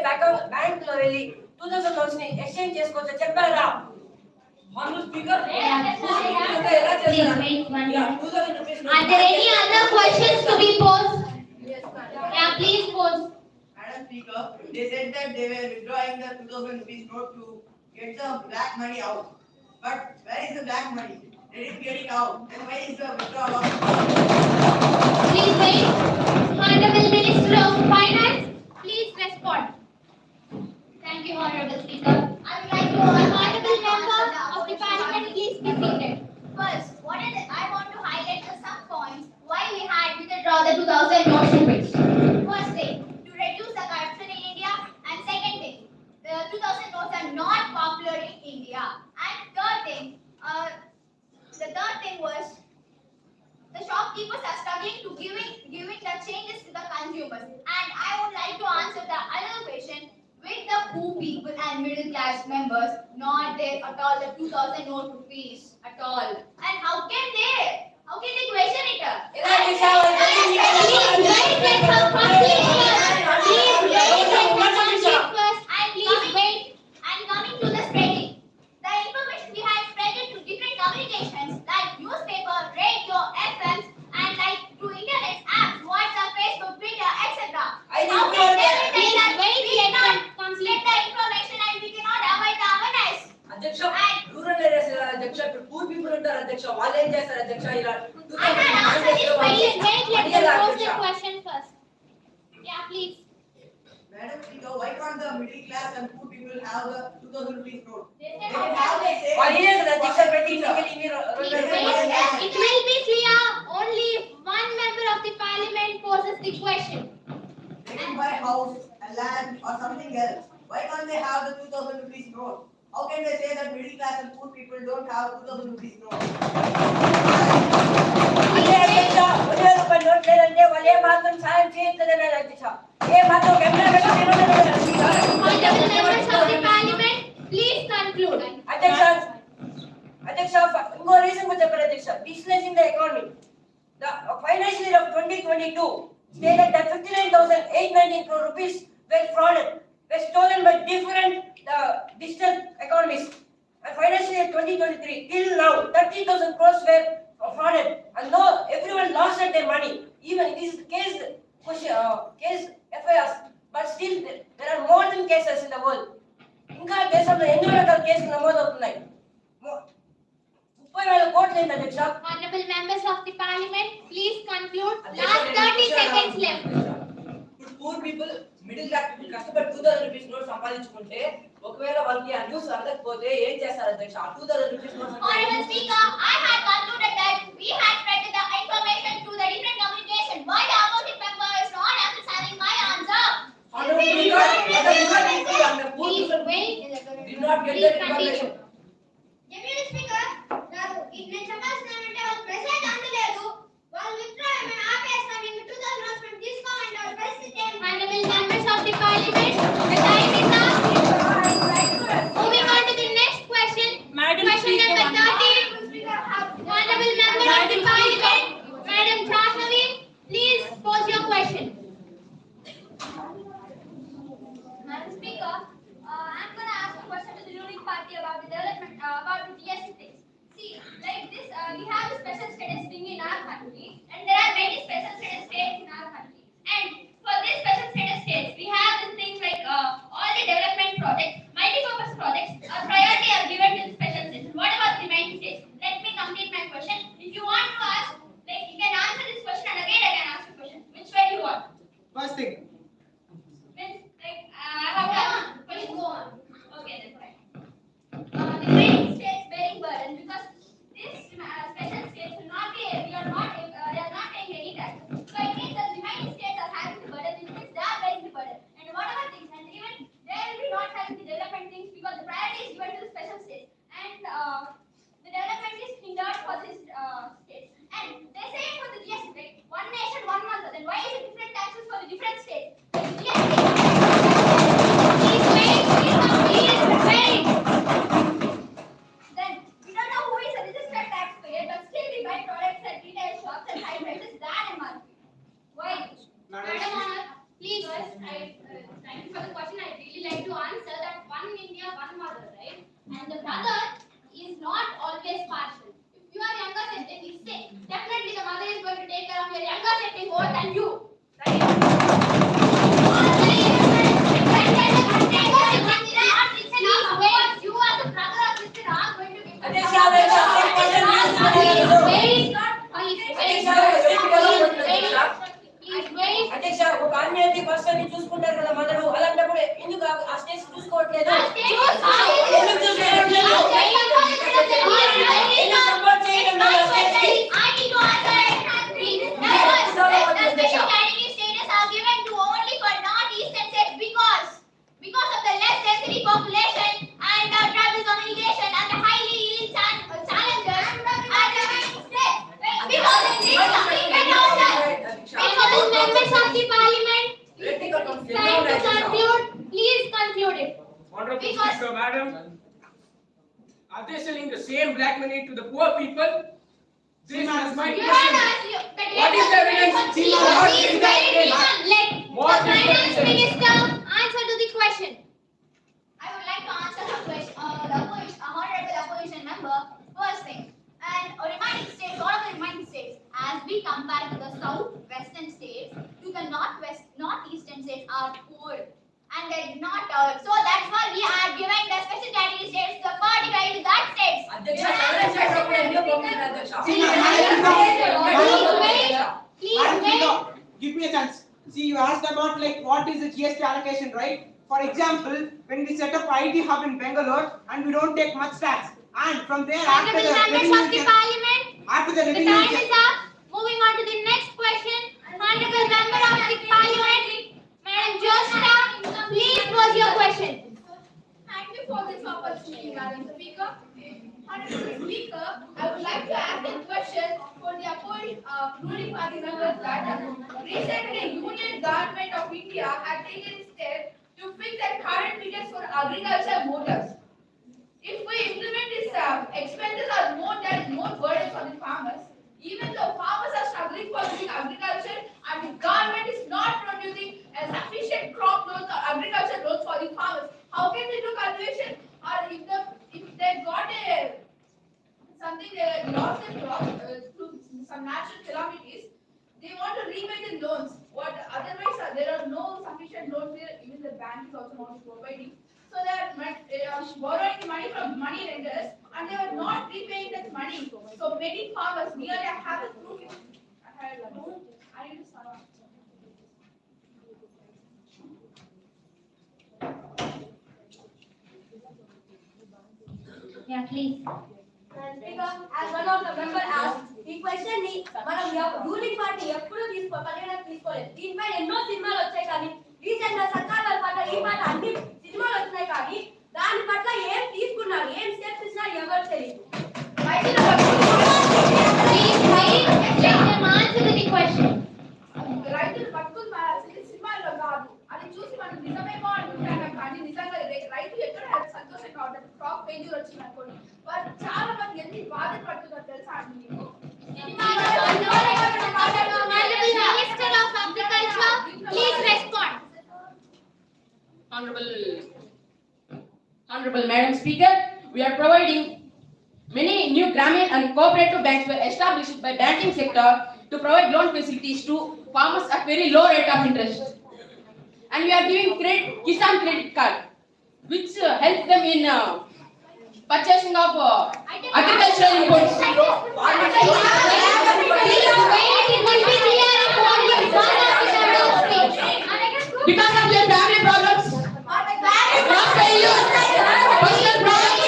బ్యాంక్ లో వెళ్ళి 2000 నోట్స్ ని ఎక్స్చేంజ్ చేసుకోవచ్చో చెప్పారా? Are there any other questions to be posed? Yeah, please pose. Madam Speaker, they said that they were withdrawing the 2000 rupees note to get the black money out. But where is the black money? They didn't get it out. Then where is the withdrawal of? Please wait. Honorable Minister of Finance, please respond. Thank you, Honorable Speaker. I would like to Honorable Member of the Parliament, please be seated. First, I want to highlight some points why we had to withdraw the 2000 notes rupees. First thing, to reduce the corruption in India, and second thing, the 2000 notes are not popular in India. And third thing, the third thing was the shopkeepers are struggling to giving the changes to the consumers. And I would like to answer the other question. With the poor people and middle class members, not there at all the 2000 note rupees at all. And how can they question it? Please wait, let her complete first. Please wait, let her complete first. And please wait. And coming to the spreading, the information we have spread it to different communications like newspaper, radio, FMs, and like to internet apps, WhatsApp, Facebook, Twitter, etc. How can they say that we cannot complete the information and we cannot avoid the awareness? అధ్యక్ష rural areas అధ్యక్ష ఇప్పుడు poor people ఉంటారు అధ్యక్ష వాళ్ళు ఏం చేస్తారు అధ్యక్ష ఇలా Please wait, let her pose the question first. Yeah, please. Madam Speaker, why can't the middle class and poor people have the 2000 rupees note? They వాళ్ళు ఇదే కదా అధ్యక్ష ప్రతి It will be clear only if one member of the Parliament poses the question. They can buy a house, a land or something else. Why can't they have the 2000 rupees note? How can they say that middle class and poor people don't have 2000 rupees note? అదే అధ్యక్ష 2000 రూపాయల note లేదంటే వాళ్ళు ఏ మాత్రం సాయం చేయట్లేదనే అధ్యక్ష ఏ మాత్రం Honorable members of the Parliament, please conclude. అధ్యక్ష ఇంకో రీజన్ కూడా చెప్పారు అధ్యక్ష digitalising the economy the financial year of 2022 stated that 59,819 crore rupees were frauded, were stolen by different digital economies. And financial year 2023 till now 30,000 crores were frauded, and no everyone lost their money. Even this is case FIRs, but still there are more than cases in the world. ఇంకా దేశంలో ఎన్నో రకాల కేసులు నమోదవుతున్నాయి. 30,000 కోట్లు ఏంటి అధ్యక్ష? Honorable members of the Parliament, please conclude. Last 30 seconds left. Poor people middle class కష్టపడి 2000 రూపీస్ నోట్ సంపాదించుకుంటే ఒకవేళ వాళ్ళకి ఆ న్యూస్ అందకపోతే ఏం చేస్తారు అధ్యక్ష? 2000 rupees note Honorable Speaker, I had concluded that we had spread the information to the different communication. Why the opposite member is not understanding my answer? Honorable Speaker, please wait. Did not get that information. Deputy Speaker, నాకు నేను చెప్పాల్సినటువంటి ఒక president అందలేదు. వాళ్ళు withdraw ఏమైనా ఆపేస్తాం ఇంక 2000 notes మేము తీసుకోమంటే వాళ్ళ పరిస్థితి ఏంటి? Honorable members of the Parliament, the time is up. Moving on to the next question. Question number 30. Honorable member of the Parliament, Madam Jahnavi, please pose your question. members of the parliament, Electrical try comes to down. conclude. Please conclude it. Honorable Because- Speaker, Madam, are they selling the same black money to the poor people? This is my Your question. Honor, What is the evidence? Please What is wait, the evidence? let What the is the finance evidence? minister answer to the question. I would like to answer the question, honorable opposition member. First thing, and reminding states, all of the remaining states, as we compare to the south-western states, to the northeastern states are poor. And they're not, so that's why we are giving the special category states the particularly to that states. Adhyaksha, several states are putting new problems, Adhyaksha. Please wait. Give me a chance. See, you asked about like what is the GST allocation, right? For example, when we set up IT hub in Bangalore and we don't take much tax, and from there after Honorable the members revenue of the parliament, after the the revenue time is up. Moving on to the next question. Honorable member of the parliament, Madam Joshna, please pose your question. Thank you for this opportunity, Madam Speaker. Honorable Speaker, I would like to ask a question for the ruling party members that recently the Union Government of India had taken steps to fix the current meters for agriculture motors. If we implement this, expenses are more burden for the farmers. Even though farmers are struggling for doing agriculture and the government is not producing a sufficient crop loans or agriculture loans for the farmers, how can they do cultivation? Or if they got something they lost their crop through some natural calamities, they want to repay the loans. Otherwise there are no sufficient loans there. Even the bank is also not providing. So they are borrowing the money from money lenders and they are not repaying that money. So many farmers nearly have a proof. I need to start. Yeah, please. Speaker, as one of the members asked, ఈ question ని మనం ruling party ఎప్పుడు పరిగణనకు తీసుకోలేదు. దీనిపై ఎన్నో సినిమాలు వచ్చాయి కానీ రీసెంట్ గా సర్కార్ వాళ్ళ పట్ల ఈ మాట అన్ని సినిమాలు వచ్చినాయి కానీ దాని పట్ల ఏం తీసుకున్నారు, ఏం స్టెప్స్ ఇచ్చినారు ఎవరు తెలియదు. రైతులు పట్టుకుని సినిమాల్లో కాదు అది చూసి మనం నిజమేమో అనుకుంటాం కానీ నిజంగా రైతులు ఎక్కడ సంతోషంగా ఉంటారు. క్రాప్ ఫెయిల్యూర్ వచ్చింది అనుకోండి వారు చాలా మంది ఎన్ని బాధలు పడుతున్నారు తెలుసా అండి మీకు. Minister of Agriculture, please respond. Honorable Madam Speaker, we are providing many new Gramin and cooperative banks were established by banking sector to provide loan facilities to farmers at very low rate of interest. And we are giving Kisan credit card, which helps them in purchasing of agricultural inputs. Because of their family problems, crop failure, personal problems,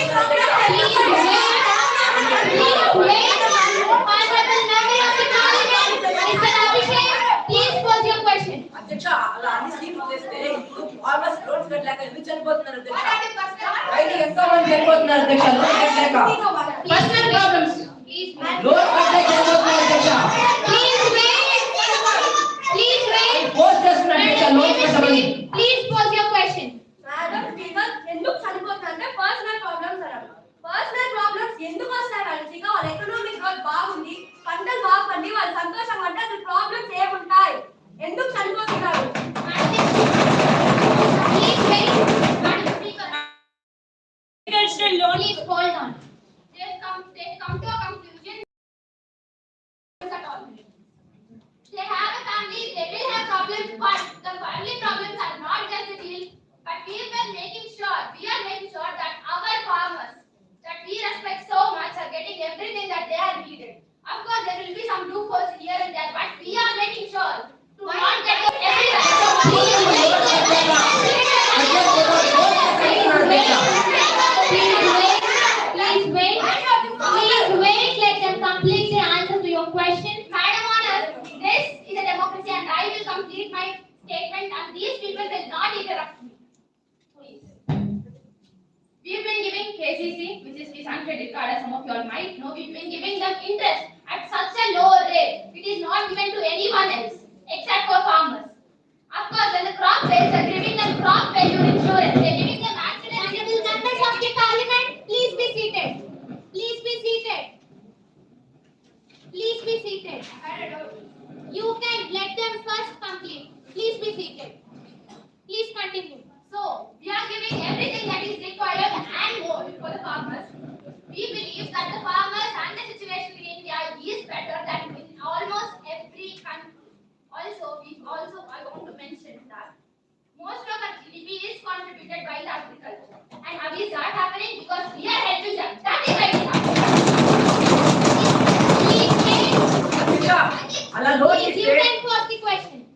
please pose your question. అధ్యక్ష, అలా అన్ని schemes చేస్తే ఇప్పుడు farmers loans కట్టలేక ఎందుకు చనిపోతున్నారు అధ్యక్ష? రైతులు ఎంతో మంది చనిపోతున్నారు అధ్యక్ష లోన్స్ కట్టలేక. personal problems. లోన్స్ కట్టలేక చనిపోతున్నారు అధ్యక్ష. Please wait. పోస్ట్ చేస్తున్నారు అధ్యక్ష లోన్స్ కట్టమని. Please pose your question. Madam speaker ఎందుకు చనిపోతుందంటే పర్సనల్ ప్రాబ్లమ్స్ అన్నారు. పర్సనల్ ప్రాబ్లమ్స్ ఎందుకు వస్తాయి వాళ్ళకి? వాళ్ళ ఎకనామిక్ గ్రోత్ బాగుంది, పంటలు బాగా పండి వాళ్ళు సంతోషంగా అంటే అసలు ప్రాబ్లమ్స్ ఏముంటాయి? ఎందుకు చనిపోతున్నారు? Please wait. Madam Speaker. Please hold on. They come to a conclusion. They have a family, they will have problems, but the family problems are not just the deal. But we are making sure that our farmers, that we respect so much, are getting everything that they are needed. Of course, there will be some loopholes here and there, but we are making sure to not get everything. Please wait, let them complete the answer to your question. Madam Honor, this is a democracy and I will complete my statement and these people will not interrupt me. Please. We've been giving KCC, which is Kisan credit card, as some of you all might know, we've been giving them interest at such a low rate. It is not given to anyone else except for farmers. seated. You can let them first complete. Please be seated. Please continue. So, we are giving everything that is required and more for the farmers. We believe that the farmers and the situation in India is better than in almost every country. Also, I want to mention that most of our GDP is contributed by the agriculture. And how is that happening? Because we are helping them. That is why it is happening. Please, you can pose the question.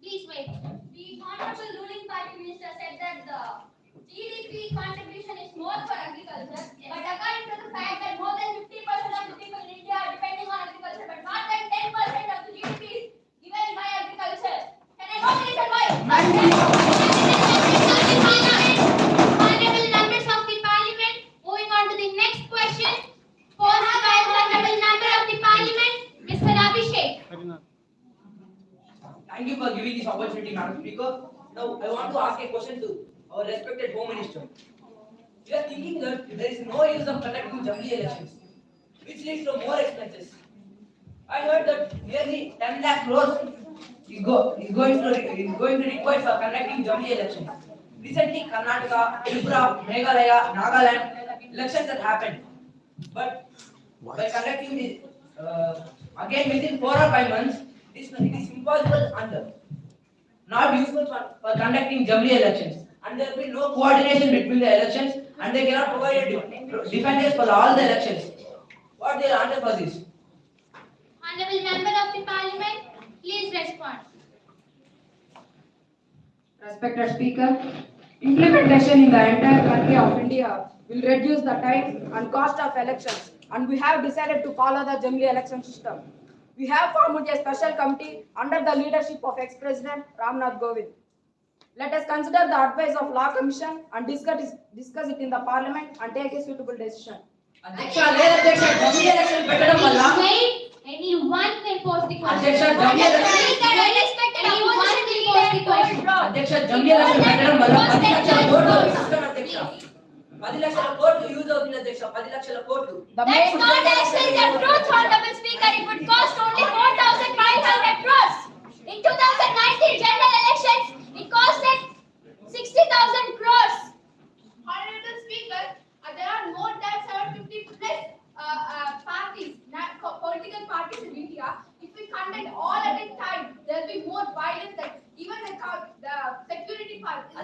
Please wait. The Honorable ruling party minister said that the GDP contribution is more for agriculture, but according to the fact that more than 50% of the people in India are depending on agriculture, but more than 10% of the GDP is given by agriculture. Can I know the reason why? Honorable members of the parliament, moving on to the next question, posed by the honorable member of the parliament, Mr. Abhishek. Thank you for giving this opportunity, Madam Speaker. Now, I want to ask a question to our respected Home Minister. We are thinking that there is no use of conducting Jubilee elections, which leads to more expenses. I heard that nearly 10 lakh crores is going to require for conducting Jubilee elections. Recently, Karnataka, Tripura, Meghalaya, Nagaland elections have happened. But by conducting this again within 4 or 5 months, it is impossible and not useful for conducting Jubilee elections. And there will be no coordination between the elections, and they cannot provide defenders for all the elections. What is their answer for this? Honorable member of the parliament, please respond. Respected Speaker, implementation in the entire country of India will reduce the time and cost of elections, and we have decided to follow the Jubilee election system. We have formed a special committee under the leadership of ex-President Ramnath Kovind. Let us consider the advice of Law Commission and discuss it in the Parliament and take a suitable decision. Anyone can post the question. Let's not access the truth, Honorable Speaker. It would cost only 4,500 crores. In 2019 general elections, it costed 60,000 crores. Honorable Speaker, there are more than 750 plus parties, political parties in India. If we conduct all at a time, there will be more violence. That even the security part. How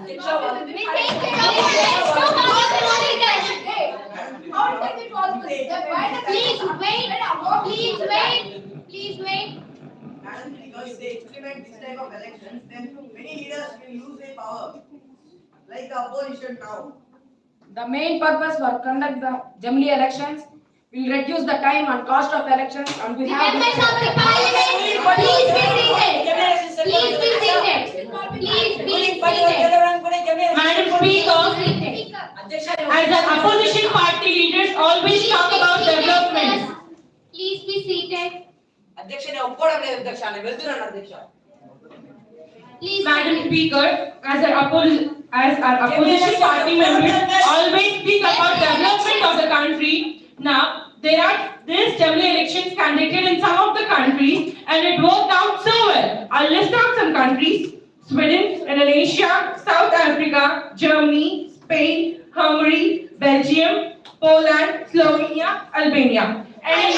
can it possible? Please wait. And because they implement this type of elections, then many leaders will use their power, like the opposition now. The main purpose for conduct the Jubilee elections will reduce the time and cost of elections, and we have Members of the parliament, please be seated. Please be seated. Please be seated. Madam Speaker, as an opposition party leaders always talk about development. Please be seated. Madam Speaker, as our opposition party members always speak about development of the country. Now, there are these Jubilee elections conducted in some of the countries, and it worked out so well. I'll list out some countries: Sweden, Indonesia, South Africa, Germany, Spain, Hungary, Belgium, Poland, Slovenia, Albania. And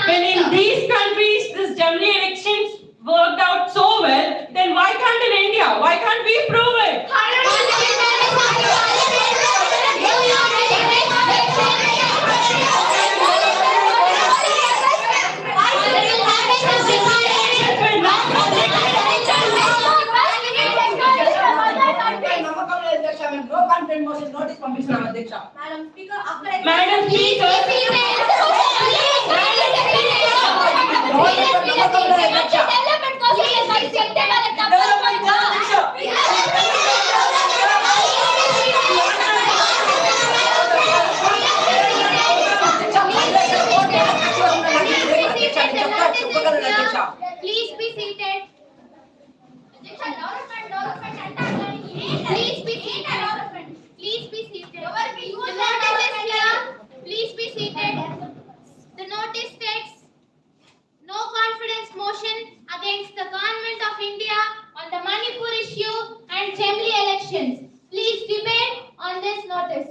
when in these countries this Jubilee elections worked out so well, then why can't in India? Why can't we prove it? No content motion, notice permission, Adhyaksha. Madam Speaker, Madam Speaker, Please be seated. Please be seated. Please be seated. Please be seated. seated. The notice states, no confidence motion against the Government of India on the Manipur issue and assembly elections. Please debate on this notice.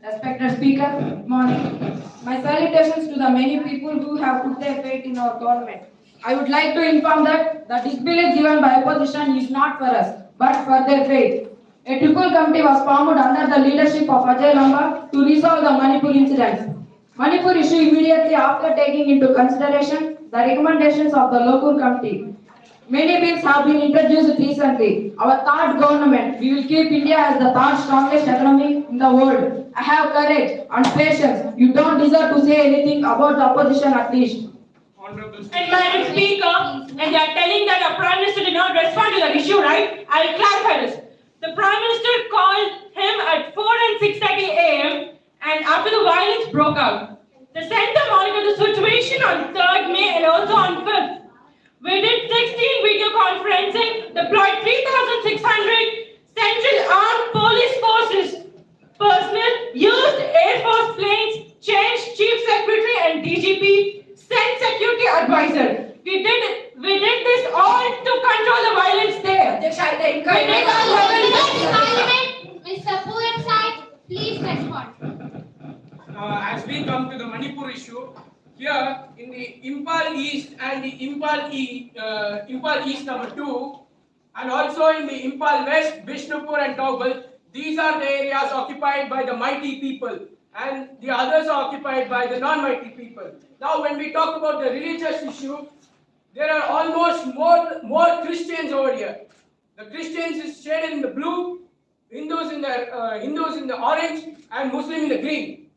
Respected Speaker, good morning. My salutations to the many people who have put their faith in our government. I would like to inform that the disbelief given by opposition is not for us, but for their faith. A triple committee was formed under the leadership of Ajay Lamba to resolve the Manipur incidents. Manipur issue immediately after taking into consideration the recommendations of the local committee. Many bills have been introduced recently. Our third government, we will keep India as the third strongest economy in the world. I have courage and patience. You don't deserve to say anything about the opposition at least. And Madam Speaker, and they are telling that our Prime Minister did not respond to that issue, right? I'll clarify this. The Prime Minister called him at 4 and 6:30 a.m. and after the violence broke out. The center monitored the situation on 3rd May and also on 5th. We did 16 video conferencing, deployed 3,600 Central Armed Police Forces personnel, used Air Force planes, changed Chief Secretary and DGP, sent security advisor. We did this all to control the violence there. Mr. Purab, please respond. As we come to the Manipur issue, here in the Impal East and the Impal East number 2, and also in the Impal West, Bishnupur and Taugal, these are the areas occupied by the mighty people, and the others are occupied by the non-mighty people. Now, when we talk about the religious issue, there are almost more Christians over here. The Christians is shaded in the blue, Hindus in the orange, and Muslim in the green.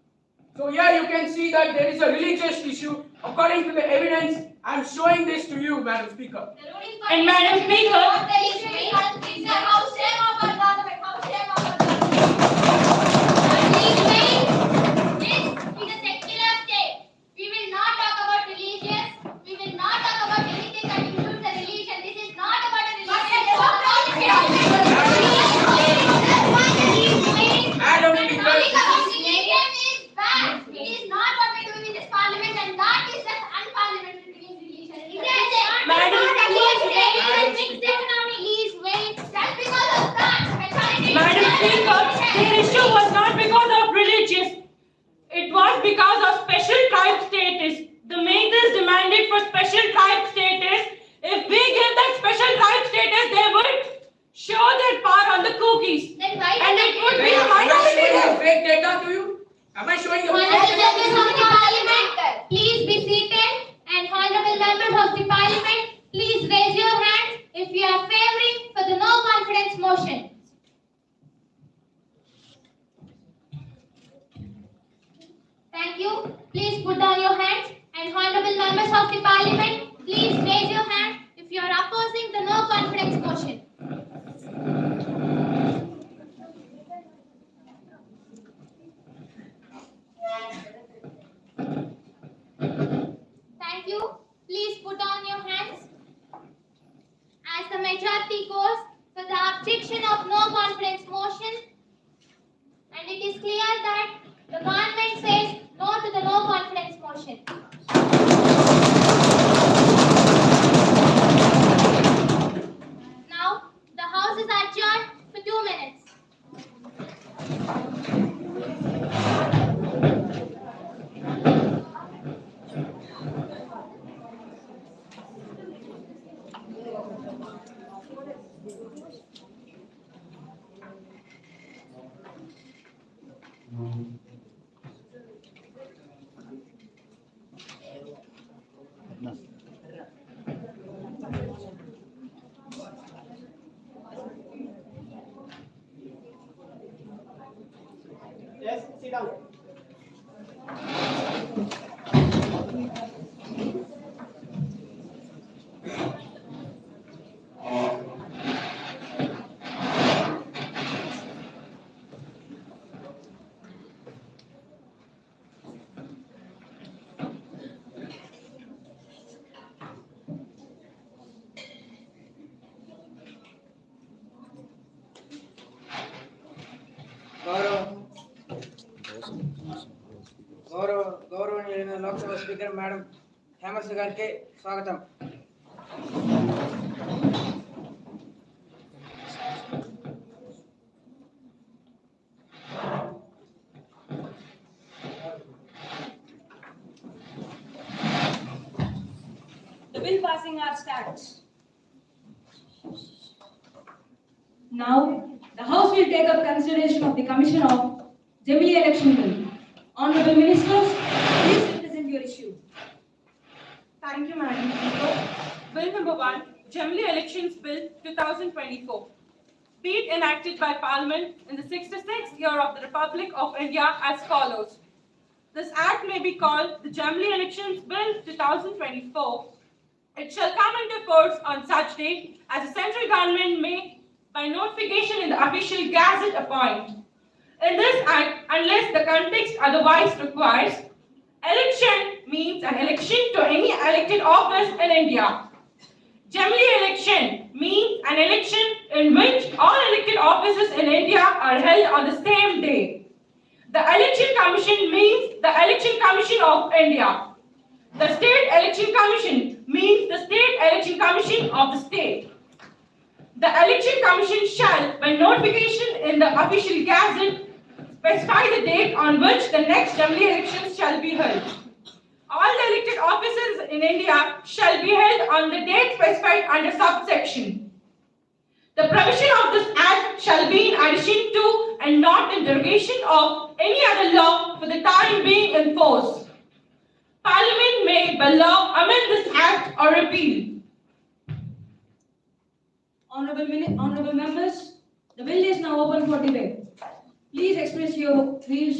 So here you can see that there is a religious issue. According to the evidence, I am showing this to you, Madam Speaker. And Madam Speaker, we will not talk about religious. We will not talk about anything that includes a religion. This is not about a religion. It is not what we do in this parliament, and that is just unparliamentary religion. Madam Speaker, the issue was not because of religious. It was because of special tribe status. The Meghas demanded for special tribe status. If we give that special tribe status, they would show their power on the cookies. And it would be a minority. Fake data to you? Am I showing you? Please be seated, and honorable members of the parliament, please raise your hands if you are favoring for the no confidence motion. Thank you. Please put down your hands, and honorable members of the parliament, please raise your hand if you are opposing the no confidence motion. Thank you. Please put down your hands. As the majority goes for the objection of no confidence motion, and it is clear that the government says no to the no confidence motion. Now, the House is adjourned for 2 minutes. Yes, sit down. గౌరవనీయులైన Lok Sabha speaker madam Hemasri గారికి స్వాగతం. The bill passing our stats. Now, the House will take up consideration of the Commission of General Election Bill. Honorable Ministers, please represent your issue. Thank you, Madam Speaker. Bill number 1, General Elections Bill 2024. Be it enacted by Parliament in the 66th year of the Republic of India as follows. This Act may be called the General Elections Bill 2024. It shall come into force on such day as the central government may, by notification in the official gazette, appoint. In this Act, unless the context otherwise requires, election means an election to any elected office in India. General election means an election in which all elected offices in India are held on the same day. The Election Commission means the Election Commission of India. The State Election Commission means the State Election Commission of the state. The Election Commission shall, by notification in the official gazette, specify the date on which the next general elections shall be held. All the elected offices in India shall be held on the date specified under subsection. The provision of this Act shall be in addition to and not in derogation of any other law for the time being in force. Parliament may, by law, amend this Act or repeal. Honorable members, the bill is now open for debate. Please express your views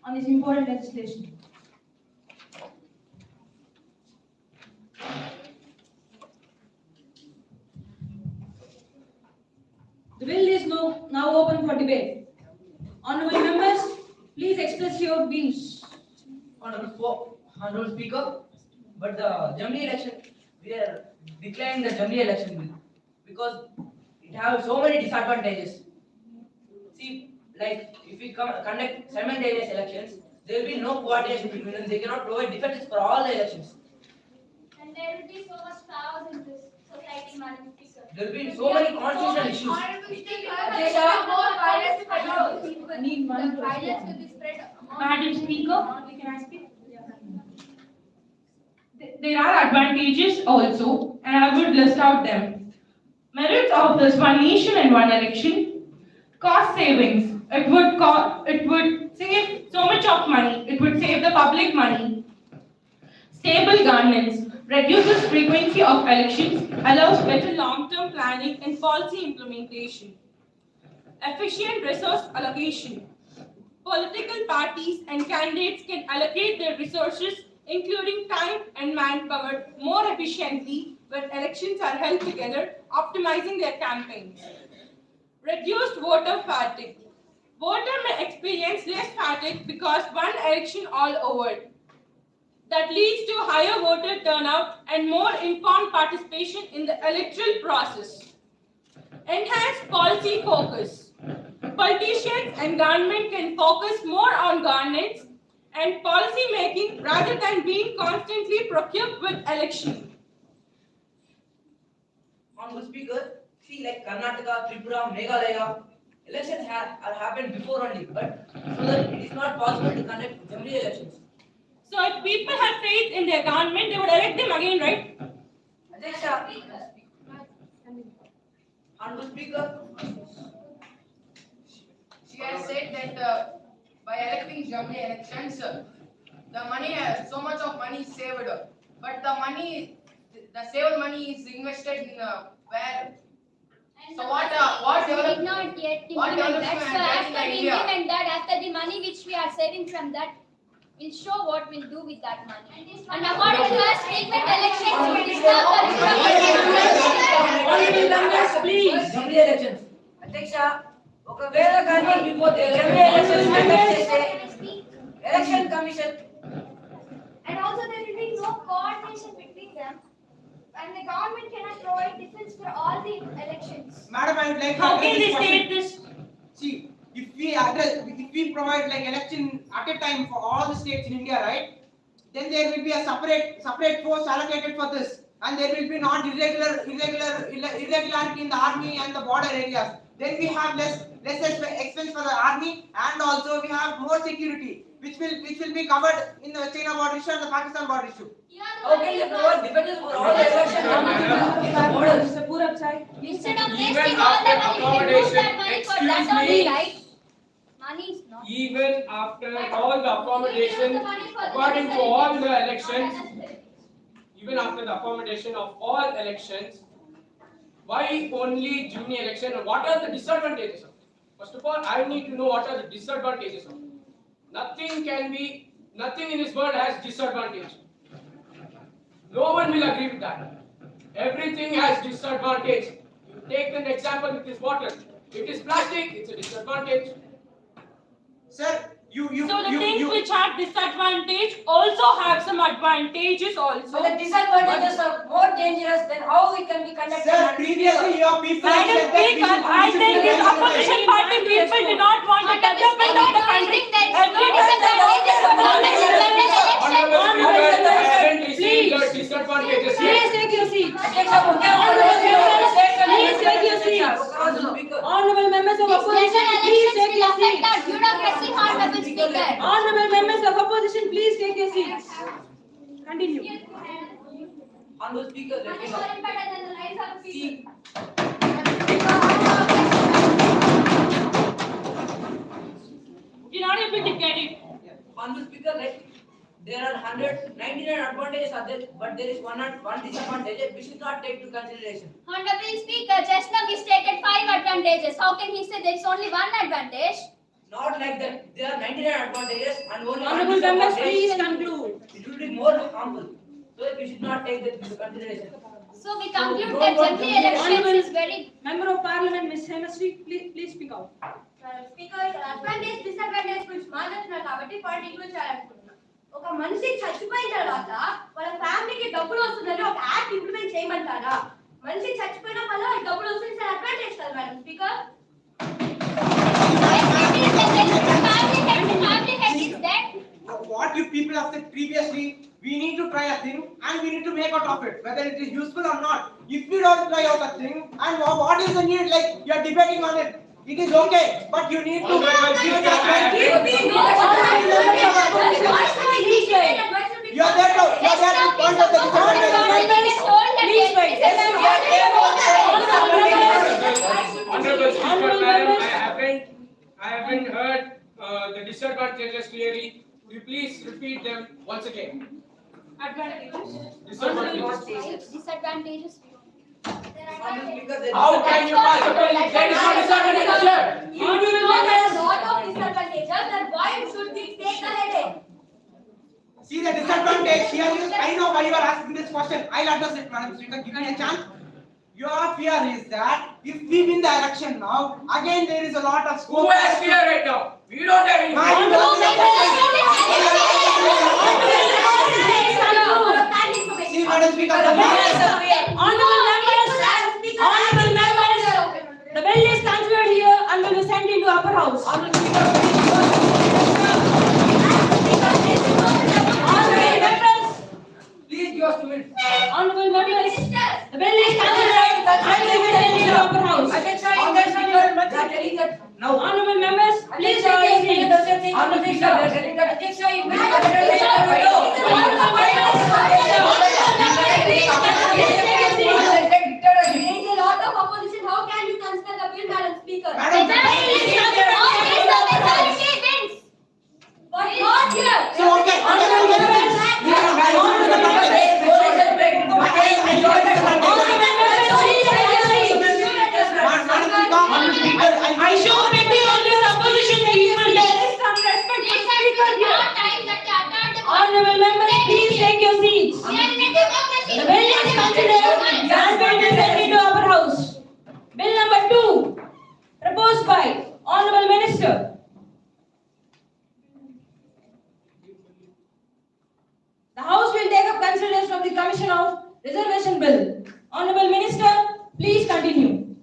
on this important legislation. The bill is now open for debate. Honorable members, please express your views. Honorable Speaker, but the general election, we are declaring the general election bill because it has so many disadvantages. See, like if we conduct simultaneous elections, there will be no coordination between them. They cannot provide defenses for all the elections. And there will be so much chaos in this society, Madam Speaker. There will be so many constitutional issues. Madam Speaker, can I speak? There are advantages also, and I would list out them. Merits of this one nation and one election. Cost savings. It would save so much of money. It would save the public money. Stable governance. Reduces frequency of elections. Allows better long-term planning and policy implementation. Efficient resource allocation. Political parties and candidates can allocate their resources, including time and manpower, more efficiently when elections are held together, optimizing their campaigns. Reduced voter fatigue. Voter may experience less fatigue because one election all over. That leads to higher voter turnout and more informed participation in the electoral process. Enhanced policy focus. Politicians and government can focus more on governance and policy making rather than being constantly preoccupied with election. Honorable Speaker, see like Karnataka, Tripura, Meghalaya, elections are happened before only, but so that it is not possible to conduct general elections. So if people have faith in their government, they would elect them again, right? Honorable Speaker, She has said that by electing general elections, the money, so much of money is saved, but the saved money is invested in where? So what did not yet implement that. So after we implement that, after the money which we are saving from that, we'll show what we'll do with that money. And according to us, frequent elections will disturb the please. General elections. Adhyaksha, ఒకవేళ కానీ before the general elections conduct చేస్తే election commission. And also there will be no coordination between them. And the government cannot provide defense for all the elections. Madam, I would like to How address can this they question. state this? See, if we if we provide like election at a time for all the states in India, right? Then there will be a separate force allocated for this, and there will be not irregularity in the army and the border areas. Then we have less expense for the army, and also we have more security, which will be covered in the China border issue and the Pakistan border issue. How can you provide defenses for all the elections in the borders? Instead of Even wasting all the after money, we use that accommodation, money for excuse that only, me. right? Money is not. Even after all the accommodation, the money for the according to necessary all things, the not elections, unnecessary. even after the accommodation of all elections, why only junior election and what are the disadvantages of it? First of all, I need to know what are the disadvantages of it. Nothing in this world has disadvantage. No one will agree with that. Everything has disadvantage. You take an example with this water. It is plastic, it's a disadvantage. Sir, So the things which have disadvantage also have some advantages also. So the disadvantages are more dangerous than how we can be conducted. Sir, previously your people Madam said that we Speaker, should- I think this opposition party people do not want the development of the country. Every Honorable Speaker, I haven't received the disadvantages yet. Please take your seats. Please Please take your seats. Honorable members of opposition, please take your seats. Bureaucracy, honorable speaker. Honorable members of opposition, please take your seats. Continue. Honorable Speaker, let Money me more know. important than the lives of people. You're not able to get it. Honorable Speaker, like there are 199 advantages are there, but there is one disadvantage we should not take to consideration. Honorable speaker, just now he stated 5 advantages. How can he say there is only one advantage? Not like that. There are 99 advantages and only one Honorable members, disadvantage. please conclude. It will be more harmful. So we should not take that into consideration. So we conclude that general elections is very. Member of Parliament, Ms. Hemastri, please speak out. Speaker advantage disadvantage గురించి మాట్లాడుతున్నారు కాబట్టి point include చేయాలనుకుంటున్నా. ఒక మనిషి చచ్చిపోయిన తర్వాత వాళ్ళ ఫ్యామిలీకి డబ్బులు వస్తుందని ఒక యాక్ట్ ఇంప్లిమెంట్ చేయమంటారా? మనిషి చచ్చిపోయిన వల్ల డబ్బులు వస్తుంది సార్ అడ్వాంటేజ్ కదా madam speaker? What you people have said previously, we need to try a thing and we need to make out of it, whether it is useful or not. If we don't try out a thing, and what is the need, like you are debating on it, it is okay, but you need to give it a try. You are there to point out the disadvantages. Please wait. Honorable Speaker, madam, I haven't heard the disadvantages clearly. Would you please repeat them once again? Disadvantages. Disadvantages. How can you possibly there is no disadvantage here? You know there are a lot of disadvantages, then why should we take the headache? See the disadvantage here is, I know why you are asking this question. I'll address it, Madam Speaker. Give me a chance. Your fear is that if we win the election now, again there is a lot of scope. Who has fear right now? We don't have any fear. See, Madam Speaker, Honorable members, the bill is considered here and will be sent into upper house. Honorable members, Please give us 2 minutes. honorable members, the bill is considered and will be sent into upper house. Now, Honorable members, please take your seats. Honorable Speaker, they are telling that There is a lot of opposition. How can you consider the bill, Madam Speaker? Madam, But not here. so okay, I show pity on this opposition people. There is some respect to speaker here. Honorable members, please take your seats. The bill is considered and will be sent into our house. Bill number 2, proposed by Honorable Minister. The House will take up consideration of the Commission of Reservation Bill. Honorable Minister, please continue.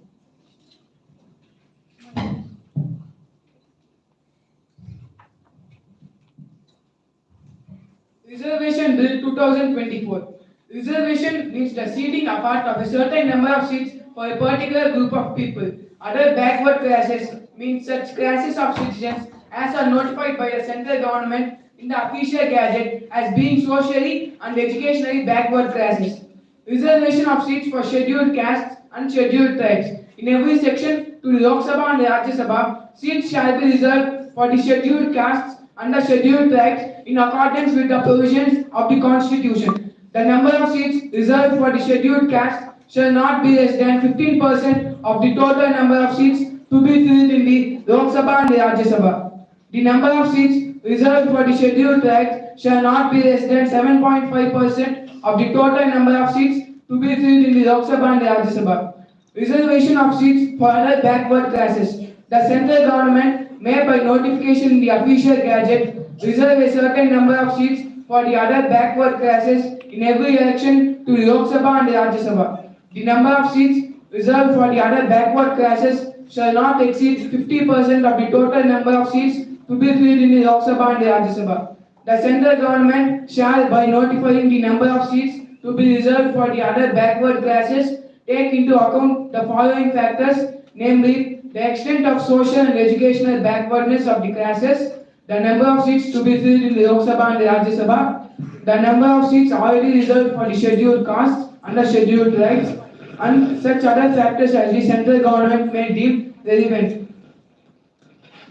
Reservation Bill 2024. Reservation means the seating apart of a certain number of seats for a particular group of people. Other backward classes means such classes of citizens as are notified by the central government in the official gazette as being socially and educationally backward classes. Reservation of seats for scheduled castes and scheduled tribes. In every section to the Lok Sabha and the Rajya Sabha, seats shall be reserved for the scheduled castes and the scheduled tribes in accordance with the provisions of the Constitution. The number of seats reserved for the scheduled caste shall not be less than 15% of the total number of seats to be filled in the Lok Sabha and the Rajya Sabha. The number of seats reserved for the scheduled tribes shall not be less than 7.5% of the total number of seats to be filled in the Lok Sabha and the Rajya Sabha. Reservation of seats for other backward classes. The central government may by notification in the official gazette reserve a certain number of seats for the other backward classes in every election to the Lok Sabha and the Rajya Sabha. The number of seats reserved for the other backward classes shall not exceed 50% of the total number of seats to be filled in the Lok Sabha and the Rajya Sabha. The central government shall, by notifying the number of seats to be reserved for the other backward classes, take into account the following factors, namely the extent of social and educational backwardness of the classes, the number of seats to be filled in the Lok Sabha and the Rajya Sabha, the number of seats already reserved for the scheduled castes and the scheduled tribes, and such other factors as the central government may deem relevant.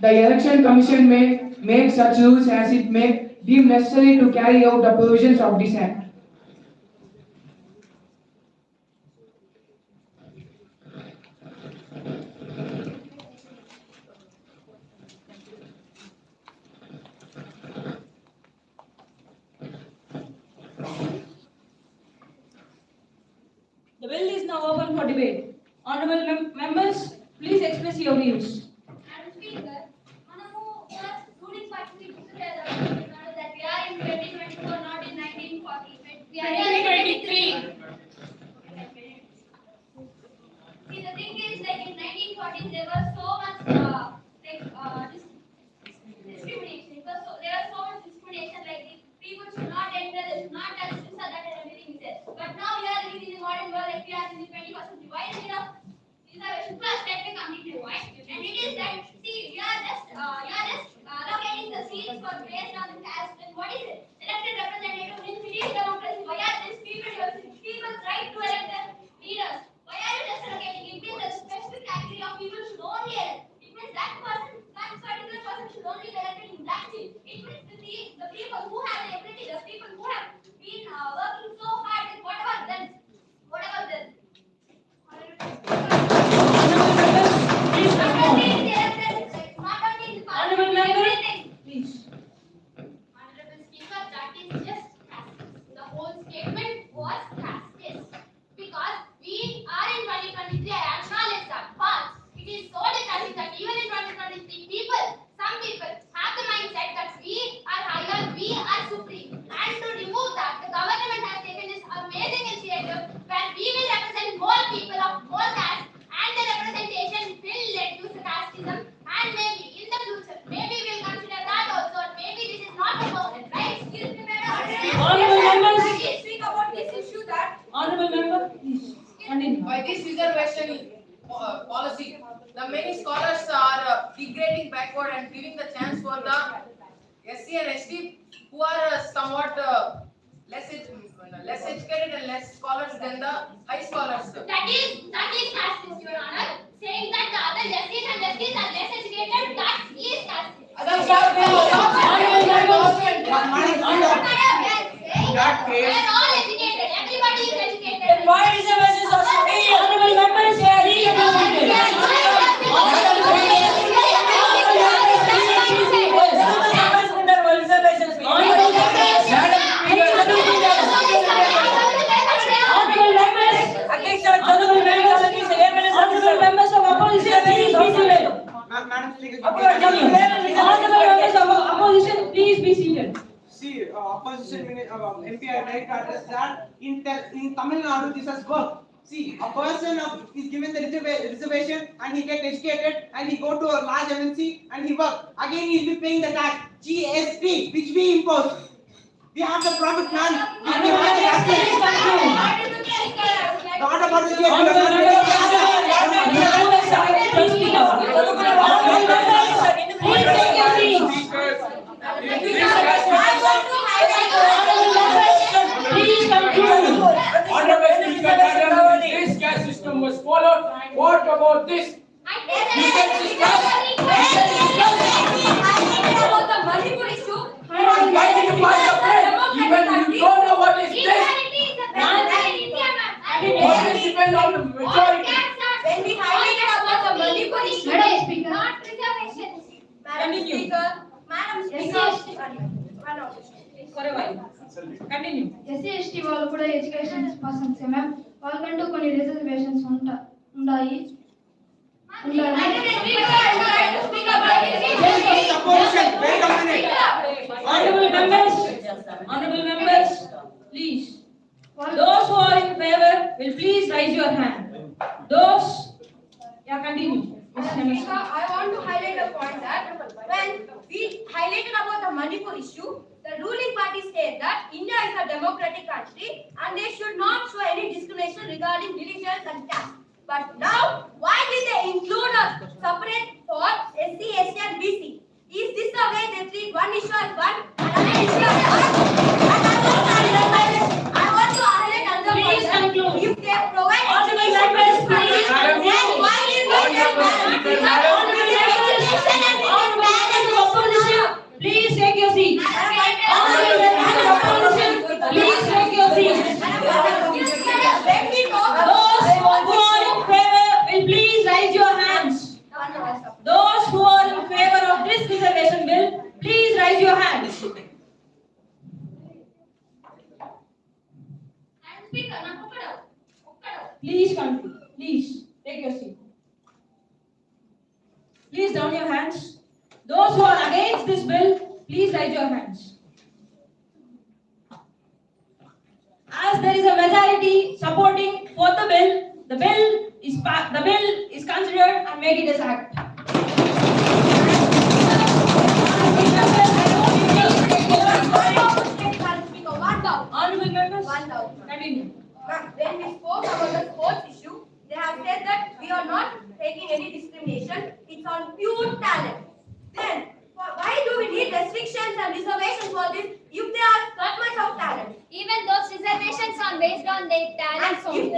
The Election Commission may make such rules as it may deem necessary to carry out the provisions of this Act. The bill is now open for debate. Honorable members, please express your views. Madam Speaker, మనము first ruling party that we are in 2024, not in 1940. We are in 2023. See, the thing is, like in 1940s, there was so much discrimination. There was so much discrimination, like people should not enter, they should not touch this or that, and everything is there. But now we are living in the modern world, like we are in the 21st century. Why is it a reservation? First, let me complete the point. And it is that, see, you are just allocating the seats for based on the caste. And what is it? Elected representative in civil democracy. Why are these people's right to elect their leaders? Why are you just allocating? It means a specific category of people should only elect. It means that particular person should only be elected in that seat. It means the people who have the ability, the people who have been working so hard, and what about them? What about them? Honorable member, please. Honorable Speaker, that is just caste. The whole statement was caste. Because we are in 2023, I acknowledge that. But it is so tragic that even in 2023, some people have the mindset that we are higher, we are supreme. And to remove that, the government has taken this amazing initiative where we will represent more people of more castes, and the representation will reduce casteism. And maybe in the future, maybe we'll consider that also. Maybe this is not a permanent, right? Excuse me, madam. Honorable members. Please speak about this issue that Honorable member, please. Continue. By this reservation policy, the many scholars are degrading backward and giving the chance for the SC and ST who are somewhat less educated and less scholars than the high scholars. That is casteist, Your Honor. Saying that the other SCs and STs are less educated, that is casteist. That case. We are all educated. Everybody is educated. Then why reservations are so many? Honorable members, they are honorable members of opposition, please be seated. Honorable members of opposition, please be seated. See, opposition MP had right to address that in Tamil Nadu this has worked. See, a person is given the reservation and he get educated and he go to a large MNC and he work. Again he will be paying the tax, GST, which we impose. We have the profit man. We have the access. Not about the This caste system was followed. What about this? About the Manipur issue. Why did you pass the bill? Even you don't know what is this. Always depend on the majority. When we highlighted about the Manipur issue, Madam Speaker, not reservations. Madam Speaker, For a while. Continue. SC/ST వాళ్ళు కూడా education persons ma'am వాళ్ళకంటూ కొన్ని reservations ఉన్నాయి Honorable members, please. Those who are in favor will please raise your hand. Those, yeah, continue. I want to highlight a point that when we highlighted about the Manipur issue, the ruling party said that India is a democratic country and they should not show any discrimination regarding religions and caste. But now, why did they include a separate for SC, ST and BC? Is this the way they treat one issue as one and another issue as one? I want to highlight another point. Please conclude. If they provide All the members, please. then why did they Please take your seat. Honorable members of opposition, please take your seat. Those who are in favor will please raise your hands. Those who are in favor of this reservation bill, please raise your hands. Please conclude. Please take your seat. Please down your hands. Those who are against this bill, please raise your hands. As there is a majority supporting for the bill is considered and made it as act. Honorable members, continue. When we spoke about the sports issue, they have said that we are not taking any discrimination. It's on pure talent. Then, why do we need restrictions and reservations for this if they are that much of talent? Even those reservations are based on their talents only.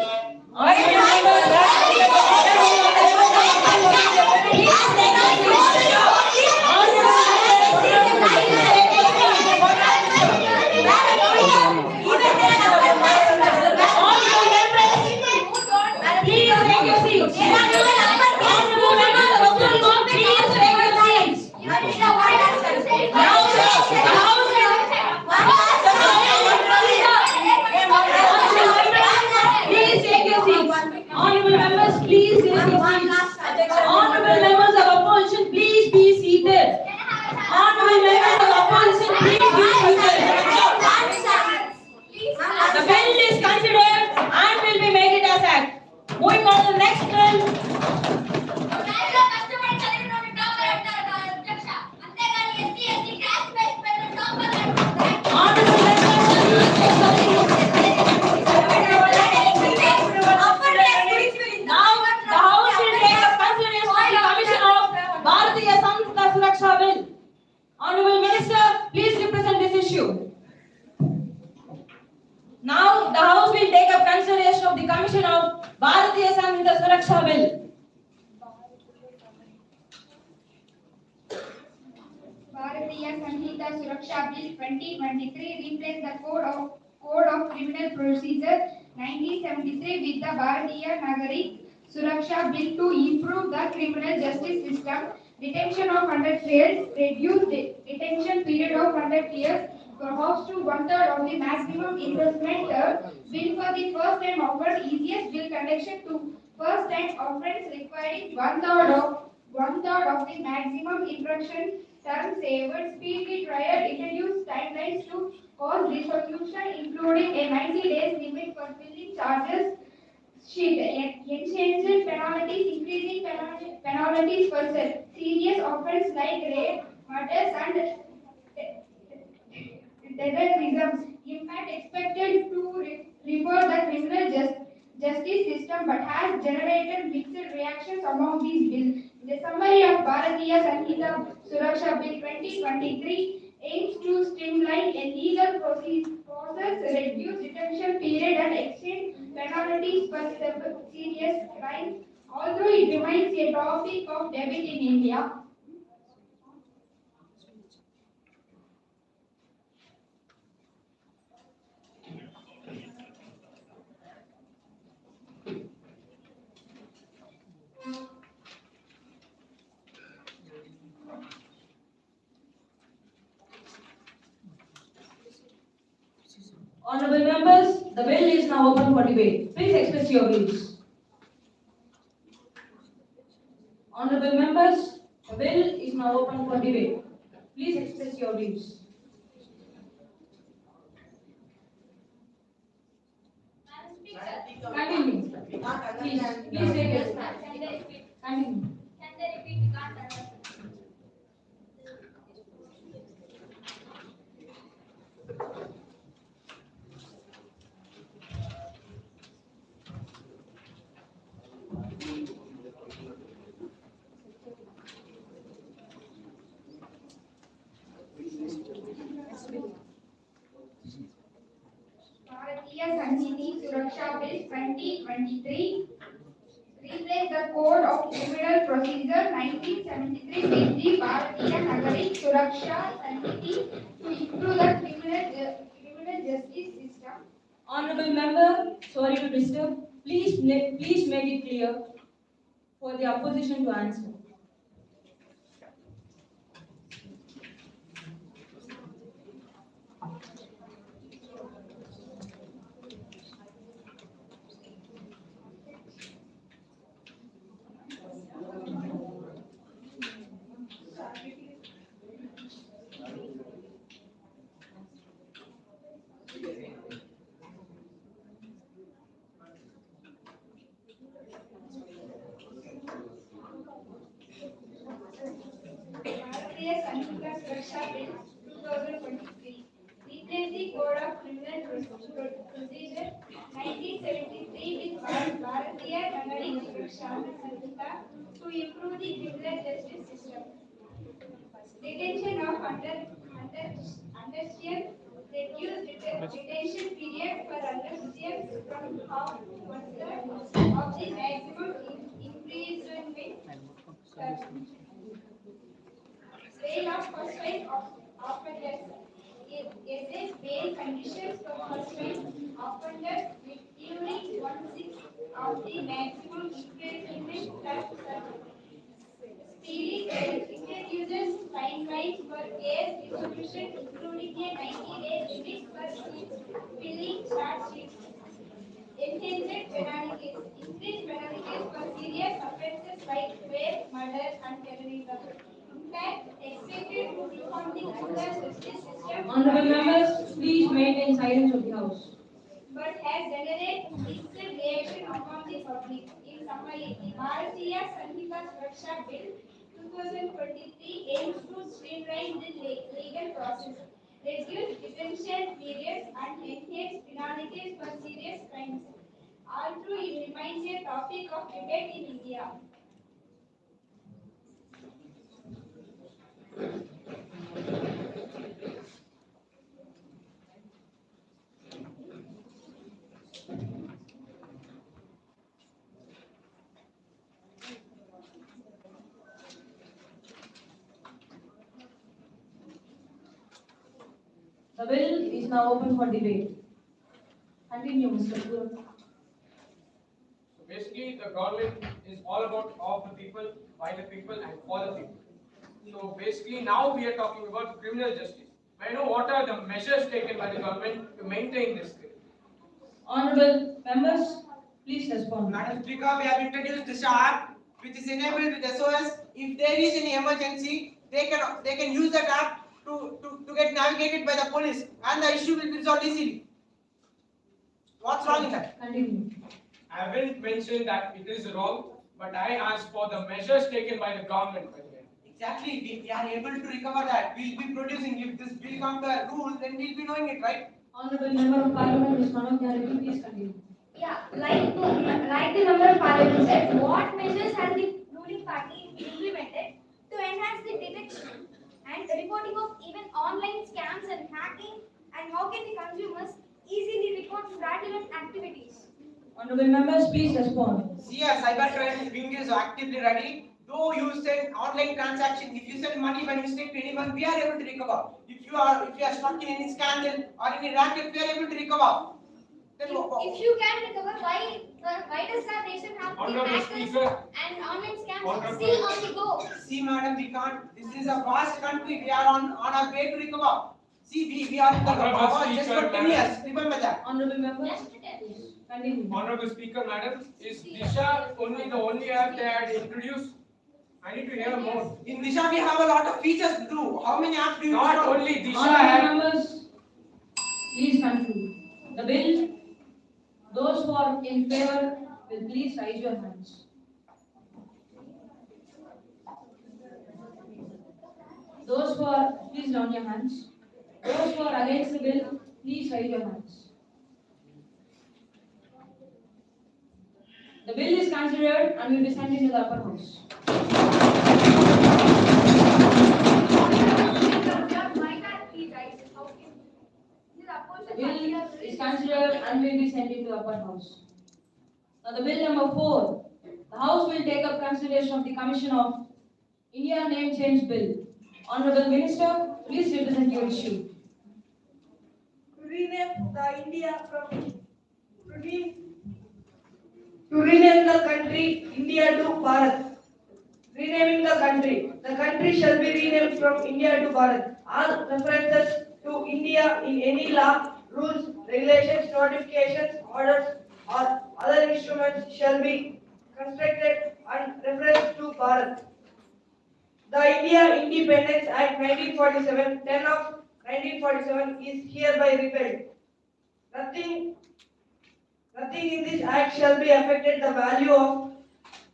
Honorable members, please take your seats. Honorable members of opposition, please be seated. Honorable members of opposition, please be seated. The bill is considered and will be made it as act. Moving on to the next bill. Now the House will take up consideration of the Commission of Bharatiya Samskrita Suraksha Bill. Honorable Minister, please represent this issue. Now the House will take up consideration of the Commission of Bharatiya Samskrita Suraksha Bill. Bharatiya Samhita Suraksha Bill 2023 replaced the Code of Criminal Procedure 1973 with the Bharatiya Nagarik Suraksha Bill to improve the criminal justice system. Detention of 100 years, reduce the detention period of 100 years, perhaps to 1/3 of the maximum imprisonment term. Bill for the first time offered easiest bill connection to first time offense requiring 1/3 of the maximum imprisonment term. Favored speedy trial, introduced timelines to cause resolution, including a 90 days limit for filling charges sheet, changed penalties, increasing penalties for serious offense like rape, murders and terrorism. In fact, expected to reform the criminal justice system, but has generated mixed reactions among these bills. The summary of Bharatiya Sanhita Suraksha Bill 2023 aims to streamline a legal process, reduce detention period, and extend penalties for serious crimes. Although it remains a topic of debate in India, Honorable members, the bill is now open for debate. Please express your views. Honorable members, the bill is now open for debate. Please express your views. Continue. Please take it. Continue. Can they repeat? We can't understand. Bharatiya Sanhita Suraksha Bill 2023 replace the Code of Criminal Procedure 1973 with the Bharatiya Nagari Suraksha Sanhita to improve the criminal justice system. Honorable member, sorry to disturb. Please make it clear for the opposition to answer. Bharatiya Sanhita Suraksha Bill 2023 replace the Code of Criminal Procedure 1973 with Bharatiya Nagari Suraksha Sanhita to improve the criminal justice system. Detention of understated, reduce detention period for understated from half to one-third of the maximum imprisonment term. Bail of first-time offenders. Assess bail conditions for first-time offenders with during 1/6 of the maximum imprisonment term. Speedy introduces timelines for case distribution, including a 90-day limit for filling charge sheets. Enhanced penalties. Increased penalties for serious offences like rape, murder, and terrorism. Impact expected to reform the criminal justice system. Honorable members, please maintain silence of the house. But has generated mixed reaction among the public. In summary, the Bharatiya Sanhita Suraksha Bill 2023 aims to streamline the legal process, reduce detention periods, and enhance penalties for serious crimes. Although it remains a topic of debate in India. The bill is now open for debate. Continue, Mr. Pur. So basically, the government is all about of the people, by the people, and for the people. So basically, now we are talking about criminal justice. May I know what are the measures taken by the government to maintain this thing? Honorable members, please respond. Madam Speaker, we have introduced this app which is enabled with SOS. If there is any emergency, they can use that app to get navigated by the police, and the issue will be resolved easily. What's wrong in that? Continue. I haven't mentioned that it is wrong, but I asked for the measures taken by the government. By the way. Exactly, we are able to recover that. We'll be producing. If this bill comes to a rule, then we'll be knowing it, right? Honorable Member of Parliament, Ms. Manoj Nyarati, please continue. Yeah, like the member of parliament said, what measures has the ruling party implemented to enhance the detection and reporting of even online scams and hacking, and how can the consumers easily report fraudulent activities? Honorable members, please respond. See, our cybercrime wing is actively ready. Though you send online transaction, if you send money by mistake to anyone, we are able to recover. If you are stuck in any scandal or any racket, we are able to recover. Then If you can recover, why does our nation have the Honorable hackers Speaker. and online scams Honorable- still on the go? See, madam, we can't. This is a vast country. We are on our way to recover. See, we are in the Honorable power just for Speaker, 10 years. Remember that. Honorable member, Just to tell you. continue. Honorable Speaker, Madam, is Disha only the only app they had introduced? I need to hear more. In Disha, we have a lot of features to do. How many apps do you Not install? only Disha Honorable app. members, please conclude. The bill, those who are in favor will please raise your hands. Those who are, please down your hands. Those who are against the bill, please raise your hands. The bill is considered and will be sent into the upper house. The bill is considered and will be sent into the upper house. Now the bill number 4. The house will take up consideration of the Commission of India Name Change Bill. Honorable Minister, please represent your issue. To rename the country India to Bharat. Renaming the country. The country shall be renamed from India to Bharat. All references to India in any law, rules, regulations, notifications, orders, or other instruments shall be constructed and referenced to Bharat. The India Independence Act 1947, 10 of 1947 is hereby repealed. Nothing in this act shall be affected the value of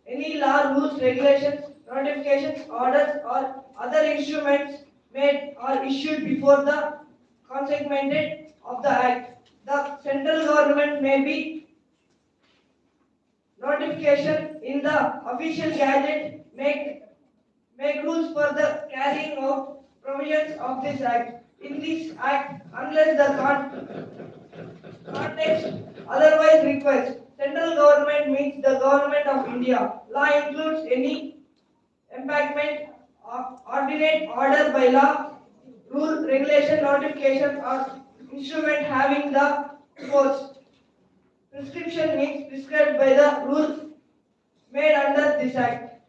any law, rules, regulations, notifications, orders, or other instruments made or issued before the consequence of the act. The central government may be notification in the official gazette make rules for the carrying of provisions of this act. In this act, unless the context otherwise requires, central government means the government of India. Law includes any embankment, ordinate, order by law, rule, regulation, notification, or instrument having the force. Prescription means prescribed by the rule made under this act.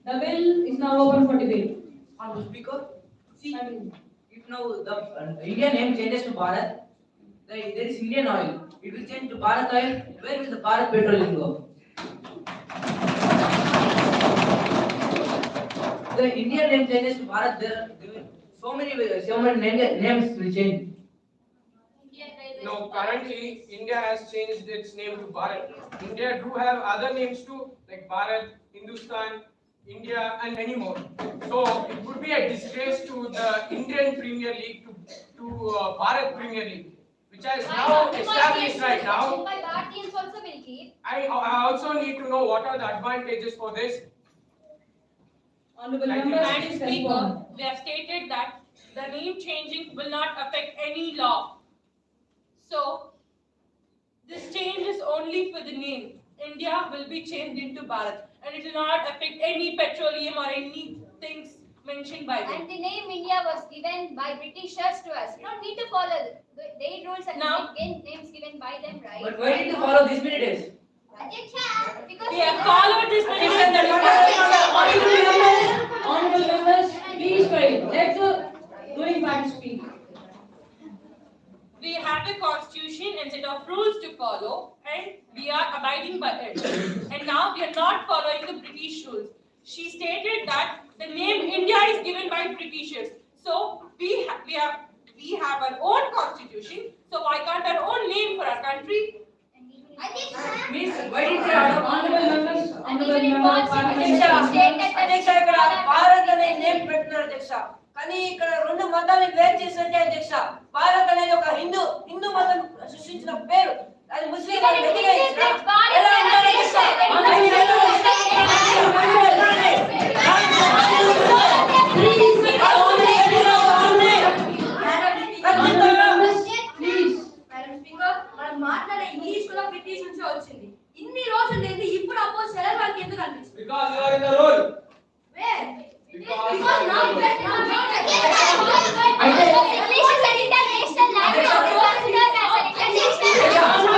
The bill is now open for debate. Honorable Speaker, see, if now the Indian name changes to Bharat, there is Indian oil. It will change to Bharat oil. Where will the Bharat petroleum go? The Indian name changes to Bharat. There will so many names will change. No, currently India has changed its name to Bharat. India do have other names too, like Bharat, Hindustan, India, and many more. So it would be a disgrace to the Indian Premier League to Bharat Premier League, which has now established right now. By that teams also will keep. I also need to know what are the advantages for this. Honorable Thank you. members, And please Speaker, respond. they have stated that the name changing will not affect any law. So, this change is only for the name. India will be changed into Bharat, and it will not affect any petroleum or any things mentioned by them. And the name India was given by Britishers to us. You don't need to follow their rules and names given by them, right? But why did you follow this many days? Because We have followed this many days. Honorable members, please wait. Let the ruling party speak. We have a constitution and set of rules to follow, and we are abiding by it. And now we are not following the British rules. She stated that the name India is given by Britishers. So we have our own constitution. So why can't our own name for our country? Miss, why did they adopt Honorable members, honorable Even in members, constitution stated that అధ్యక్ష ఇక్కడ భారత్ అనే name పెట్టినారు అధ్యక్ష కానీ ఇక్కడ రెండు మతాలని వేరు చేసినట్టే అధ్యక్ష భారత్ అనేది ఒక హిందూ మతం సృష్టించిన పేరు అది ముస్లిం వాళ్ళు వ్యతిరేకించిన ఎలా అంటారు అధ్యక్ష మనం మాట్లాడే ఇంగ్లీష్ కూడా బ్రిటిష్ నుంచి వచ్చింది ఇన్ని రోజులు లేదు ఇప్పుడు అపోజ్ చేయాలి వాళ్ళకి ఎందుకు అనిపిస్తుంది Because you are in the role. Where? Because now that English is an international language. Considered as an international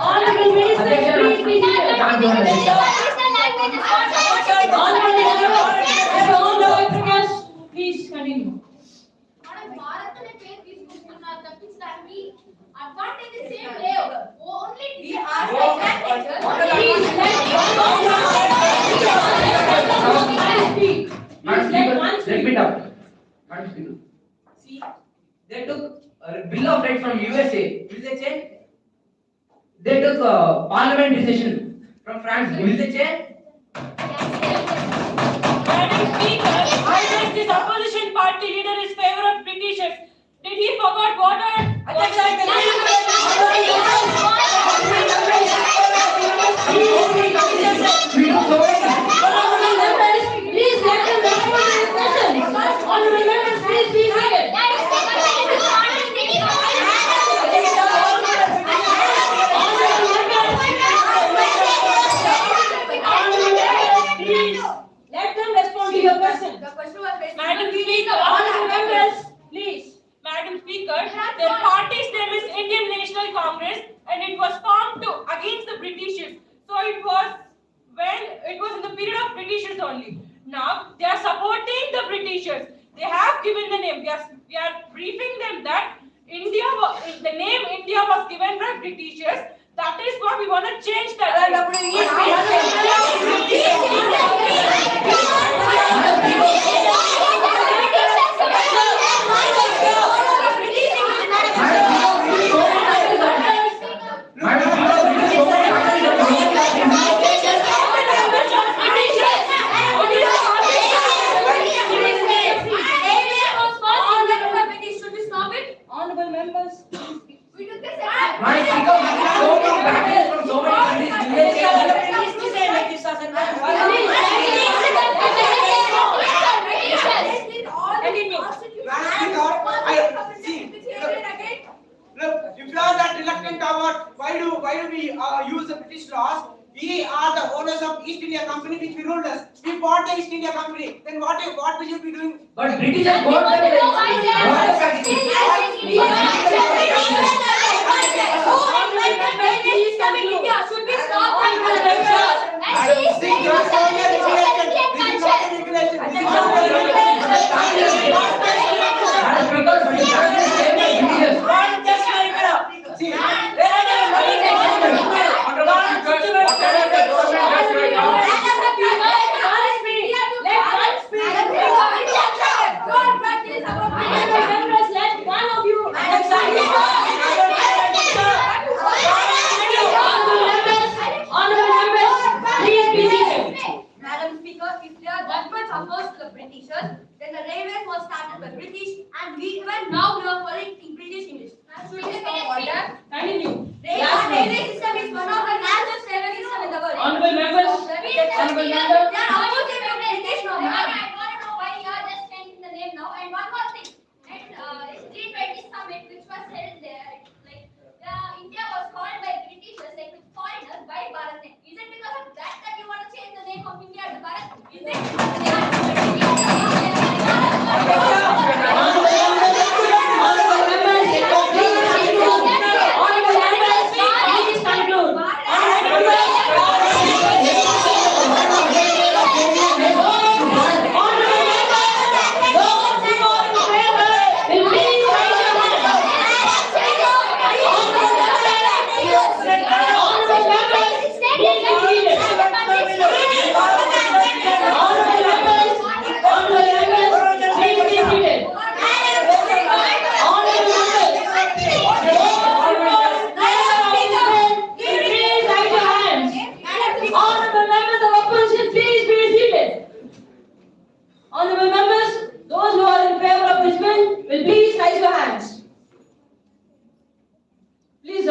honorable minister, please be seated. international language is Please continue. మనం భారత్ అనే పేరు తీసుకుంటున్నారు తప్పించడానికి అడ్వాంటేజెస్ ఏం లేవు only Let me talk. See, they took a Bill of Rights from USA. Will they change? They took Parliament decision from France. Will they change? Madam Speaker, I guess this opposition party leader is favor of Britishers. Did he forgot what are? Please let them respond to the question. Honorable members, please be seated. Please let them respond to your question. The question was based Madam Speaker, honorable members, please. Madam Speaker, their party's name is Indian National Congress and it was formed against the Britishers. So it was in the period of Britishers only. Now they are supporting the Britishers. They have given the name. We are briefing them that the name India was given by Britishers. That is what we want to change that. Honorable members, we took this Look, if you are that reluctant about why do we use the British laws? We are the owners of East India Company, which we ruled us. We bought the East India Company. Then what will you be doing? But British has bought the should we stop Madam Speaker, if they are that much opposed to the Britishers, then the railways was started by British and we are following in British English. Should we stop order? continue. Railway system is one of the largest railway system in the world. Honorable members, honorable members. They are opposing the British now. I want to know why you are just changing the name now. And one more thing, SEPT-2023 summit which was held there, India was called by Britishers like with foreigners by Bharat. Is it because of that you want to change the name of India to Bharat? Is it? Please conclude.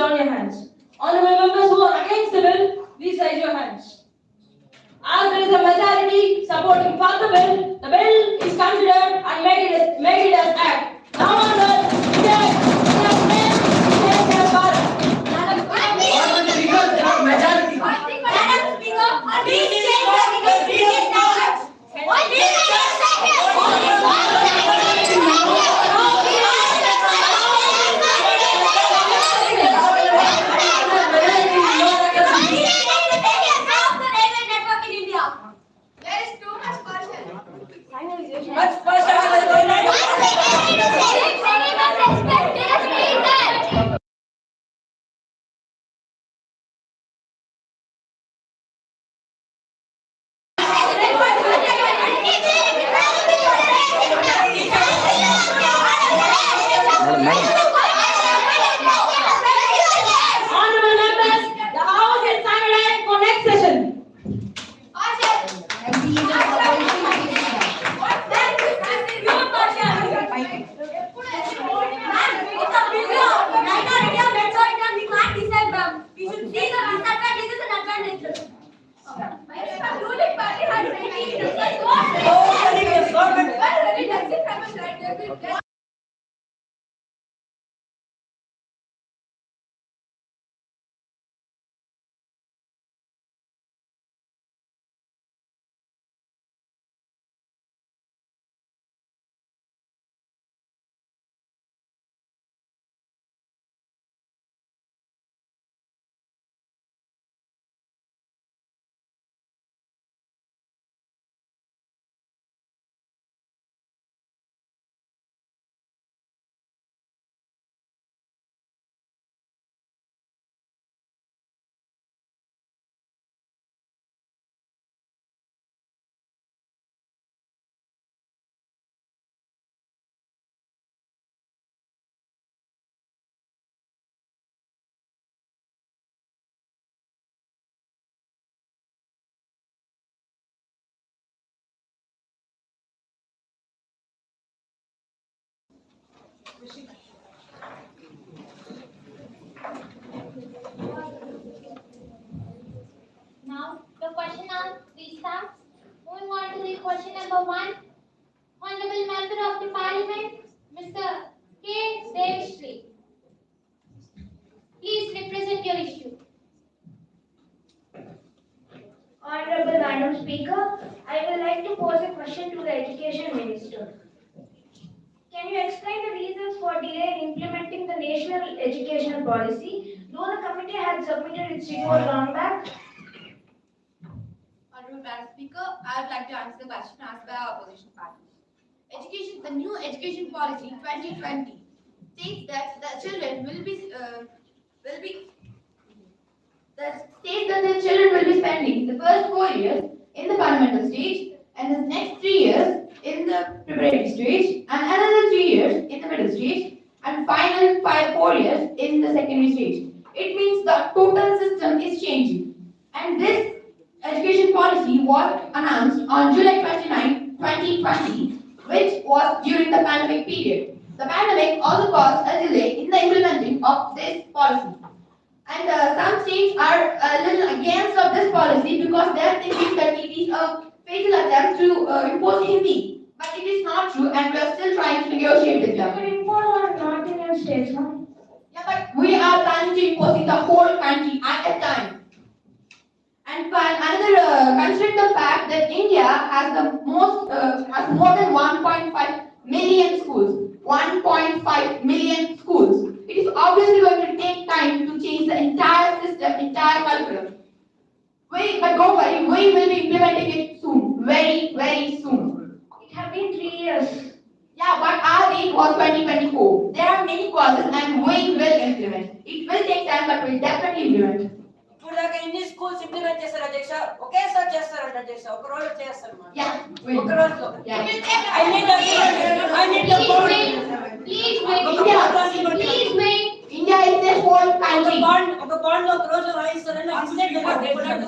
down your hands. Honorable members who are against the bill, please raise your hands. As there is a majority supporting for the bill is considered and made it as act. Now onwards, honorable members, the house is silent for next session. We should see the disadvantages and advantages. Ruling party has many Now, the question restarts. Moving on to the question number 1. Honorable Member of the Parliament, Mr. K. Deveshri. Please represent your issue. Honorable Madam Speaker, I would like to pose a question to the Education Minister. Can you explain the reasons for delay in implementing the National Education Policy, though the committee had submitted its report long back? Honorable Madam Speaker, I would like to answer the question asked by our opposition party. The new education policy 2020 states that the children will be spending the first 4 years in the fundamental stage and the next 3 years in the preparatory stage and another 3 years in the middle stage and final 4 years in the secondary stage. It means the total system is changing, and this education policy was announced on July 29, 2020, which was during the pandemic period. The pandemic also caused a delay in the implementing of this policy. And some states are a little against of this policy because they are thinking that it is a fatal attempt to impose Hindi. But it is not true, and we are still trying to negotiate with them. You can impose on North Indian states, no? Yeah, but we are planning to impose in the whole country at a time. And considering the fact that India has has more than 1.5 million schools, 1.5 million schools, it is obviously going to take time to change the entire system, entire curriculum. But don't worry, we will be implementing it soon, very, very soon. It has been 3 years. Yeah, but our date was 2024. There are many causes and we will implement. It will take time, but we will definitely implement. ఇప్పుడు దాకా ఎన్ని schools implement చేస్తారు అధ్యక్ష? ఒకేసారి చేస్తారంట అధ్యక్ష, ఒక రోజు చేస్తారు మనం. ఒక రోజులో. I need the Please wait. India is the whole country. ఒక బాండ్ ఒక రోజు రాయిస్తారని అక్సెప్ట్ చేయాలి.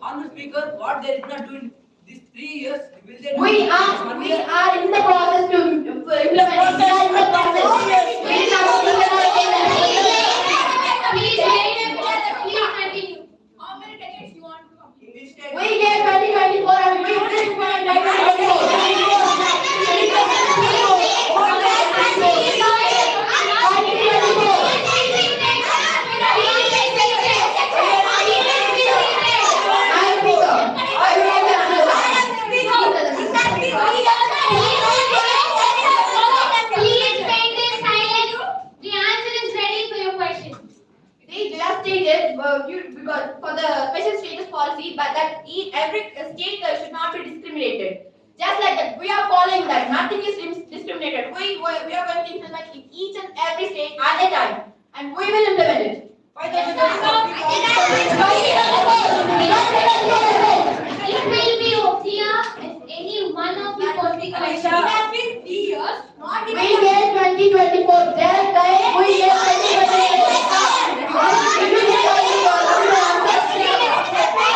Honorable Speaker, what they did not do in this 3 years, will they do We it? are in the process to implement. We are in the process. Please continue. How many decades you want to complete? we get 2024 and we will implement Please maintain silence. The answer is ready for your question. They just stated because for the special status policy, but that every state should not be discriminated. Just like that, we are following that. Nothing is discriminated. We are going to implement in each and every state at a time, and we will implement it. It will be clear if any one of you It has been 3 years, not even. We get 2024. That time we get 2024.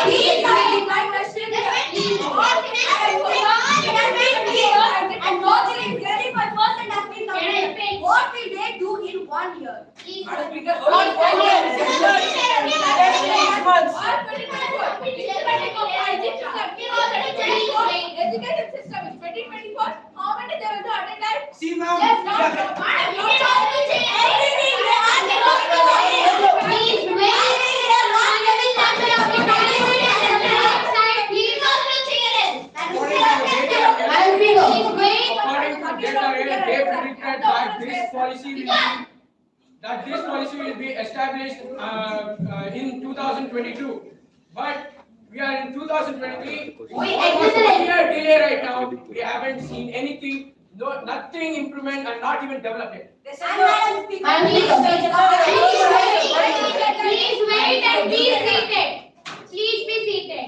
Please, my question. And Roger is 35% has been completed. What will they do in 1 year? Education system is 2024. How many they will do at a time? See, ma'am. Yes, no, no. Everything they are Please wait. According to data, they predicted that this policy will be established in 2022. But we are in 2023. Almost 1 year delay right now. We haven't seen anything, nothing improvement and not even development. Please wait and be seated. Please be seated.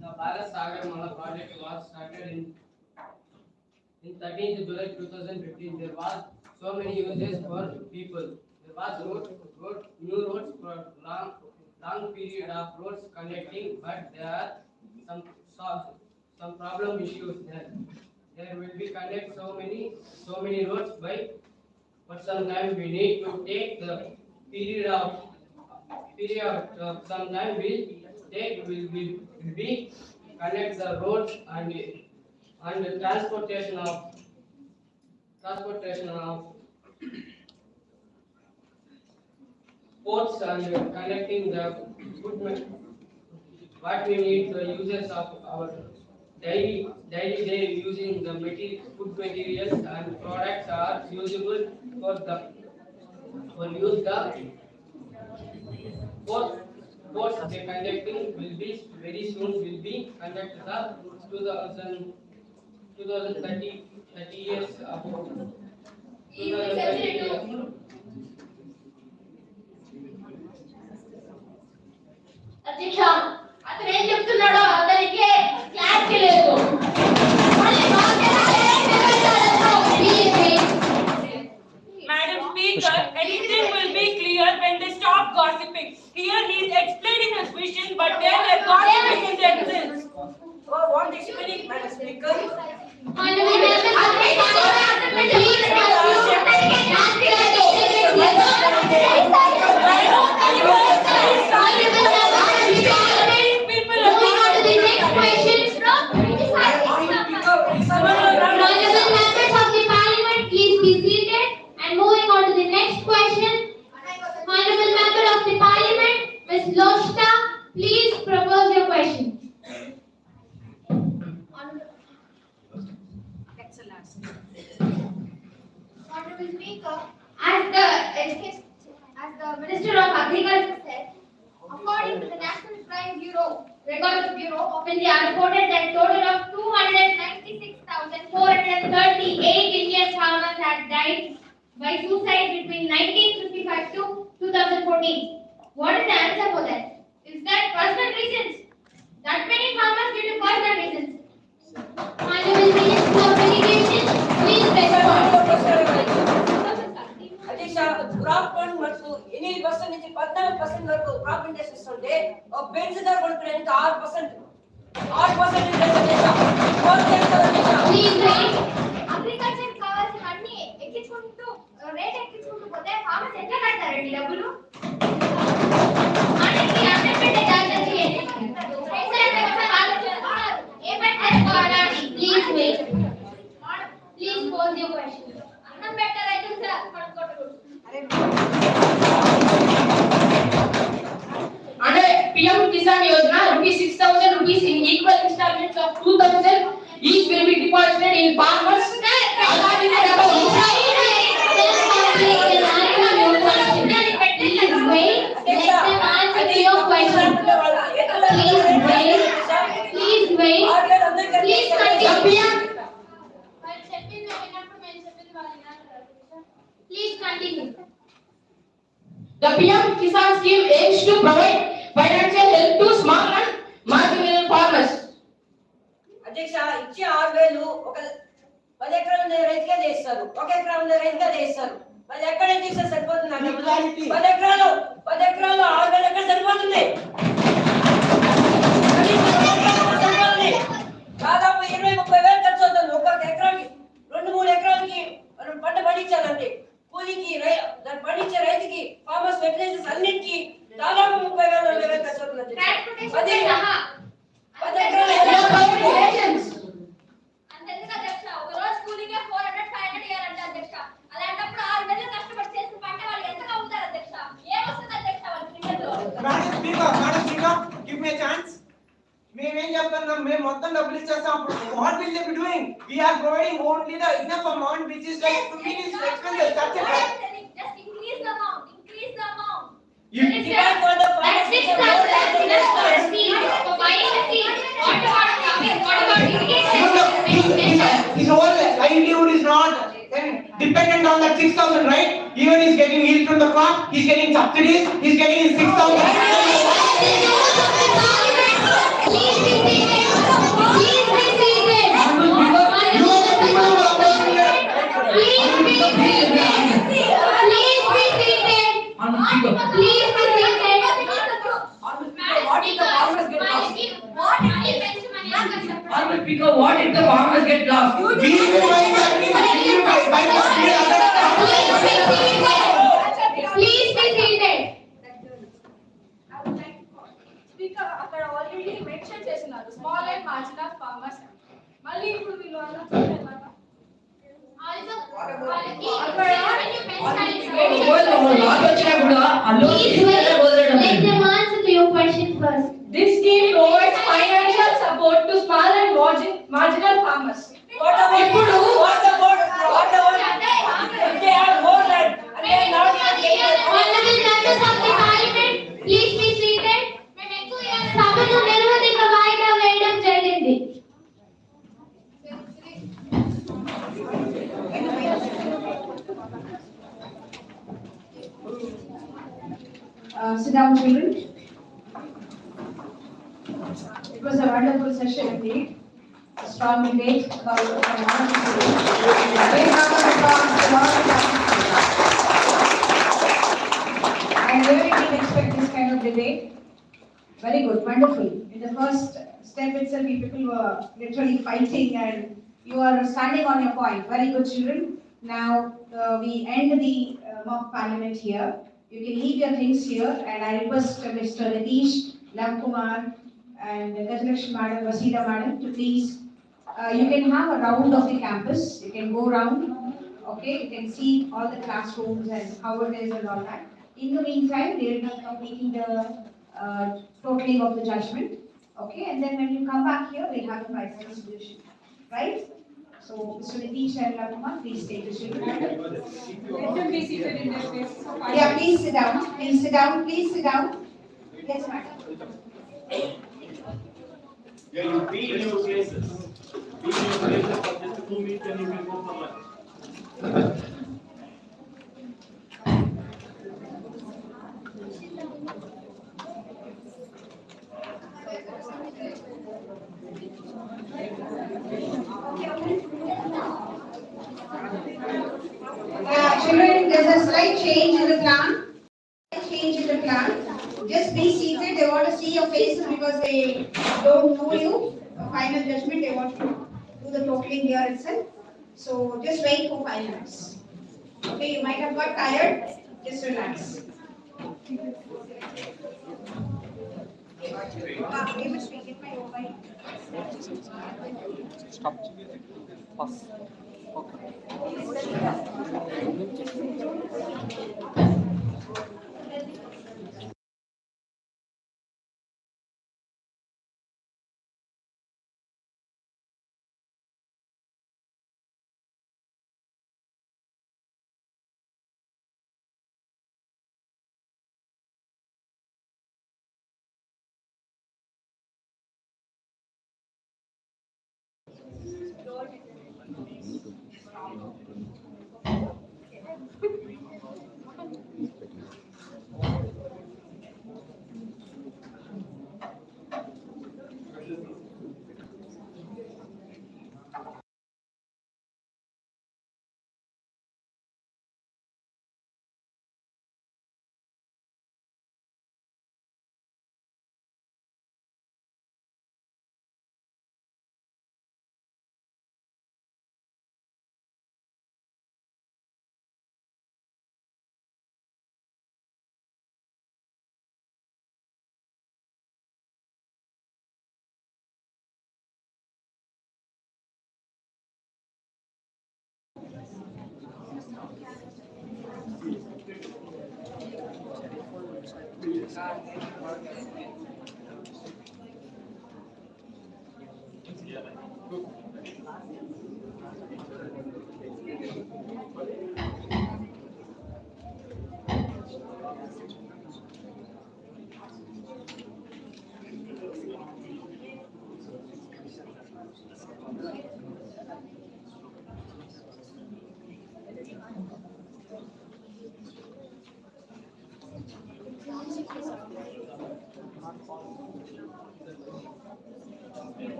The Bharat Sagar Mala project was started in 13th July 2015. There was so many uses for people. There was new roads for long period of roads connecting, but there are some problem issues there. There will be connect so many roads but sometimes we need to take the period of some time will be connect the roads and the transportation of ports and connecting the what we need the users of our daily day using the food materials and products are usable for use the ports they conducting will be very soon will be conduct the 2030 years of 2030 years. అధ్యక్ష అతను ఏం చెప్తున్నాడో అతనికి class లేదు. Madam Speaker, anything will be clear when they stop gossiping. Here he is explaining his vision, but there are gossiping in their sense. Oh, what explaining, Madam Speaker? Please Agriculture said, according to the National Crime Bureau, Records Bureau of India reported that total of 296,438 Indian farmers had died by suicide between 1955 to 2014. What is the answer for that? Is that personal reasons? That many farmers due to personal reasons. Honorable Minister of Education, please respond. అధ్యక్ష crop loan ಮತ್ತು 8% నుంచి 14% వరకు crop index ఇస్తుంటే ఒక bench ధర కొనుక్కోడానికి 6% agriculture కావాల్సిన అన్ని ఎక్కించుకుంటూ రేట్ ఎక్కించుకుంటూ పోతే ఫార్మర్స్ ఎట్లా కడతారండి డబ్బులు? మనకి అన్ఎంప్లాయ్మెంట్ జాగ్రత్త చేయండి. Please wait. Please pose your question. అన్నం పెట్టారు అయితే సార్ కొనుక్కోవడం. Under PM Kisan Yojana, ₹6,000 in equal installments of 2,000 each will be deposited in farmers. Please wait. Let them answer to your question. Please wait. Please continue. Please continue. The PM Kisan scheme aims to provide financial help to small and marginal farmers. అధ్యక్ష ఇచ్చే 6,000 ఒక 10 ఎకరాల రైతుగా చేస్తారు, 1 ఎకరా ఉన్న రైతుగా చేస్తారు. మరి ఎక్కడ చేస్తే సరిపోతుంది? 10 ఎకరాలు 6,000 ఎక్కడ సరిపోతుంది? దాదాపు 20-30 వేలు ఖర్చు అవుతుంది ఒక్కొక్క ఎకరానికి. 2-3 ఎకరాలకి మనం పంట పండించాలంటే కూలికి దాన్ని పండించే రైతుకి ఫార్మర్స్ ఫెర్టిలైజర్స్ అన్నిటికీ దాదాపు 30,000 40,000 ఖర్చు అవుతుంది. 10 ఎకరాలు అంతెందుకు అధ్యక్ష, ఒక రోజు కూలీకే 400-500 ఇవ్వాలంట అధ్యక్ష. అలాంటప్పుడు 6 నెలలు కష్టపడి చేసిన పంట వాళ్ళు ఎంతగా ఉంటారు అధ్యక్ష? ఏమొస్తుంది అధ్యక్ష వాళ్ళ క్రికెట్లో? Madam Speaker, give me a chance. మేమేం చెప్తున్నాం? మేము మొత్తం డబ్బులు ఇచ్చేస్తాం. అప్పుడు what will they be doing? We are providing only the enough amount which is like to meet his expenses. That's it. Just increase the amount. Increase the amount. You demand for the farmers. 6,000 just for seed. For buying the seed. What about irrigation? His whole livelihood is not dependent on that 6,000, right? Even he's getting yield from the crop, he's getting subsidies, he's getting his 6,000. Please be seated. Please be seated. Please be seated. Please be seated. Please be seated. What if the farmers get lost? What if the farmers get lost? Please be seated. Speaker అక్కడ already mention చేసినారు small and marginal farmers. మళ్ళీ ఇప్పుడు వీళ్ళు Let them answer to your question first. This scheme provides financial support to small and marginal farmers. What about if they have more land and they are not Honorable members of the parliament, please be seated. సభను నిర్వహిక వాయిదా వేయడం జరిగింది. Sit down, children. It was a wonderful session indeed. A strong debate about the I really didn't expect this kind of debate. Very good, wonderful. In the first step itself, people were literally fighting and you are standing on your point. Very good, children. Now, we end the mock parliament here. You can leave your things here and I request Mr. Ritesh, Lav Kumar and Gajalakshmi Madam, Vasida Madam to please, you can have a round of the campus. You can go round, okay? You can see all the classrooms and how it is and all that. In the meantime, they will be completing the totaling of the judgment, okay? And then when you come back here, we'll have a final solution, right? So, Mr. Nitish and Lakuma, please take the shield. Let them be seated in their places for 5 Yeah, minutes. please sit down. Please sit down. Please sit down. Yes, madam. Yeah, you be in your places. Be in your places for just 2 minutes and you can go for lunch. Children, there's a slight change in the plan. Change in the plan. Just be seated. They want to see your faces because they don't know you. A final judgment, they want to do the totaling here itself. So just wait for 5 minutes. Okay, you might have got tired. Just relax. Stop. Pause. Okay.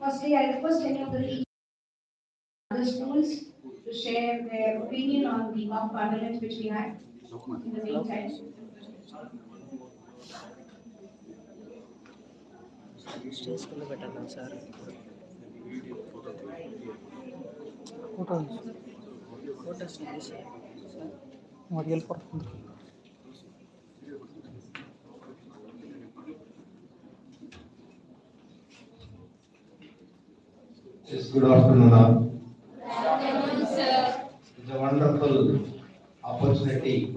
Firstly, I request any of the teachers other schools to share their opinion on the mock parliament which we had in the meantime. Stays के लिए बैठा था sir photos photos model पर Yes, good afternoon all. Good afternoon, sir. It's a wonderful opportunity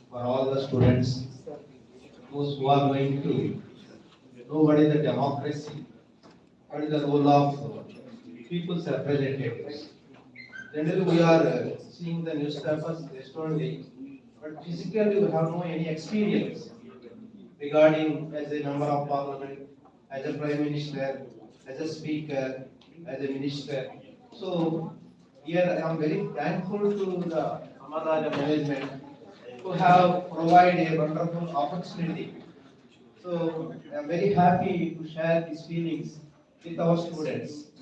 for all the students, those who are going to know what is the democracy, what is the role of people's representatives. Generally, we are seeing the newspapers yesterday, but physically we have no any experience regarding as a member of parliament, as a prime minister, as a speaker, as a minister. So here I am very thankful to the Amara management to have provided a wonderful opportunity So I am very happy to share these feelings with our students.